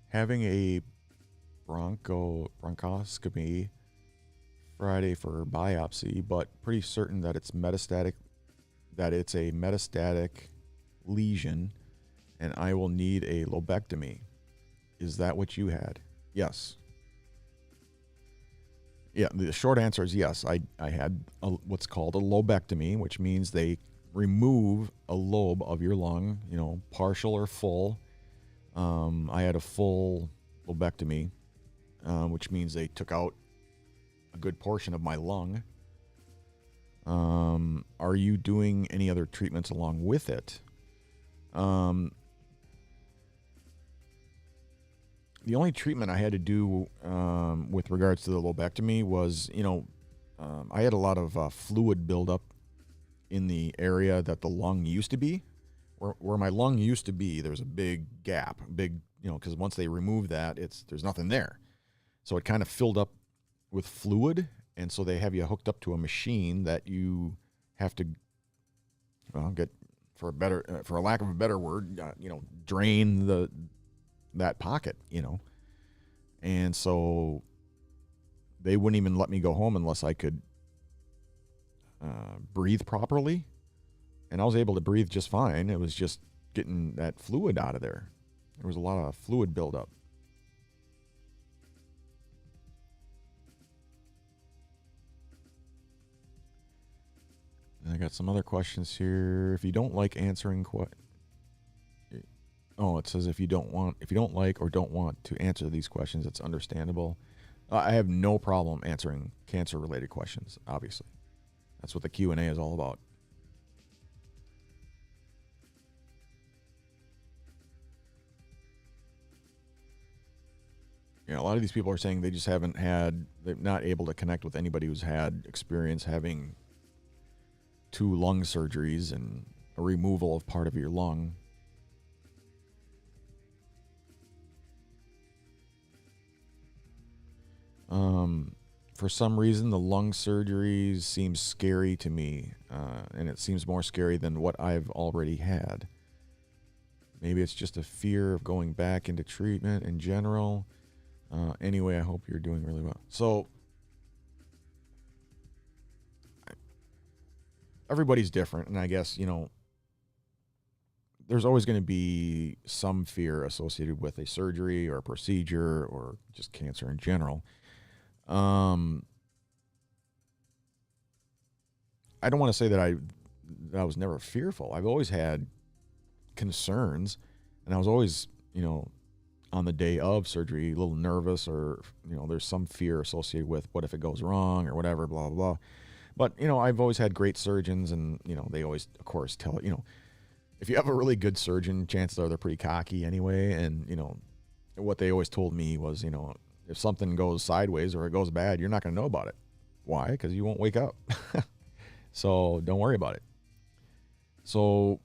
B: Having a bronchoscopy Friday for biopsy, but pretty certain that it's a metastatic lesion. and I will need a lobectomy. Is that what you had? Yes. Yeah, the short answer is yes. I had what's called a lobectomy, which means they remove a lobe of your lung, partial or full. I had a full lobectomy, which means they took out a good portion of my lung. Are you doing any other treatments along with it? The only treatment I had to do with regards to the lobectomy was, I had a lot of fluid buildup in the area that the lung used to be. Where my lung used to be, there's a big gap, because once they remove that, there's nothing there. So it kind of filled up with fluid, and so they have you hooked up to a machine that you have to, get, for a lack of a better word, drain that pocket, and so they wouldn't even let me go home unless I could breathe properly, and I was able to breathe just fine. It was just getting that fluid out of there. There was a lot of fluid buildup. And I got some other questions here. If you don't like answering it says if you don't like or don't want to answer these questions, it's understandable. I have no problem answering cancer-related questions, obviously. That's what the Q&A is all about. A lot of these people are saying they're not able to connect with anybody who's had experience having 2 lung surgeries and a removal of part of your lung. For some reason, the lung surgeries seem scary to me, and it seems more scary than what I've already had. Maybe it's just a fear of going back into treatment in general. Anyway, I hope you're doing really well. So, everybody's different, and I guess, there's always going to be some fear associated with a surgery or a procedure or just cancer in general. I don't want to say that I was never fearful. I've always had concerns, and I was always, on the day of surgery, a little nervous, or, there's some fear associated with what if it goes wrong or whatever, blah, blah, blah. But, I've always had great surgeons, and, they always, of course, tell, if you have a really good surgeon, chances are they're pretty cocky anyway. And, what they always told me was, if something goes sideways or it goes bad, you're not going to know about it. Why? Because you won't wake up. So don't worry about it. So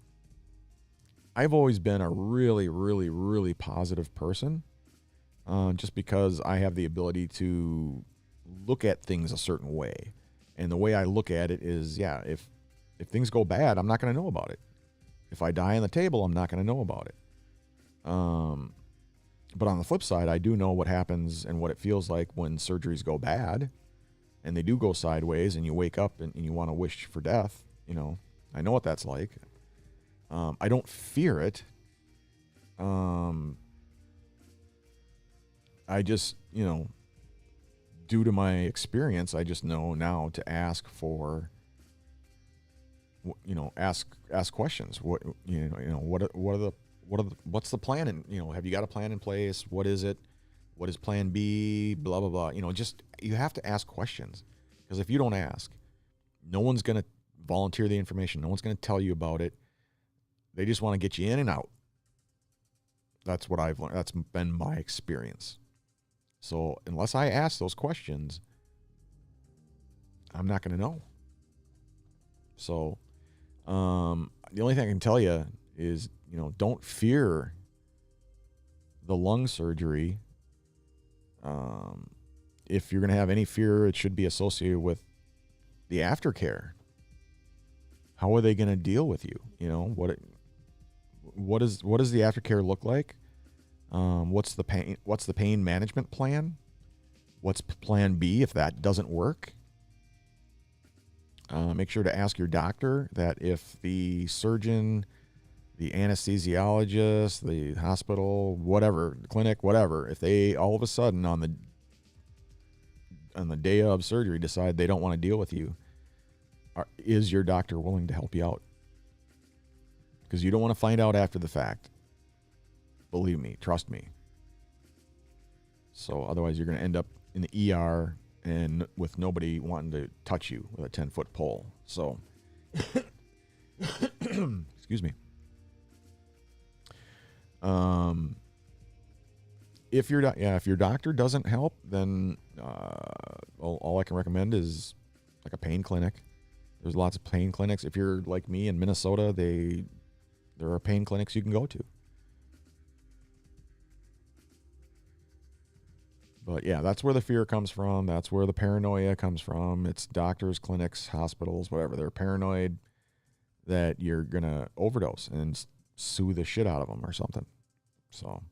B: I've always been a really, really, really positive person, just because I have the ability to look at things a certain way. And the way I look at it is, if things go bad, I'm not going to know about it. If I die on the table, I'm not going to know about it. But on the flip side, I do know what happens and what it feels like when surgeries go bad and they do go sideways and you wake up and you want to wish for death. I know what that's like. I don't fear it. I just, due to my experience, I just know now to ask for, ask questions. What's the plan? And, have you got a plan in place? What is it? What is plan B? Blah, blah, blah. You have to ask questions, because if you don't ask, no one's going to volunteer the information. No one's going to tell you about it. They just want to get you in and out. That's what I've learned. That's been my experience. So unless I ask those questions, I'm not going to know. So the only thing I can tell you is, don't fear the lung surgery. If you're going to have any fear, it should be associated with the aftercare. How are they going to deal with you? What does the aftercare look like? What's the pain management plan? What's plan B if that doesn't work? Make sure to ask your doctor that if the surgeon the anesthesiologist, the hospital, whatever, the clinic, whatever, if they all of a sudden on the day of surgery decide they don't want to deal with you, is your doctor willing to help you out? Because you don't want to find out after the fact. Believe me, trust me. So otherwise you're going to end up in the ER and with nobody wanting to touch you with a 10-foot pole. So, excuse me. If your doctor doesn't help, then all I can recommend is like a pain clinic. There's lots of pain clinics. If you're like me in Minnesota, there are pain clinics you can go to. But yeah, that's where the fear comes from. That's where the paranoia comes from. It's doctors, clinics, hospitals, whatever. They're paranoid that you're going to overdose and sue the shit out of them or something. So.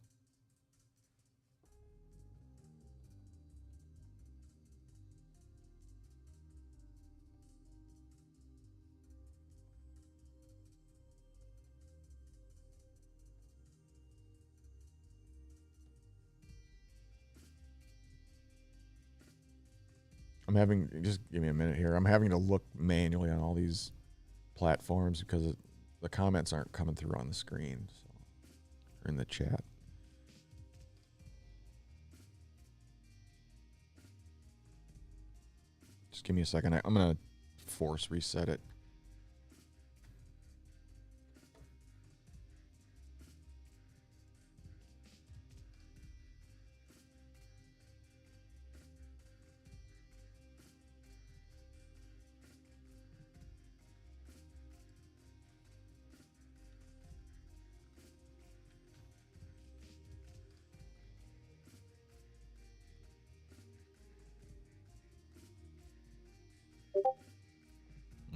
B: Just give me a minute here. I'm having to look manually on all these platforms because the comments aren't coming through on the screen, so, or in the chat. Just give me a second. I'm going to force reset it.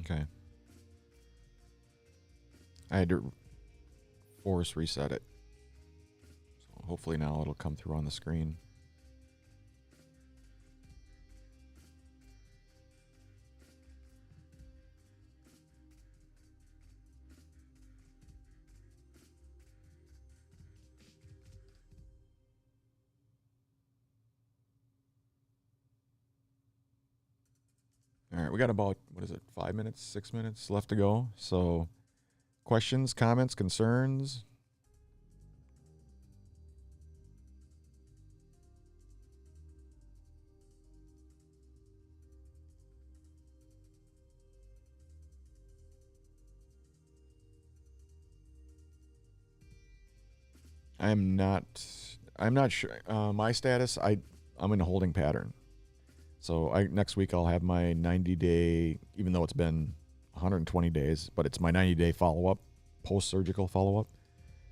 B: Okay. I had to force reset it. So hopefully now it'll come through on the screen. All right, we got about, 5 minutes, 6 minutes left to go. So questions, comments, concerns? I'm not sure. My status, I'm in a holding pattern. So next week I'll have my 90-day, even though it's been 120 days, but it's my 90-day follow-up, post-surgical follow-up.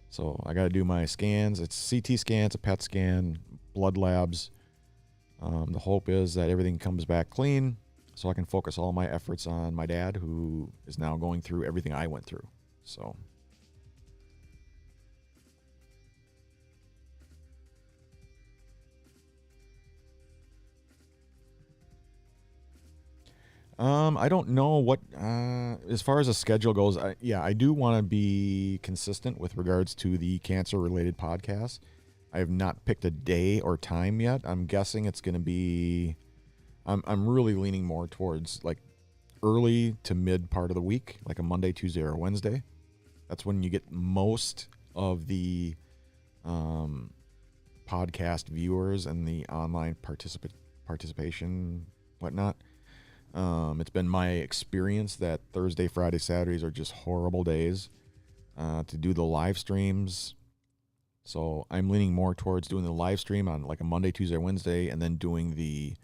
B: So I got to do my scans. It's CT scans, a PET scan, blood labs. The hope is that everything comes back clean so I can focus all my efforts on my dad, who is now going through everything I went through. So... I don't know what, as far as the schedule goes, I do want to be consistent with regards to the cancer-related podcast. I have not picked a day or time yet. I'm guessing it's going to be, I'm really leaning more towards like early to mid part of the week, like a Monday, Tuesday, or Wednesday. That's when you get most of the podcast viewers and the online participation, whatnot. It's been my experience that Thursday, Friday, Saturdays are just horrible days to do the live streams. So I'm leaning more towards doing the live stream on like a Monday, Tuesday, Wednesday, and then doing the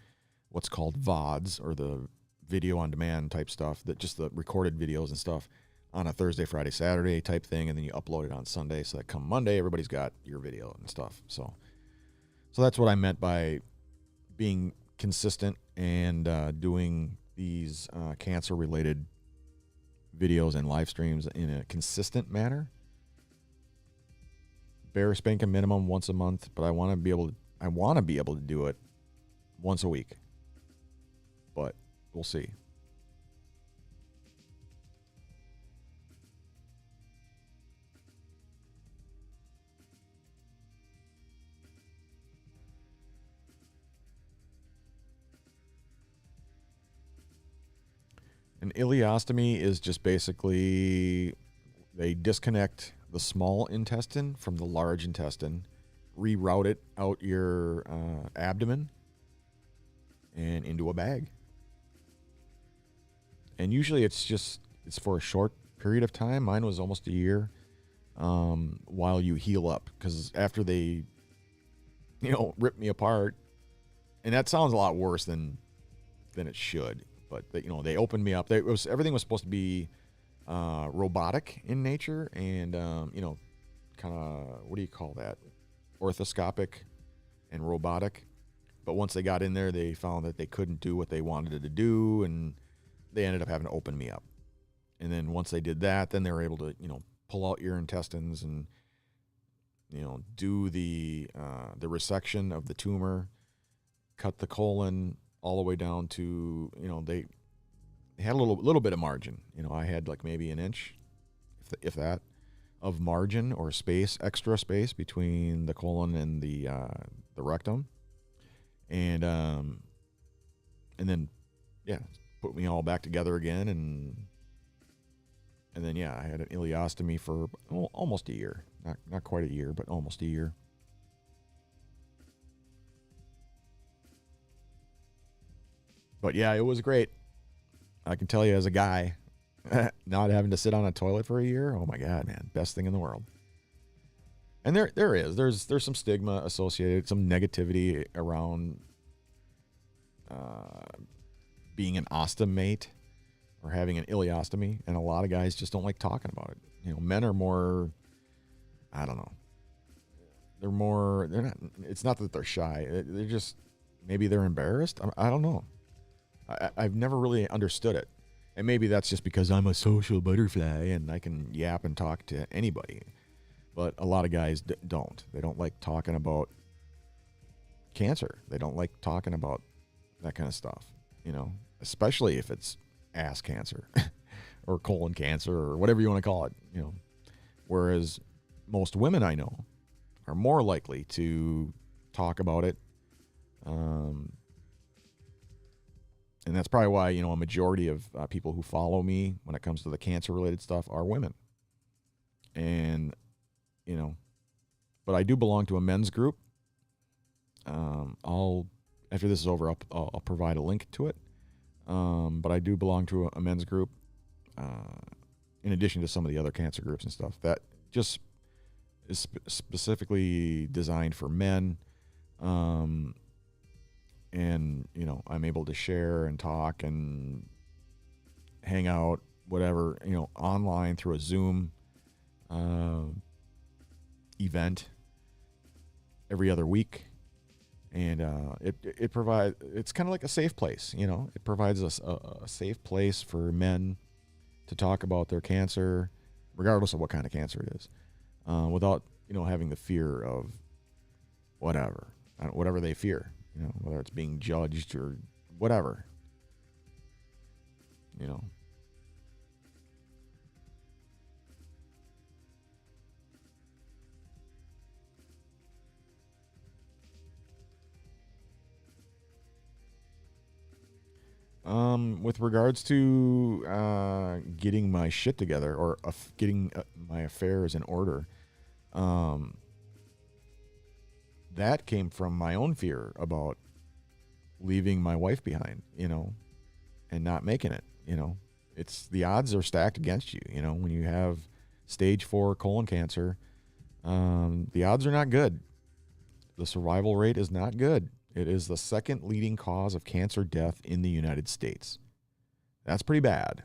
B: what's called VODs, or the video on demand type stuff, that just the recorded videos and stuff on a Thursday, Friday, Saturday type thing, and then you upload it on Sunday so that come Monday everybody's got your video and stuff. So that's what I meant by being consistent and doing these cancer-related videos and live streams in a consistent manner. Bare spanking minimum once a month, but I want to be able to do it once a week. But we'll see. An ileostomy is just basically they disconnect the small intestine from the large intestine, reroute it out your abdomen and into a bag. And usually it's for a short period of time. Mine was almost a year, while you heal up, because after they, rip me apart, and that sounds a lot worse than it should. But they opened me up. Everything was supposed to be robotic in nature, and kind of, what do you call that? Orthoscopic and robotic. But once they got in there, they found that they couldn't do what they wanted it to do, and they ended up having to open me up. And then once they did that, then they were able to, pull out your intestines and, do the resection of the tumor, cut the colon all the way down to, they had a little bit of margin. I had like maybe an inch, if that, of margin or space, extra space between the colon and the rectum. And then, put me all back together again, and then I had an ileostomy for almost a year, not quite a year, but almost a year. But it was great. I can tell you, as a guy, not having to sit on a toilet for a year, oh my God, man, best thing in the world. And there's some stigma associated, some negativity around being an ostomate or having an ileostomy, and a lot of guys just don't like talking about it. Men are more, I don't know. They're not, it's not that they're shy. They're just, maybe they're embarrassed. I don't know. I've never really understood it. And maybe that's just because I'm a social butterfly and I can yap and talk to anybody. But a lot of guys don't. They don't like talking about cancer. They don't like talking about that kind of stuff, especially if it's ass cancer or colon cancer or whatever you want to call it, Whereas most women I know are more likely to talk about it. And that's probably why, a majority of people who follow me when it comes to the cancer-related stuff are women. And, but I do belong to a men's group. After this is over, I'll provide a link to it. But I do belong to a men's group, in addition to some of the other cancer groups and stuff that just is specifically designed for men. And, I'm able to share and talk and hang out, whatever, online through a Zoom event every other week. And it provides, it's kind of like a safe place, it provides us a safe place for men to talk about their cancer, regardless of what kind of cancer it is, without, having the fear of whatever they fear. Whether it's being judged or whatever, With regards to getting my shit together or getting my affairs in order, that came from my own fear about leaving my wife behind, and not making it. It's, the odds are stacked against you. When you have stage 4 colon cancer, the odds are not good. The survival rate is not good. It is the second leading cause of cancer death in the United States. That's pretty bad.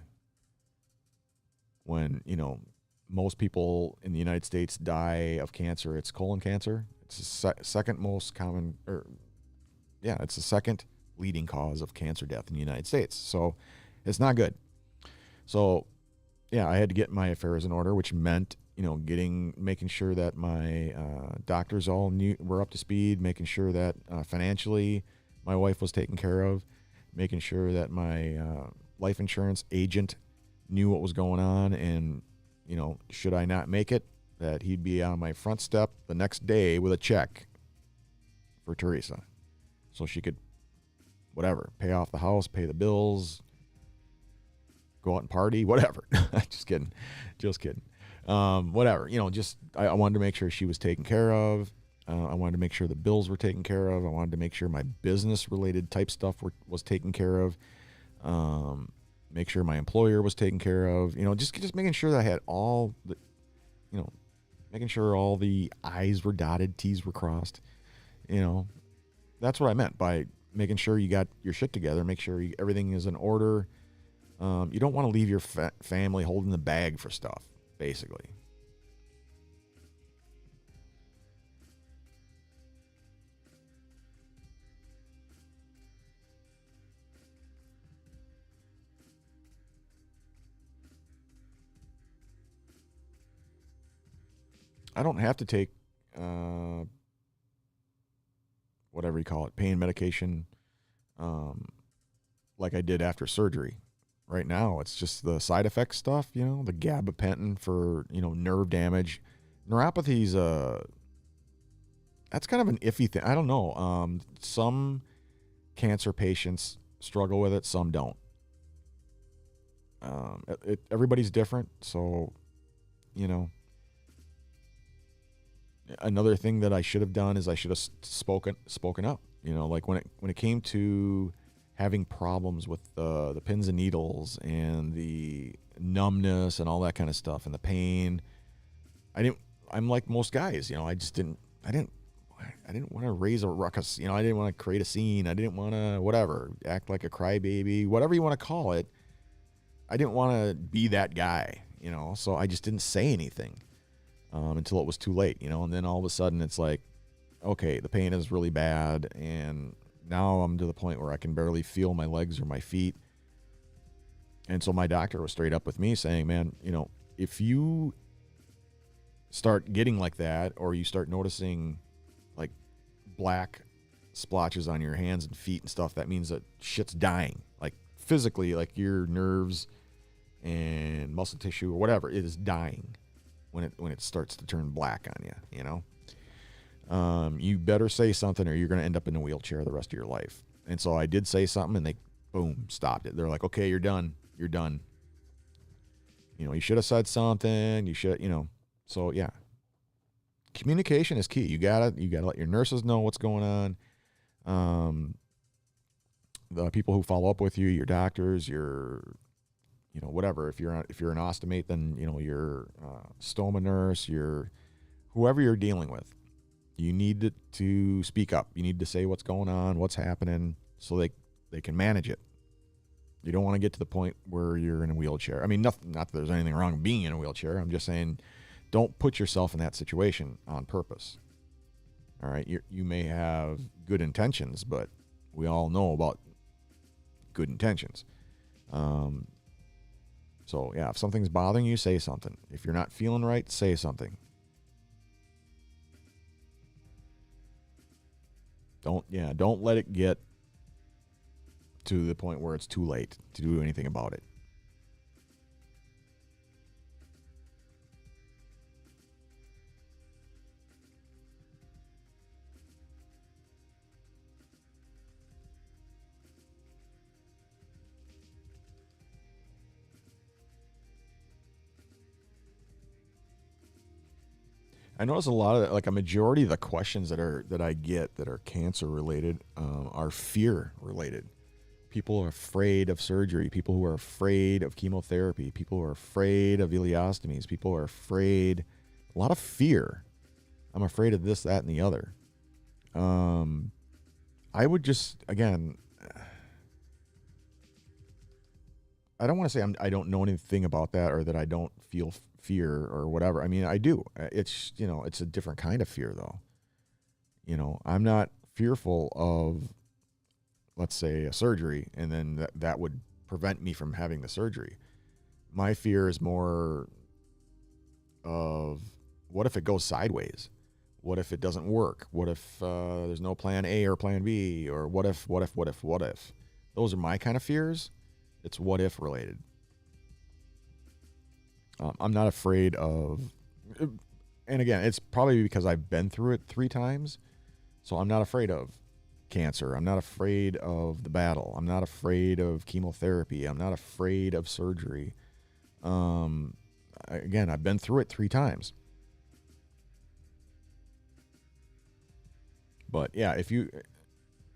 B: When, most people in the United States die of cancer, it's colon cancer. It's the second most common, it's the second leading cause of cancer death in the United States. So it's not good. So, I had to get my affairs in order, which meant, making sure that my doctors all were up to speed, making sure that financially my wife was taken care of, making sure that my life insurance agent knew what was going on, and, should I not make it, that he'd be on my front step the next day with a check for Teresa, so she could, pay off the house, pay the bills, go out and party, whatever. Just kidding. Just kidding. Whatever, just, I wanted to make sure she was taken care of. I wanted to make sure the bills were taken care of. I wanted to make sure my business related type stuff was taken care of. Make sure my employer was taken care of, just making sure that I had all the, making sure all the I's were dotted, T's were crossed. That's what I meant by making sure you got your shit together, make sure everything is in order. You don't want to leave your family holding the bag for stuff, basically. I don't have to take whatever you call it, pain medication, like I did after surgery. Right now, it's just the side effect stuff, the gabapentin for, nerve damage. Neuropathy's that's kind of an iffy thing. I don't know. Some cancer patients struggle with it, some don't. Everybody's different, so, another thing that I should have done is I should have spoken up. Like when it came to having problems with the pins and needles and the numbness and all that kind of stuff and the pain, I'm like most guys, I didn't want to raise a ruckus. I didn't want to create a scene. I didn't want to whatever, act like a crybaby, whatever you want to call it. I didn't want to be that guy, so I just didn't say anything. Until it was too late, and then all of a sudden it's like, okay, the pain is really bad, and now I'm to the point where I can barely feel my legs or my feet. And so my doctor was straight up with me saying, man, if you start getting like that, or you start noticing like black splotches on your hands and feet and stuff, that means that shit's dying, like physically, like your nerves and muscle tissue or whatever, it is dying. When it starts to turn black on you, you better say something or you're going to end up in a wheelchair the rest of your life. And so I did say something and they, boom, stopped it. They're like, okay, you're done. You're done. You should have said something. You should, so yeah. Communication is key. You gotta let your nurses know what's going on. The people who follow up with you, your doctors, your whatever. If you're an ostomate, then your stoma nurse, your whoever you're dealing with, you need to speak up. You need to say what's going on, what's happening, so they can manage it. You don't want to get to the point where you're in a wheelchair. I mean, not that there's anything wrong with being in a wheelchair. I'm just saying, don't put yourself in that situation on purpose. All right, you may have good intentions, but we all know about good intentions. So yeah, if something's bothering you, say something. If you're not feeling right, say something. Don't let it get to the point where it's too late to do anything about it. I notice a lot of like a majority of the questions that I get that are cancer related are fear related. People are afraid of surgery. People who are afraid of chemotherapy. People who are afraid of ileostomies. People are afraid. A lot of fear. I'm afraid of this, that, and the other. I would just, again, I don't want to say I don't know anything about that or that I don't feel fear or whatever. I mean, I do. It's, it's a different kind of fear though. I'm not fearful of, let's say, a surgery and then that would prevent me from having the surgery. My fear is more of what if it goes sideways? What if it doesn't work? What if there's no plan A or plan B? Or what if? Those are my kind of fears. It's what if related. I'm not afraid of, and again, it's probably because I've been through it 3 times, so I'm not afraid of cancer. I'm not afraid of the battle. I'm not afraid of chemotherapy. I'm not afraid of surgery. Again, I've been through it 3 times. But yeah,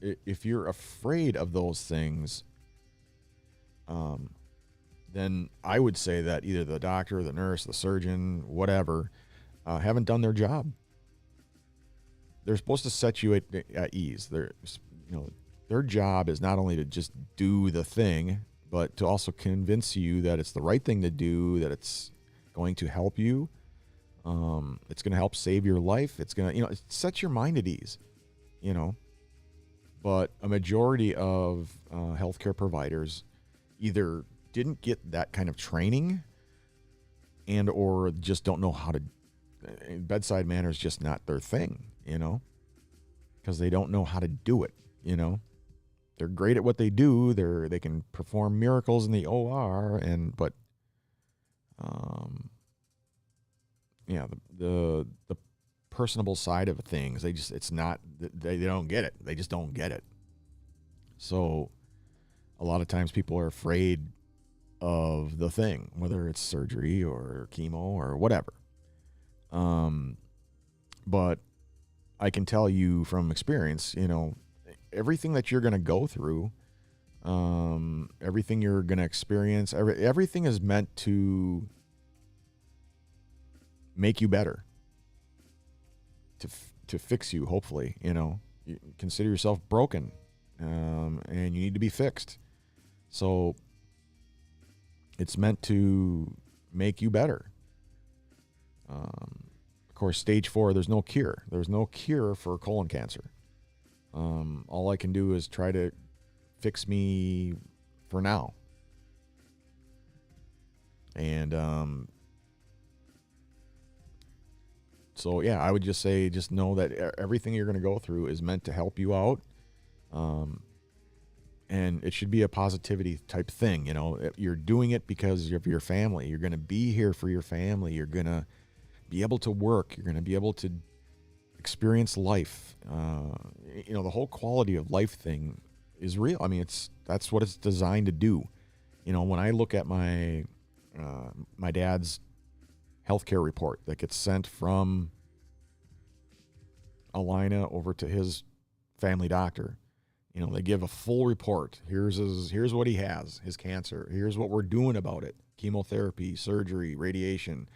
B: if you're afraid of those things, then I would say that either the doctor, the nurse, the surgeon, whatever, haven't done their job. They're supposed to set you at ease. Their job is not only to just do the thing, but to also convince you that it's the right thing to do, that it's going to help you. It's going to help save your life. It's going to, it sets your mind at ease, But a majority of healthcare providers either didn't get that kind of training and or just don't know how to. Bedside manner is just not their thing, because they don't know how to do it. They're great at what they do. They can perform miracles in the OR, but the personable side of things, they don't get it. They just don't get it. So a lot of times people are afraid of the thing, whether it's surgery or chemo or whatever. But I can tell you from experience, everything that you're going to go through, everything you're going to experience, everything is meant to make you better, to fix you. Hopefully, you consider yourself broken, and you need to be fixed. So it's meant to make you better. Of course, stage 4, there's no cure. There's no cure for colon cancer. All I can do is try to fix me for now. And so, yeah, I would just say, just know that everything you're going to go through is meant to help you out. And it should be a positivity type thing. You're doing it because of your family. You're going to be here for your family. You're going to be able to work. You're going to be able to experience life. The whole quality of life thing is real. I mean, that's what it's designed to do. When I look at my dad's healthcare report that gets sent from Alina over to his family doctor, they give a full report. Here's what he has, his cancer. Here's what we're doing about it. Chemotherapy, surgery, radiation.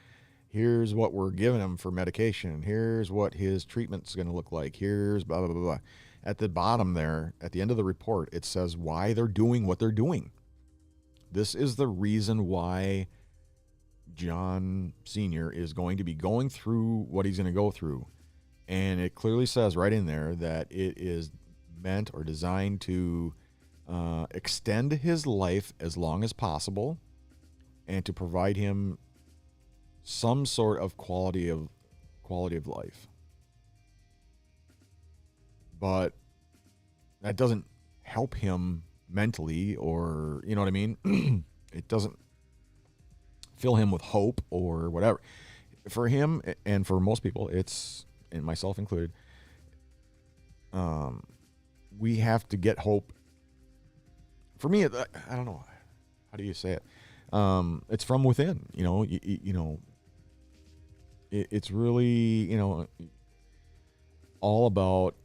B: Here's what we're giving him for medication. Here's what his treatment's going to look like. Here's blah, blah, blah, blah. At the bottom there, at the end of the report, it says why they're doing what they're doing. This is the reason why John Sr. is going to be going through what he's going to go through. And it clearly says right in there that it is meant or designed to extend his life as long as possible and to provide him some sort of quality of life. But that doesn't help him mentally, or you know what I mean? It doesn't fill him with hope or whatever. For him and for most people, it's, and myself included, we have to get hope. For me, I don't know, how do you say it? It's from within. It's really, all about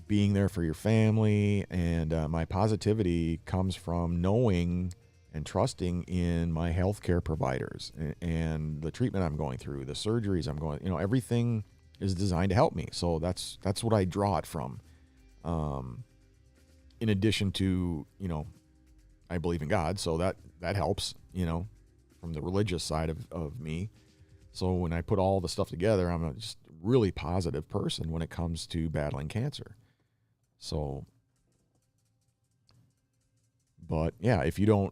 B: being there for your family. And my positivity comes from knowing and trusting in my healthcare providers and the treatment I'm going through, the surgeries I'm going, everything is designed to help me. So that's what I draw it from. In addition to, I believe in God, so that helps, from the religious side of me. So when I put all the stuff together, I'm a just really positive person when it comes to battling cancer. So, but yeah, if you're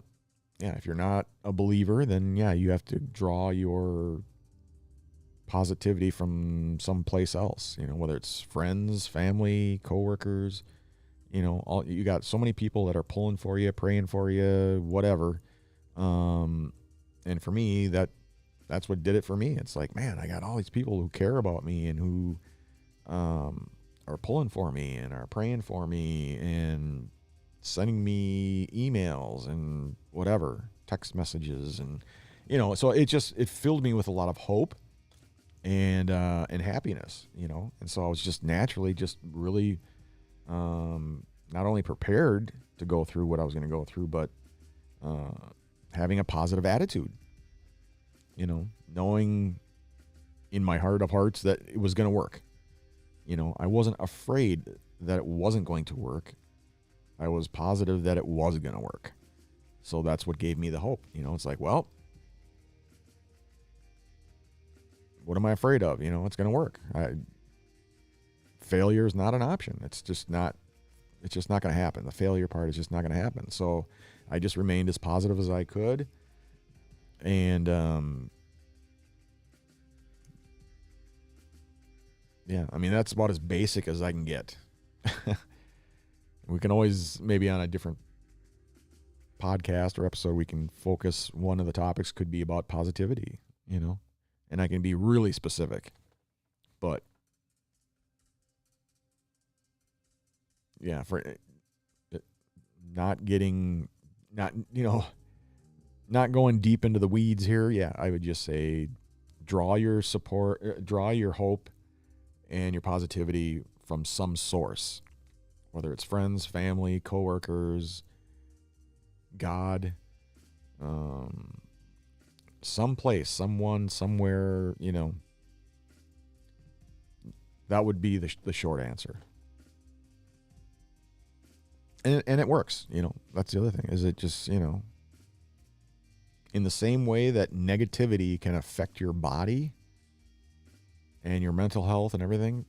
B: not a believer, then yeah, you have to draw your positivity from someplace else, whether it's friends, family, coworkers, you got so many people that are pulling for you, praying for you, whatever. And for me, that's what did it for me. It's like, man, I got all these people who care about me and who are are pulling for me and are praying for me and sending me emails and whatever, text messages, and so it filled me with a lot of hope and happiness, and so I was just naturally just really not only prepared to go through what I was going to go through, but having a positive attitude, knowing in my heart of hearts that it was going to work. I wasn't afraid that it wasn't going to work. I was positive that it was going to work. So that's what gave me the hope. It's like, well, what am I afraid of? It's going to work. Failure is not an option. It's just not going to happen. The failure part is just not going to happen. So I just remained as positive as I could. And, yeah, I mean, that's about as basic as I can get. We can always, maybe on a different podcast or episode, we can focus. One of the topics could be about positivity, and I can be really specific. But yeah, for not going deep into the weeds here. Yeah, I would just say draw your support, draw your hope and your positivity from some source, whether it's friends, family, coworkers, God, someplace, someone, somewhere, that would be the short answer. And it works, that's the other thing, is it just, in the same way that negativity can affect your body and your mental health and everything,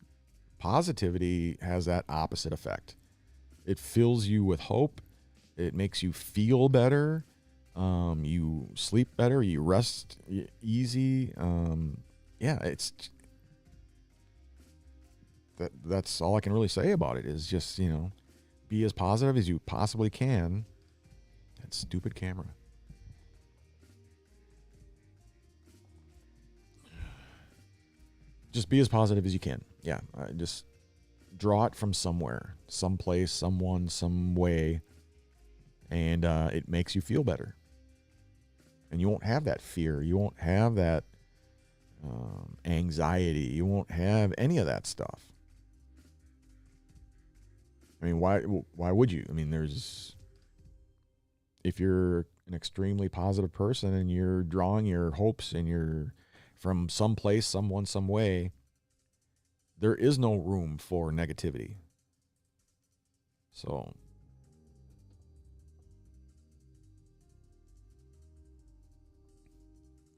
B: positivity has that opposite effect. It fills you with hope. It makes you feel better. You sleep better. You rest easy. That's all I can really say about it, is just, be as positive as you possibly can. That stupid camera. Just be as positive as you can. Yeah, just draw it from somewhere, someplace, someone, some way, and it makes you feel better. And you won't have that fear. You won't have that anxiety. You won't have any of that stuff. I mean, why would you? I mean, if you're an extremely positive person and you're drawing your hopes and you're from someplace, someone, some way, there is no room for negativity. So,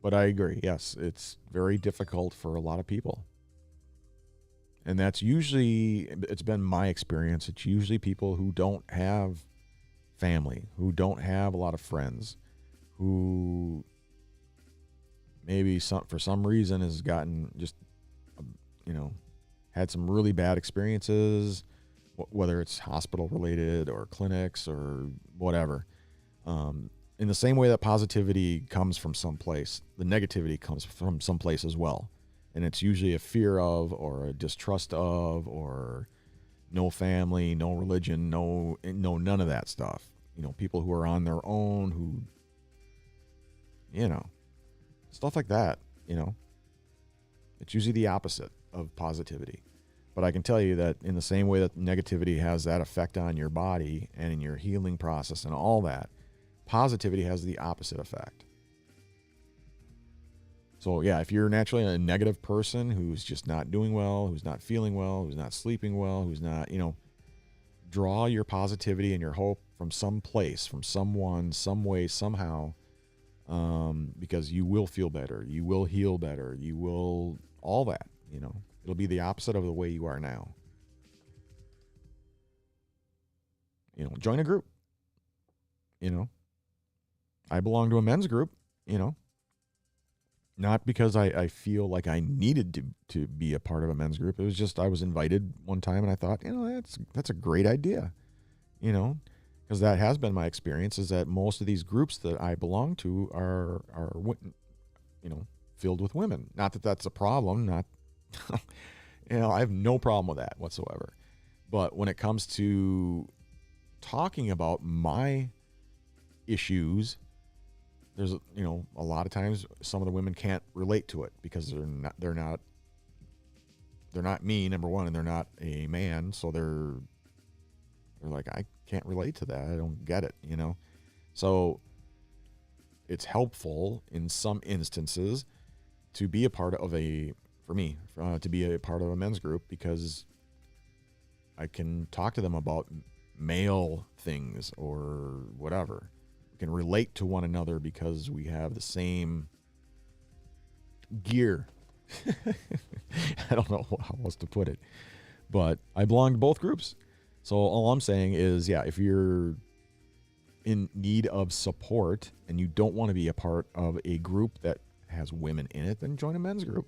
B: but I agree. Yes, it's very difficult for a lot of people. And it's been my experience, it's usually people who don't have family, who don't have a lot of friends, who maybe for some reason has gotten just, had some really bad experiences, whether it's hospital related or clinics or whatever. In the same way that positivity comes from someplace, the negativity comes from someplace as well. And it's usually a fear of, or a distrust of, or no family, no religion, no none of that stuff. People who are on their own, who, stuff like that, It's usually the opposite of positivity. But I can tell you that in the same way that negativity has that effect on your body and in your healing process and all that, positivity has the opposite effect. So yeah, if you're naturally a negative person who's just not doing well, who's not feeling well, who's not sleeping well, who's not, draw your positivity and your hope from some place, from someone, some way, somehow, because you will feel better. You will heal better. You will, all that, it'll be the opposite of the way you are now. Join a group. I belong to a men's group, not because I feel like I needed to be a part of a men's group. It was just I was invited one time and I thought, that's a great idea, because that has been my experience, is that most of these groups that I belong to are filled with women. Not that that's a problem. Not, I have no problem with that whatsoever. But when it comes to talking about my issues, there's a lot of times some of the women can't relate to it because they're not me, number one, and they're not a man, so they're like, I can't relate to that. I don't get it, So it's helpful in some instances to be a part of to be a part of a men's group, because I can talk to them about male things or whatever. We can relate to one another because we have the same gear. I don't know how else to put it, but I belong to both groups. So all I'm saying is, if you're in need of support and you don't want to be a part of a group that has women in it, then join a men's group.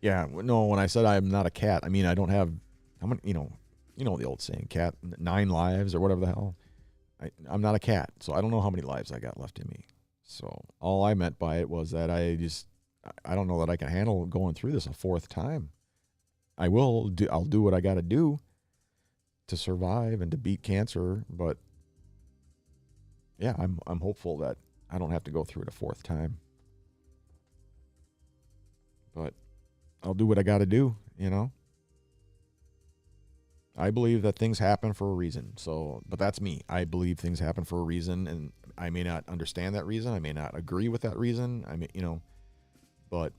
B: Yeah, no, when I said I'm not a cat, I mean I don't have how many, the old saying, cat 9 lives or whatever the hell. I'm not a cat, so I don't know how many lives I got left in me. So all I meant by it was that I don't know that I can handle going through this a 4th time. I'll do what I got to do to survive and to beat cancer, but yeah, I'm hopeful that I don't have to go through it a 4th time. But I'll do what I got to do, I believe that things happen for a reason. But that's me. I believe things happen for a reason, and I may not understand that reason. I may not agree with that reason. But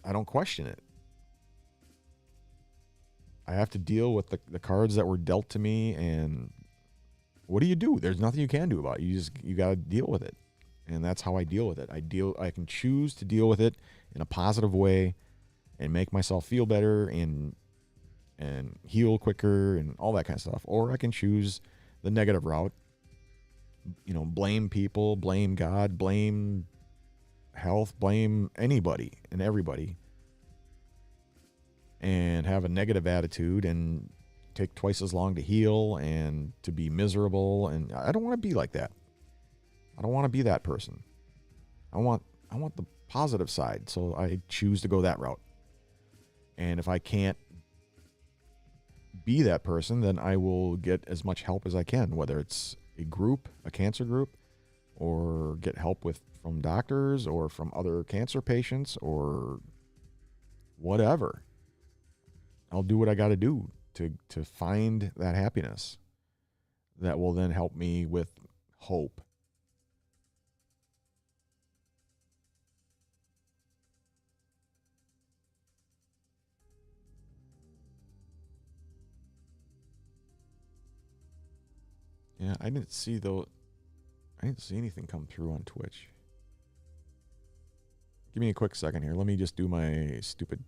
B: I don't question it. I have to deal with the cards that were dealt to me, and what do you do? There's nothing you can do about it. You got to deal with it. And that's how I deal with it. I can choose to deal with it in a positive way and make myself feel better and heal quicker and all that kind of stuff. Or I can choose the negative route, blame people, blame God, blame health, blame anybody and everybody, and have a negative attitude and take twice as long to heal and to be miserable. And I don't want to be like that. I don't want to be that person. I want the positive side, so I choose to go that route. And if I can't be that person, then I will get as much help as I can, whether it's a group, a cancer group, or get help from doctors or from other cancer patients or whatever. I'll do what I got to do to find that happiness that will then help me with hope. Yeah, I didn't see anything come through on Twitch. Give me a quick second here. Let me just do my stupid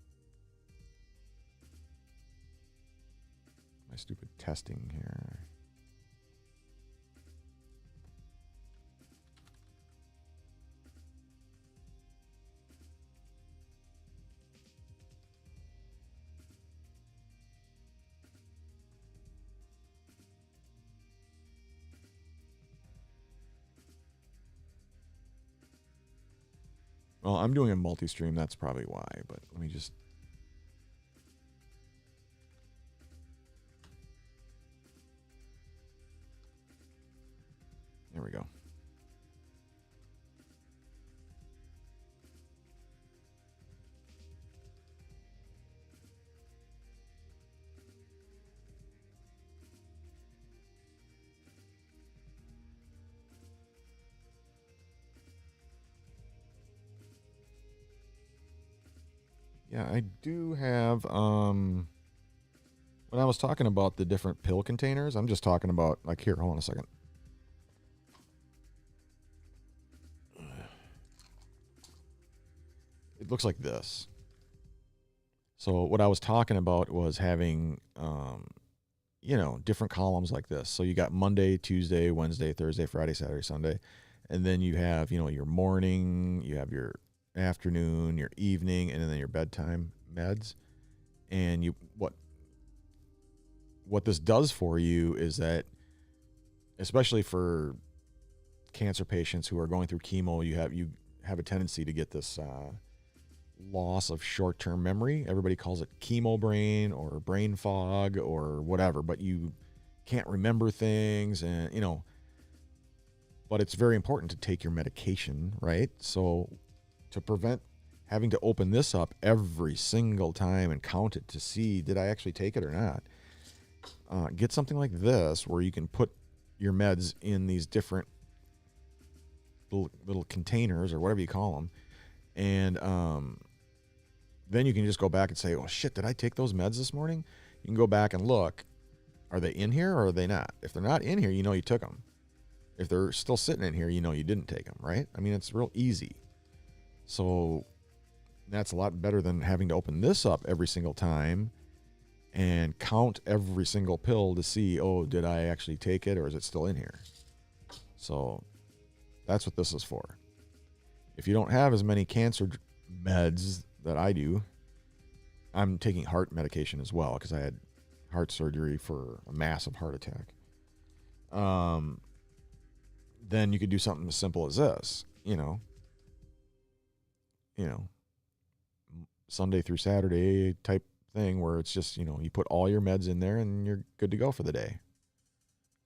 B: testing here. Well, I'm doing a multi-stream. That's probably why, but let me just... There we go. Yeah, I do have, when I was talking about the different pill containers, I'm just talking about, like, here, hold on a second. It looks like this. So what I was talking about was having, different columns like this. So you got Monday, Tuesday, Wednesday, Thursday, Friday, Saturday, Sunday. And then you have, your morning, you have your afternoon, your evening, and then your bedtime meds. And what this does for you is that especially for cancer patients who are going through chemo, you have a tendency to get this loss of short-term memory. Everybody calls it chemo brain or brain fog or whatever, but you can't remember things, and but it's very important to take your medication, right? So to prevent having to open this up every single time and count it to see, did I actually take it or not? Get something like this where you can put your meds in these different little containers or whatever you call them, and then you can just go back and say, oh shit, did I take those meds this morning? You can go back and look, are they in here or are they not? If they're not in here, you know you took them. If they're still sitting in here, you know you didn't take them, right? I mean, it's real easy. So that's a lot better than having to open this up every single time and count every single pill to see, oh, did I actually take it or is it still in here? So that's what this is for. If you don't have as many cancer meds that I do, I'm taking heart medication as well because I had heart surgery for a massive heart attack. Then you could do something as simple as this, Sunday through Saturday type thing where it's just, you put all your meds in there and you're good to go for the day.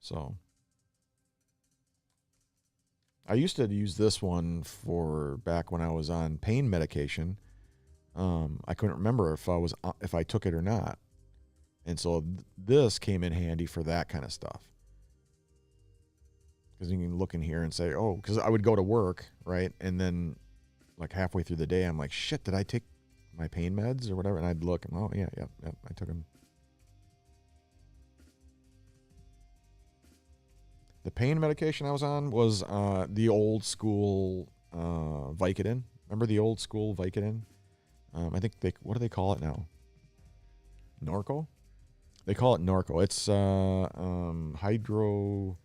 B: So I used to use this one for back when I was on pain medication. I couldn't remember if I took it or not. And so this came in handy for that kind of stuff. Because you can look in here and say, oh, because I would go to work, right? And then like halfway through the day, I'm like, shit, did I take my pain meds or whatever? And I'd look and, oh, yeah, I took them. The pain medication I was on was the old school Vicodin. Remember the old school Vicodin? I think what do they call it now? Norco? They call it Norco. It's hydrocodone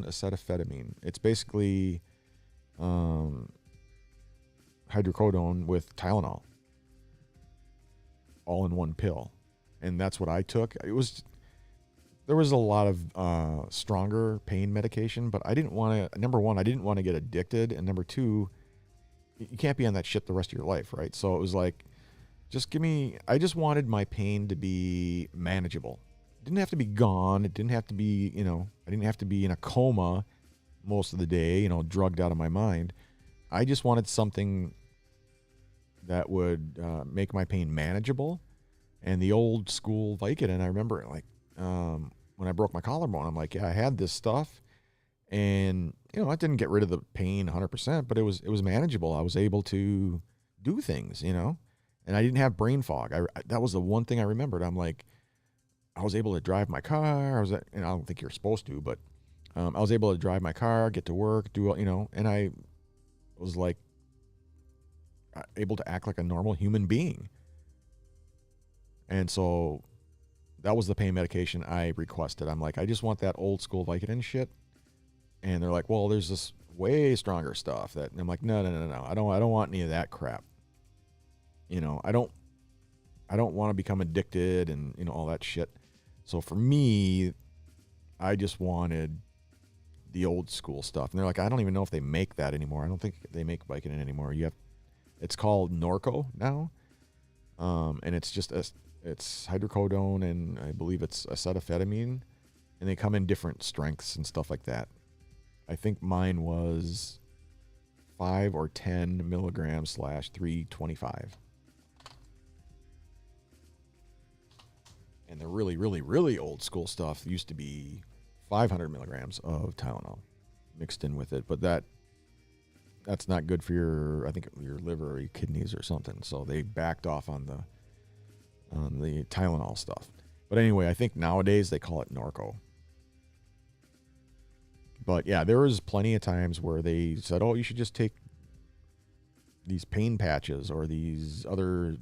B: acetaminophen. It's basically hydrocodone with Tylenol all in one pill. And that's what I took. There was a lot of stronger pain medication, but I didn't want to, number one, I didn't want to get addicted. And number two, you can't be on that shit the rest of your life, right? So it was like, I just wanted my pain to be manageable. It didn't have to be gone. It didn't have to be, I didn't have to be in a coma most of the day, drugged out of my mind. I just wanted something that would make my pain manageable. And the old school Vicodin, I remember when I broke my collarbone, I'm like, yeah, I had this stuff. And, it didn't get rid of the pain 100%, but it was manageable. I was able to do things, and I didn't have brain fog. That was the one thing I remembered. I'm like, I was able to drive my car. And I don't think you're supposed to, but I was able to drive my car, get to work, and I was like able to act like a normal human being. And so that was the pain medication I requested. I'm like, I just want that old school Vicodin shit. And they're like, well, there's this way stronger stuff and I'm like, no. I don't want any of that crap. I don't want to become addicted and, all that shit. So for me, I just wanted the old school stuff. And they're like, I don't even know if they make that anymore. I don't think they make Vicodin anymore. It's called Norco now. And it's just it's hydrocodone and I believe it's acetaminophen, and they come in different strengths and stuff like that. I think mine was 5 or 10 milligrams / 325. And the really, really, really old school stuff used to be 500 milligrams of Tylenol mixed in with it. But that's not good for your liver or your kidneys or something. So they backed off on the Tylenol stuff. But anyway, I think nowadays they call it Norco. But yeah, there was plenty of times where they said, oh, you should just take these pain patches or these other,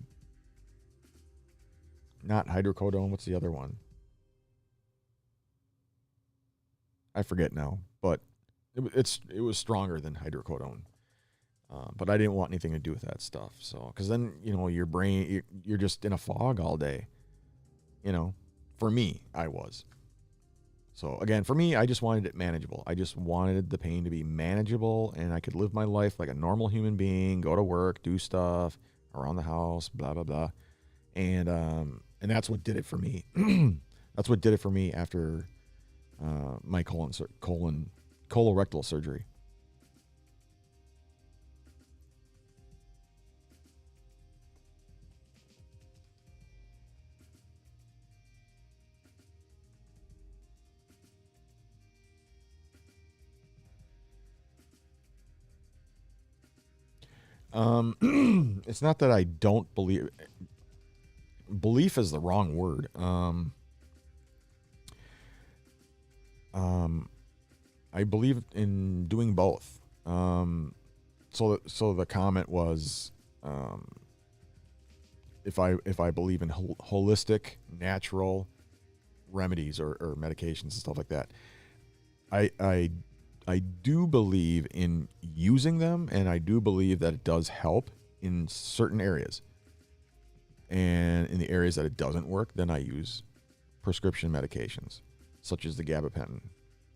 B: not hydrocodone, what's the other one? I forget now, but it was stronger than hydrocodone. But I didn't want anything to do with that stuff. So, because then, your brain, you're just in a fog all day. For me, I was. So again, for me, I just wanted it manageable. I just wanted the pain to be manageable, and I could live my life like a normal human being, go to work, do stuff around the house, blah blah blah, and that's what did it for me. That's what did it for me after my colorectal surgery. It's not that I don't believe. Belief is the wrong word. I believe in doing both. So the comment was, if I believe in holistic, natural remedies or medications and stuff like that, I do believe in using them, and I do believe that it does help in certain areas. And in the areas that it doesn't work, then I use prescription medications, such as the gabapentin,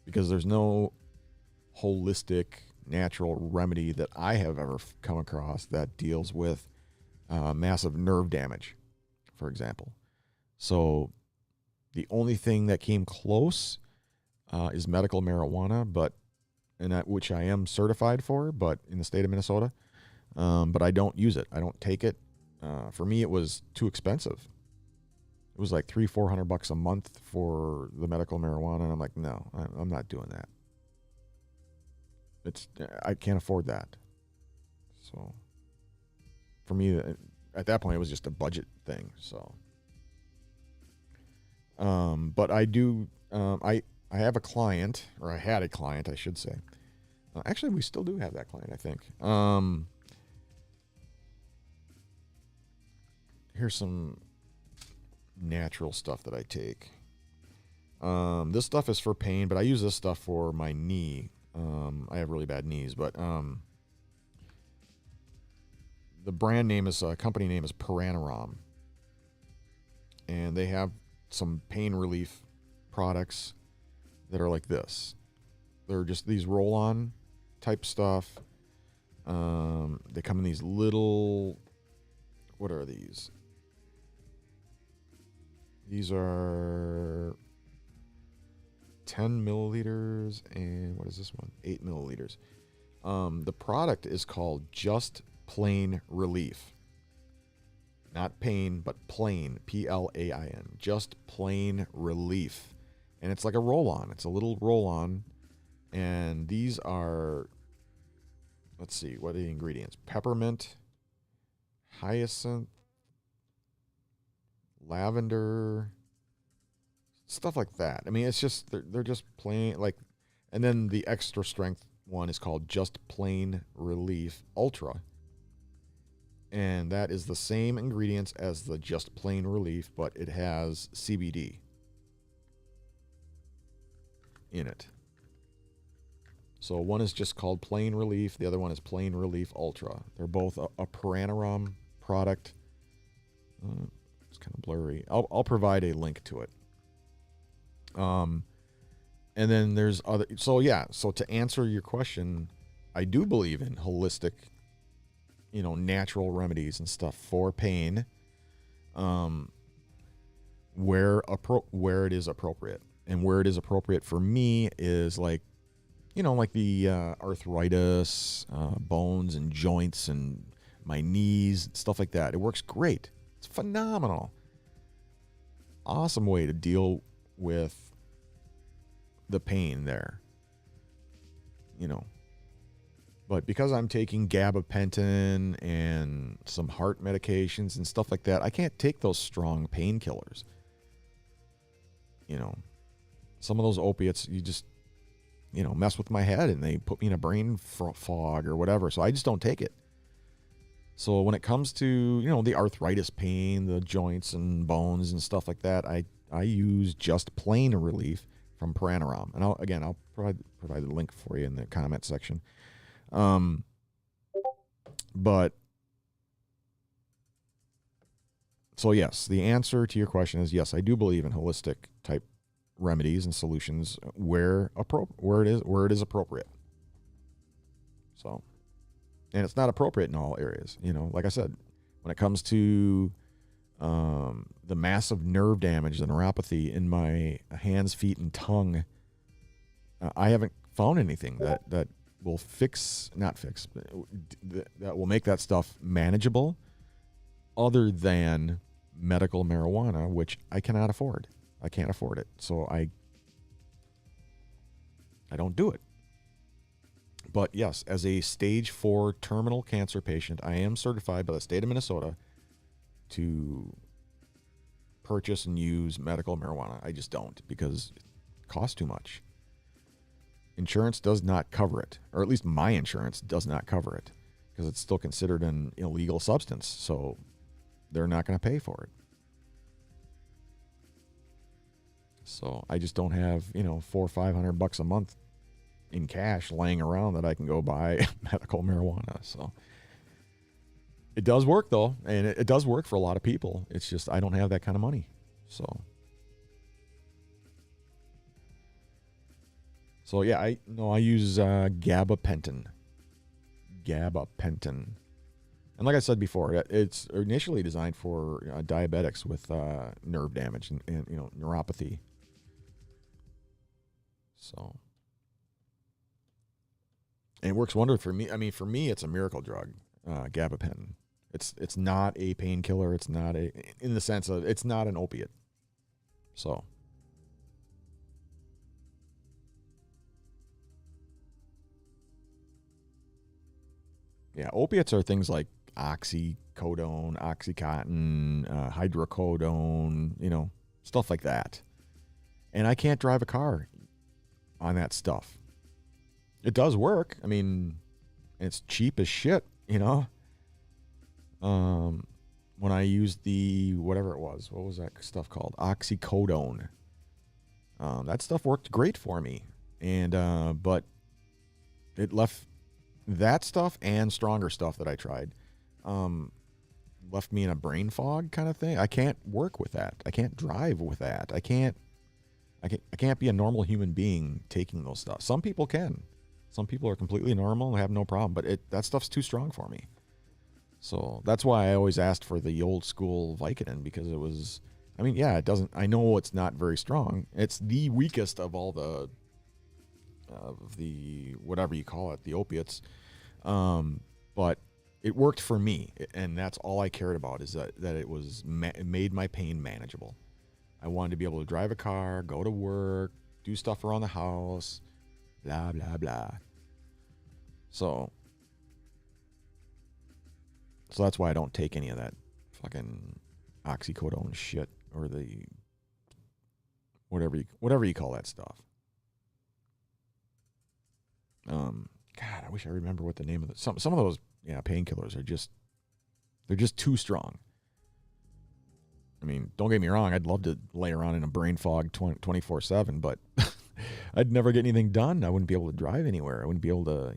B: because there's no holistic, natural remedy that I have ever come across that deals with massive nerve damage, for example. So the only thing that came close is medical marijuana, which I am certified for, but in the state of Minnesota. But I don't use it. I don't take it. For me, it was too expensive. It was like $300-400 a month for the medical marijuana, and I'm like, no, I'm not doing that. I can't afford that. So for me, at that point, it was just a budget thing. So, but I do. I have a client, or I had a client, I should say. Actually, we still do have that client, I think. Here's some natural stuff that I take. This stuff is for pain, but I use this stuff for my knee. I have really bad knees, but the brand name is, company name is Paranaram. And they have some pain relief products that are like this. They're just these roll-on type stuff. They come in these little, what are these? These are 10 milliliters, and what is this one? 8 milliliters. The product is called Just Plain Relief. Not pain, but plain, Plain. Just Plain Relief. And it's like a roll-on. It's a little roll-on. And these are, let's see, what are the ingredients? Peppermint, hyacinth, lavender, stuff like that. I mean, it's just, they're just plain, like, and then the extra strength one is called Just Plain Relief Ultra. And that is the same ingredients as the Just Plain Relief, but it has CBD in it. So one is just called Plain Relief. The other one is Plain Relief Ultra. They're both a Paranaram product. It's kind of blurry. I'll provide a link to it. And then there's other. So yeah. So to answer your question, I do believe in holistic, natural remedies and stuff for pain, where it is appropriate. And where it is appropriate for me is like the arthritis, bones and joints and my knees, stuff like that. It works great. It's phenomenal. Awesome way to deal with the pain there. But because I'm taking gabapentin and some heart medications and stuff like that, I can't take those strong painkillers. Some of those opiates, you just, mess with my head and they put me in a brain fog or whatever. So I just don't take it. So when it comes to, the arthritis pain, the joints and bones and stuff like that, I use Just Plain Relief from Paranaram. And I'll provide the link for you in the comment section. But so yes, the answer to your question is yes, I do believe in holistic type remedies and solutions where it is appropriate. So, and it's not appropriate in all areas. You know, like I said, when it comes to the massive nerve damage, the neuropathy in my hands, feet, and tongue, I haven't found anything that will that will make that stuff manageable, other than medical marijuana, which I cannot afford. I can't afford it, so I don't do it. But yes, as a stage 4 terminal cancer patient, I am certified by the state of Minnesota to purchase and use medical marijuana. I just don't, because it costs too much. Insurance does not cover it, or at least my insurance does not cover it, because it's still considered an illegal substance, so they're not going to pay for it. So I just don't have, $400 or $500 a month in cash laying around that I can go buy medical marijuana. So it does work, though, and it does work for a lot of people. It's just I don't have that kind of money. So yeah, I use gabapentin. And like I said before, it's initially designed for diabetics with nerve damage and neuropathy. So, and it works wonders for me. I mean, for me, it's a miracle drug, gabapentin. It's not a painkiller. It's not in the sense of it's not an opiate. So, yeah, opiates are things like oxycodone, oxycontin, hydrocodone, stuff like that. And I can't drive a car on that stuff. It does work. I mean, it's cheap as shit, When I used the, whatever it was, what was that stuff called? Oxycodone. That stuff worked great for me. And, but it left that stuff and stronger stuff that I tried, left me in a brain fog kind of thing. I can't work with that. I can't drive with that. I can't be a normal human being taking those stuff. Some people can. Some people are completely normal and have no problem, but that stuff's too strong for me. So that's why I always asked for the old school Vicodin, because it was, it doesn't, I know it's not very strong. It's the weakest of all the whatever you call it, the opiates. But it worked for me, and that's all I cared about, is that it was it made my pain manageable. I wanted to be able to drive a car, go to work, do stuff around the house, blah, blah, blah. So that's why I don't take any of that fucking oxycodone shit, or the whatever you call that stuff. God, I wish I remember what the name of some of those painkillers are they're just too strong. I mean, don't get me wrong, I'd love to lay around in a brain fog 24/7, but I'd never get anything done. I wouldn't be able to drive anywhere. I wouldn't be able to,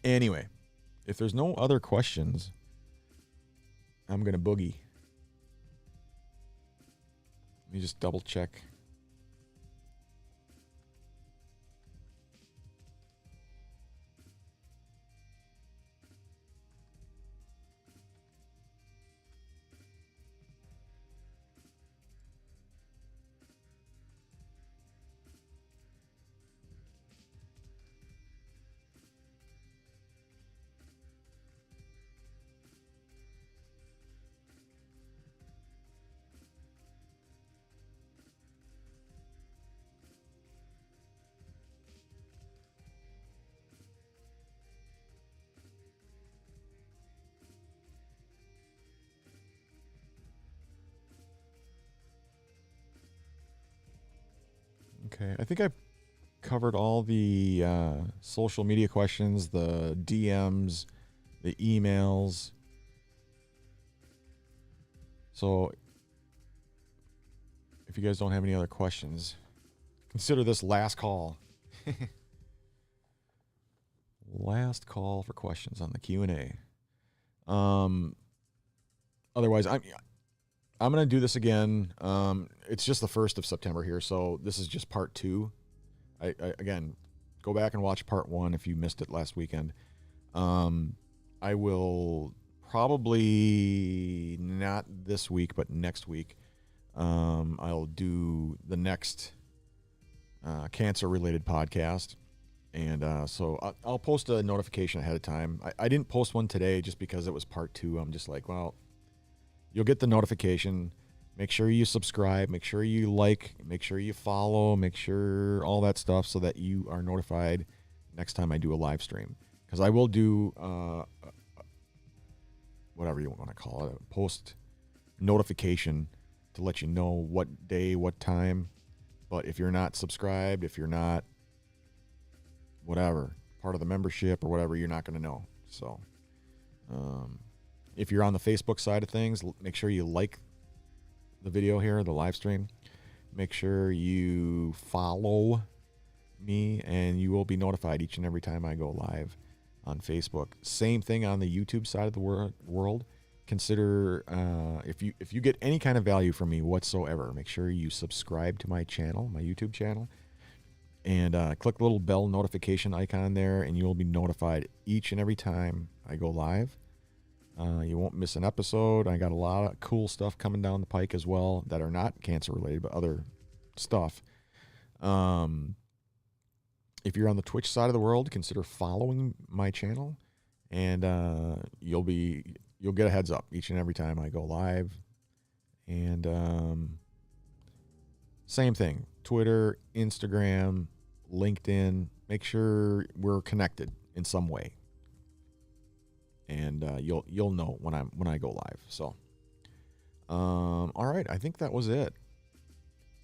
B: Anyway, if there's no other questions, I'm going to boogie. Let me just double check. Okay, I think I covered all the social media questions, the DMs, the emails. So if you guys don't have any other questions, consider this last call. Last call for questions on the Q&A. otherwise, I'm going to do this again. It's just the 1st of September here, so this is just part 2. Again, go back and watch part 1 if you missed it last weekend. I will probably not this week, but next week, I'll do the next cancer-related podcast. And so I'll post a notification ahead of time. I didn't post one today just because it was part 2. I'm just like, well, you'll get the notification. Make sure you subscribe. Make sure you like. Make sure you follow. Make sure all that stuff so that you are notified next time I do a live stream. Because I will do whatever you want to call it, a post notification to let you know what day, what time. But if you're not subscribed, if you're not whatever, part of the membership or whatever, you're not going to know. So if you're on the Facebook side of things, make sure you like the video here, the live stream. Make sure you follow me, and you will be notified each and every time I go live on Facebook. Same thing on the YouTube side of the world. Consider if you get any kind of value from me whatsoever, make sure you subscribe to my channel, my YouTube channel. And click the little bell notification icon there, and you'll be notified each and every time I go live. You won't miss an episode. I got a lot of cool stuff coming down the pike as well that are not cancer-related, but other stuff. If you're on the Twitch side of the world, consider following my channel, and you'll get a heads up each and every time I go live. And same thing, Twitter, Instagram, LinkedIn. Make sure we're connected in some way, and you'll know when I go live. So, all right, I think that was it.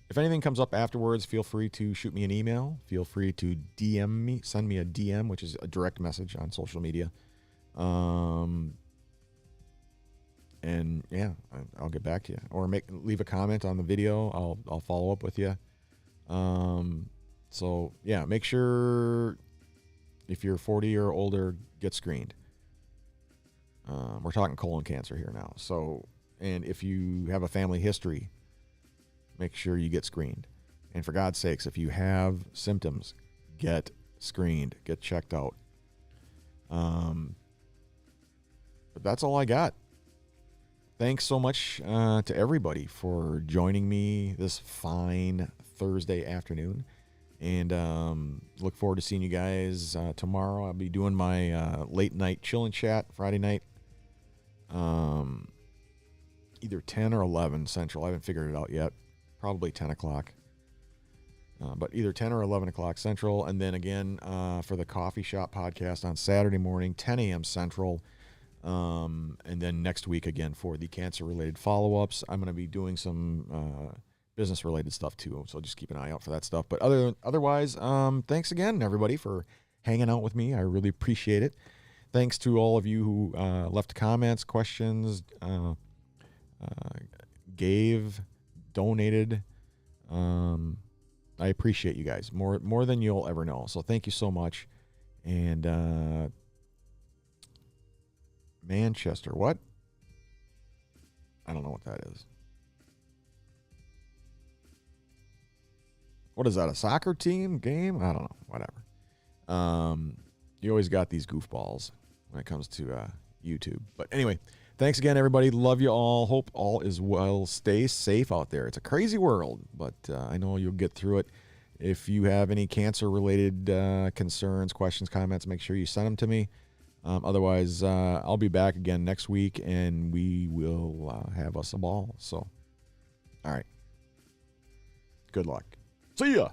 B: If anything comes up afterwards, feel free to shoot me an email. Feel free to DM me, send me a DM, which is a direct message on social media. And yeah, I'll get back to you, or leave a comment on the video. I'll follow up with you. So yeah, make sure if you're 40 or older, get screened. We're talking colon cancer here now. So, and if you have a family history, make sure you get screened. And for God's sakes, if you have symptoms, get screened, get checked out. But that's all I got. Thanks so much to everybody for joining me this fine Thursday afternoon. And look forward to seeing you guys tomorrow. I'll be doing my late night chill and chat Friday night. Either 10 or 11 Central. I haven't figured it out yet. Probably 10 o'clock. But either 10 or 11 o'clock Central. And then again for the Coffee Shop podcast on Saturday morning, 10 a.m. Central. And then next week again for the cancer-related follow-ups. I'm going to be doing some business-related stuff too, so just keep an eye out for that stuff. But otherwise, thanks again, everybody, for hanging out with me. I really appreciate it. Thanks to all of you who left comments, questions, gave, donated. I appreciate you guys more than you'll ever know. So thank you so much. And Manchester, what? I don't know what that is. What is that, a soccer team game? I don't know, whatever. You always got these goofballs when it comes to YouTube. But anyway, thanks again, everybody. Love you all. Hope all is well. Stay safe out there. It's a crazy world, but I know you'll get through it. If you have any cancer-related concerns, questions, comments, make sure you send them to me. Otherwise, I'll be back again next week, and we will have us a ball. So, all right. Good luck. See ya.